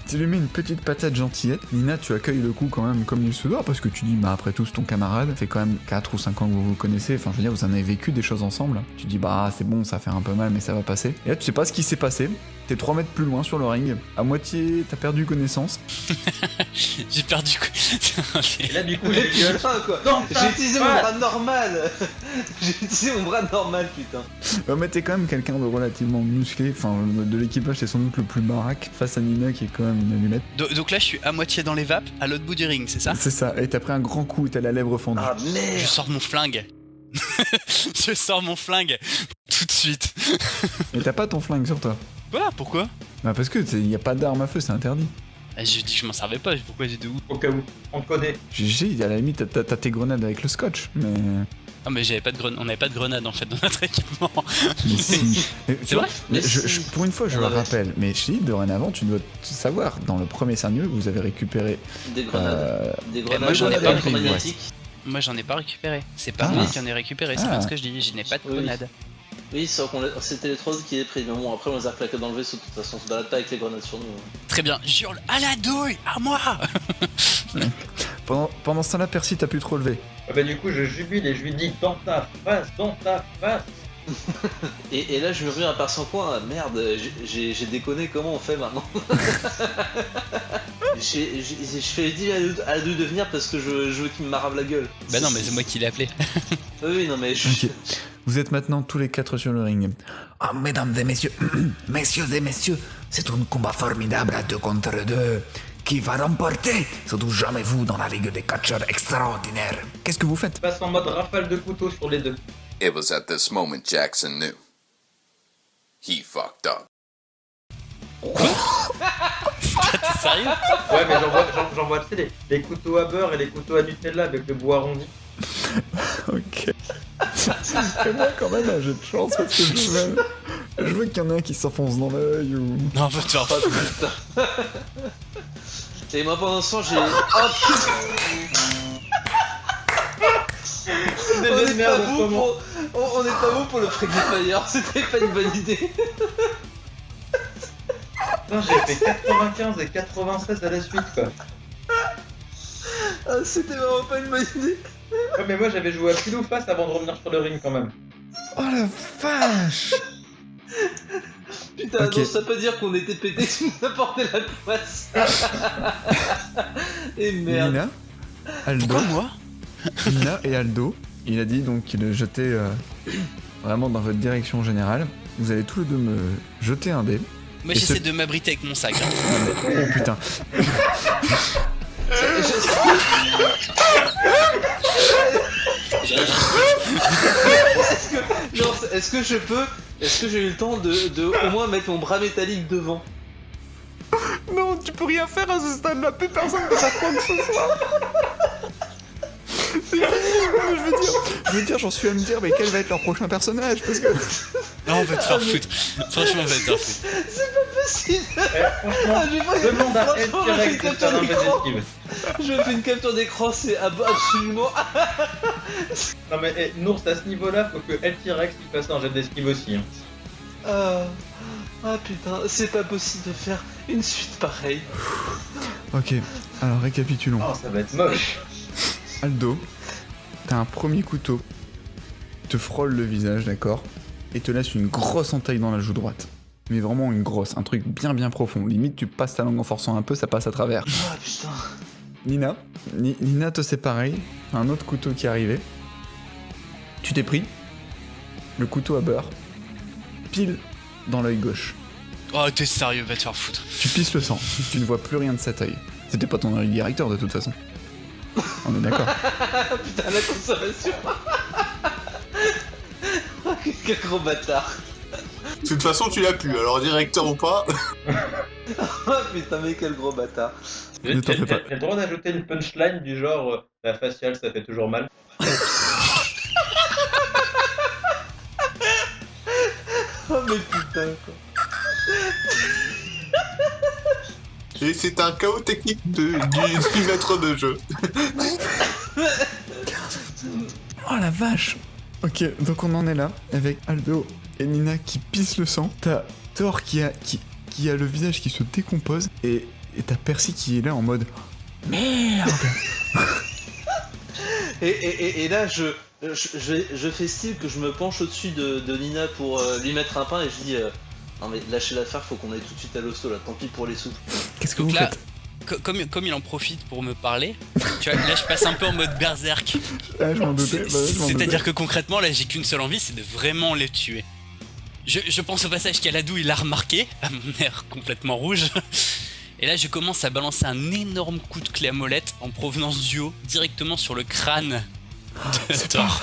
Tu lui mets une petite patate gentillette. Nina, tu accueilles le coup quand même comme il se doit, parce que tu dis, bah après tout, c'est ton camarade. Ça fait quand même 4 ou 5 ans que vous vous connaissez. Enfin, je veux dire, vous en avez vécu des choses ensemble. Tu dis, bah c'est bon, ça fait un peu mal, mais ça va passer. Et là, tu sais pas ce qui s'est passé. T'es 3 mètres plus loin sur le ring. À moitié, t'as perdu connaissance. J'ai perdu. Et là, du coup, j'ai gueule. Putain, quoi. Non, J'ai utilisé mon bras normal. J'ai utilisé mon bras normal, putain. Mais t'es quand même quelqu'un de relativement musclé. Enfin, de l'équipage, t'es sans doute le plus baraque. Face à Nina, qui est quand même une allumette. Donc là, je suis à moitié dans les vapes, à l'autre bout du ring, c'est ça? C'est ça. Et t'as pris un grand coup, t'as la lèvre fendue. Ah Je merde. sors mon flingue. Je sors mon flingue tout de suite. Et t'as pas ton flingue sur toi. Quoi? Pourquoi? Bah parce que y a pas d'arme à feu, c'est interdit. Je dis que je m'en servais pas, pourquoi j'ai de où? Au cas où, on te connaît. GG, à la limite, t'as tes grenades avec le scotch, mais... Ah mais j'avais pas de on avait pas de grenade en fait dans notre équipement. Mais si. C'est vrai? Mais pour une fois, je On le avait- rappelle, mais je te dis, dorénavant, tu dois savoir, dans le premier scénario, vous avez récupéré... Des grenades. Des moi, grenades j'en ai pas électromagnétiques. Moi j'en ai pas récupéré. C'est pas Ah. moi qui en ai récupéré, c'est Ah. pas ce que je dis, je n'ai pas de Oui. grenade. Oui, c'est vrai c'était les 3 autres qui étaient pris. Mais bon, après, on les a claqués dans le vaisseau. De toute façon, on se balade pas avec les grenades sur nous. Très bien, j'hurle à la douille, à moi. Pendant ce temps-là, Percy, t'as pu te relever. Ah bah, du coup, je jubile et je lui dis dans ta face, dans ta face. Et là, je murmure à part son coin. Merde, j'ai déconné. Comment on fait maintenant? Je fais dire à la douille de venir parce que je veux qu'il me marave la gueule. Bah non, mais c'est moi qui l'ai appelé. Oui, non, mais Ok. Vous êtes maintenant tous les 4 sur le ring. Ah, mesdames et messieurs, messieurs et messieurs, c'est un combat formidable à 2 contre 2. Qui va remporter? Surtout jamais vous dans la ligue des catcheurs extraordinaires. Qu'est-ce que vous faites? Je passe en mode rafale de couteau sur les deux. It was at this moment Jackson knew. He fucked up. T'es sérieux? Ouais, mais j'en vois, tu sais, les couteaux à beurre et les couteaux à Nutella avec le bout arrondi. Ok. Fais-moi quand même un jeu de chance parce que je veux qu'il y en ait un qui s'enfonce dans l'œil ou... Non, va te faire Oh, putain. Et moi, pendant ce temps, j'ai. Oh putain. Des On jeux de n'est merde pas en ce bon moment. on n'est pas bon pour le Friendly Fire, c'était pas une bonne idée. Non, j'ai fait 95 et 96 à la suite, quoi. Ah, c'était vraiment pas une bonne idée. Ouais, mais moi, j'avais joué à pile ou face avant de revenir sur le ring, quand même. Oh la vache! Putain, Ok. non, ça peut dire qu'on était pété sous n'importe la poisse. Et merde. Nina, Aldo, Pourquoi moi? Nina et Aldo, il a dit donc qu'il le jetait vraiment dans votre direction générale. Vous allez tous les deux me jeter un dé. Moi Et j'essaie ce- de m'abriter avec mon sac. Hein. Oh putain. Est-ce que je peux. Est-ce que j'ai eu le temps de au moins mettre mon bras métallique devant? Non, tu peux rien faire à ce stade-là, plus personne peut faire quoi que ce soit. C'est fini, je veux dire, j'en suis à me dire, mais quel va être leur prochain personnage? Parce que... Non, on va te faire foutre. Franchement, on va te faire foutre. Possible. Franchement, Ah, j'ai pas- demande à El franchement, j'ai T-Rex fait de faire un capture jet d'écran. d'esquive. Je fais une capture d'écran, c'est absolument. Non, mais Nours, à ce niveau-là, faut que El T-Rex il fasse un jet d'esquive aussi. Hein. Ah putain, c'est pas possible de faire une suite pareille. Ok, alors récapitulons. Oh, ça va être moche. Aldo, t'as un premier couteau, te frôle le visage, d'accord, et te laisse une grosse entaille dans la joue droite. Mais vraiment une grosse, un truc bien profond. Limite, tu passes ta langue en forçant un peu, ça passe à travers. Ah putain. Nina, Nina te c'est pareil, un autre couteau qui est arrivé. Tu t'es pris le couteau à beurre, pile dans l'œil gauche. Oh, t'es sérieux, va te faire foutre. Tu pisses le sang, tu ne vois plus rien de cet œil. C'était pas ton œil directeur de toute façon. On est d'accord. Putain, la consommation. Oh, quel gros bâtard. De toute façon, tu l'as plus, alors directeur ou pas. Oh putain, mais quel gros bâtard. J'ai Ne t'en fais pas. le droit d'ajouter une punchline du genre la faciale ça fait toujours mal. Oh mais putain quoi. Et c'est un chaos technique du maître de jeu. Oh la vache. Ok, donc on en est là, avec Aldo et Nina qui pissent le sang. T'as Thor qui qui a le visage qui se décompose et t'as Percy qui est là en mode merde. Et là, je fais style que je me penche au-dessus de Nina pour lui mettre un pain et je dis non mais lâchez l'affaire, faut qu'on aille tout de suite à l'hosto là, tant pis pour les sous. Qu'est-ce que Donc vous là, faites? comme il en profite pour me parler, tu vois, là je passe un peu en mode berserk. Ah, je m'en doutais. C'est-à-dire que concrètement, là j'ai qu'une seule envie, c'est de vraiment les tuer. Je pense au passage qu'Aladou il a remarqué, à mon air complètement rouge. Et là je commence à balancer un énorme coup de clé à molette en provenance du haut, directement sur le crâne de Thor.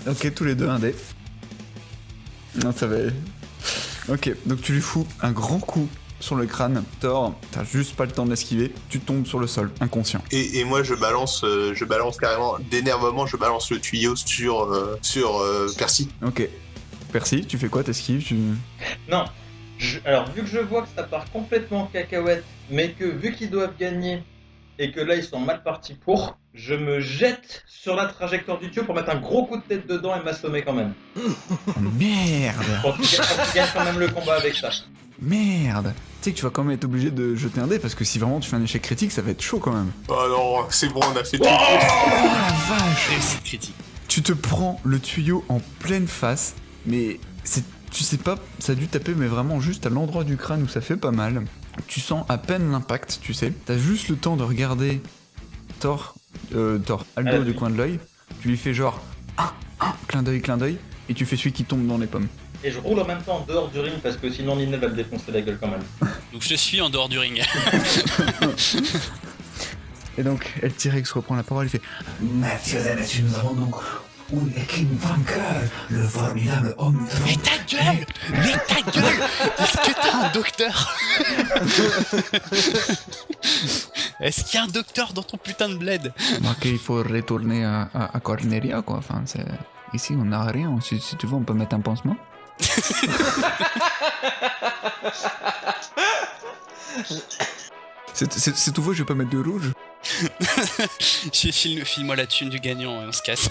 Ok, tous les deux un dé. Non, ça va. Ok, donc tu lui fous un grand coup sur le crâne. Thor, t'as juste pas le temps d'esquiver. Tu tombes sur le sol, inconscient. Et moi je balance carrément d'énervement, je balance le tuyau sur Percy. Ok. Percy, tu fais quoi? T'esquives? Non. Alors, vu que je vois que ça part complètement en cacahuète, mais que vu qu'ils doivent gagner et que là ils sont mal partis pour, je me jette sur la trajectoire du tuyau pour mettre un gros coup de tête dedans et m'assommer quand même. Oh, merde. Pour qu'ils gagnent quand même le combat avec ça. Merde. Tu sais que tu vas quand même être obligé de jeter un dé parce que si vraiment tu fais un échec critique, ça va être chaud quand même. Oh non, c'est bon, on a fait tout. Oh la vache. Réussite critique. Tu te prends le tuyau en pleine face, mais tu sais pas, ça a dû taper mais vraiment juste à l'endroit du crâne où ça fait pas mal. Tu sens à peine l'impact, tu sais. T'as juste le temps de regarder Aldo du coin de l'œil. Tu lui fais genre clin d'œil, et tu fais celui qui tombe dans les pommes. Et je roule en même temps en dehors du ring parce que sinon Nina va me défoncer la gueule quand même. Donc je suis en dehors du ring. Et donc, El T-Rex reprend la parole, il fait Messieurs et messieurs, nous avons donc une équipe vainqueur, le formidable homme de... Mais ta gueule! Est-ce que t'as un docteur? Est-ce qu'il y a un docteur dans ton putain de bled? moi qu'il faut retourner à Cornelia, quoi. Enfin, ici, on n'a rien. Si tu veux, on peut mettre un pansement. C'est tout vrai, je vais pas mettre de rouge. File-moi la thune du gagnant et on se casse.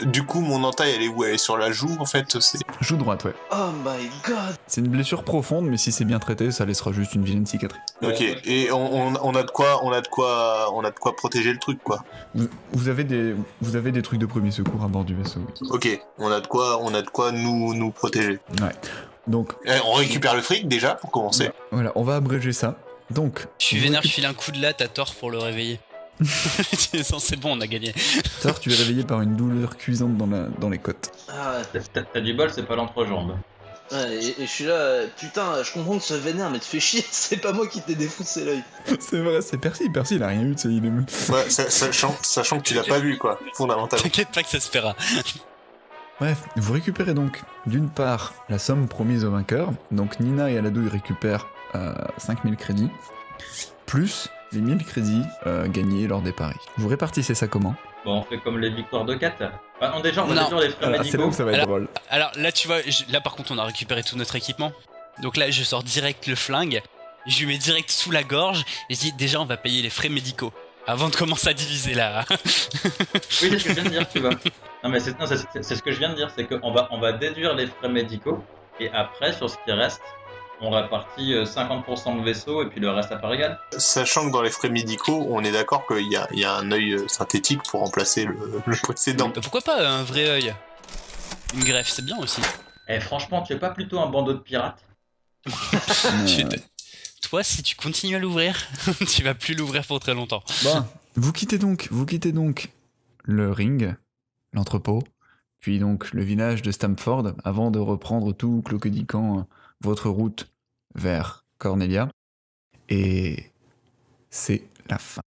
Du coup, mon entaille, elle est où? Elle est sur la joue, en fait. Joue droite, ouais. Oh my god. C'est une blessure profonde, mais si c'est bien traité, ça laissera juste une vilaine cicatrice. Ok. Et on a de quoi protéger le truc, quoi. Vous avez des trucs de premier secours à bord du vaisseau. Oui. Ok. On a de quoi nous protéger. Ouais. Donc. On récupère le fric déjà pour commencer. Voilà, on va abréger ça. Donc. Je suis vénère, je file un coup de latte à Thor pour le réveiller. C'est bon, on a gagné. Thor, tu es réveillé par une douleur cuisante dans les côtes. Ah ouais. T'as du bol, c'est pas l'entrejambe. Ouais, et je suis là, putain, je comprends que ce vénère, mais te fais chier, c'est pas moi qui t'ai défoncé l'œil. C'est vrai, c'est Percy, il a rien eu, tu sais, il est... Ouais, sachant que tu l'as pas vu, quoi, fondamentalement. T'inquiète pas que ça se fera. Bref, vous récupérez donc, d'une part, la somme promise au vainqueur. Donc Nina et Aladou, ils récupèrent 5000 crédits, plus les 1000 crédits gagnés lors des paris. Vous répartissez ça comment? Bon, on fait comme les victoires de 4. On déjure les frais médicaux. C'est là où ça va être drôle. Alors là, tu vois, là par contre, on a récupéré tout notre équipement. Donc là, je sors direct le flingue, je lui mets direct sous la gorge, et je dis déjà, on va payer les frais médicaux. Avant de commencer à diviser là. Oui, c'est ce que je viens de dire, tu vois. Non, mais c'est ce que je viens de dire, c'est qu'on va déduire les frais médicaux, et après, sur ce qui reste, on répartit 50% de vaisseau et puis le reste à part égale. Sachant que dans les frais médicaux, on est d'accord qu'il y a un œil synthétique pour remplacer le précédent. Pourquoi pas un vrai œil? Une greffe, c'est bien aussi. Eh, franchement, tu es pas plutôt un bandeau de pirates? Toi, si tu continues à l'ouvrir, tu vas plus l'ouvrir pour très longtemps. Bon, vous quittez donc le ring, l'entrepôt, puis donc le village de Stamford, avant de reprendre tout cloquediquant votre route vers Cornelia. Et c'est la fin.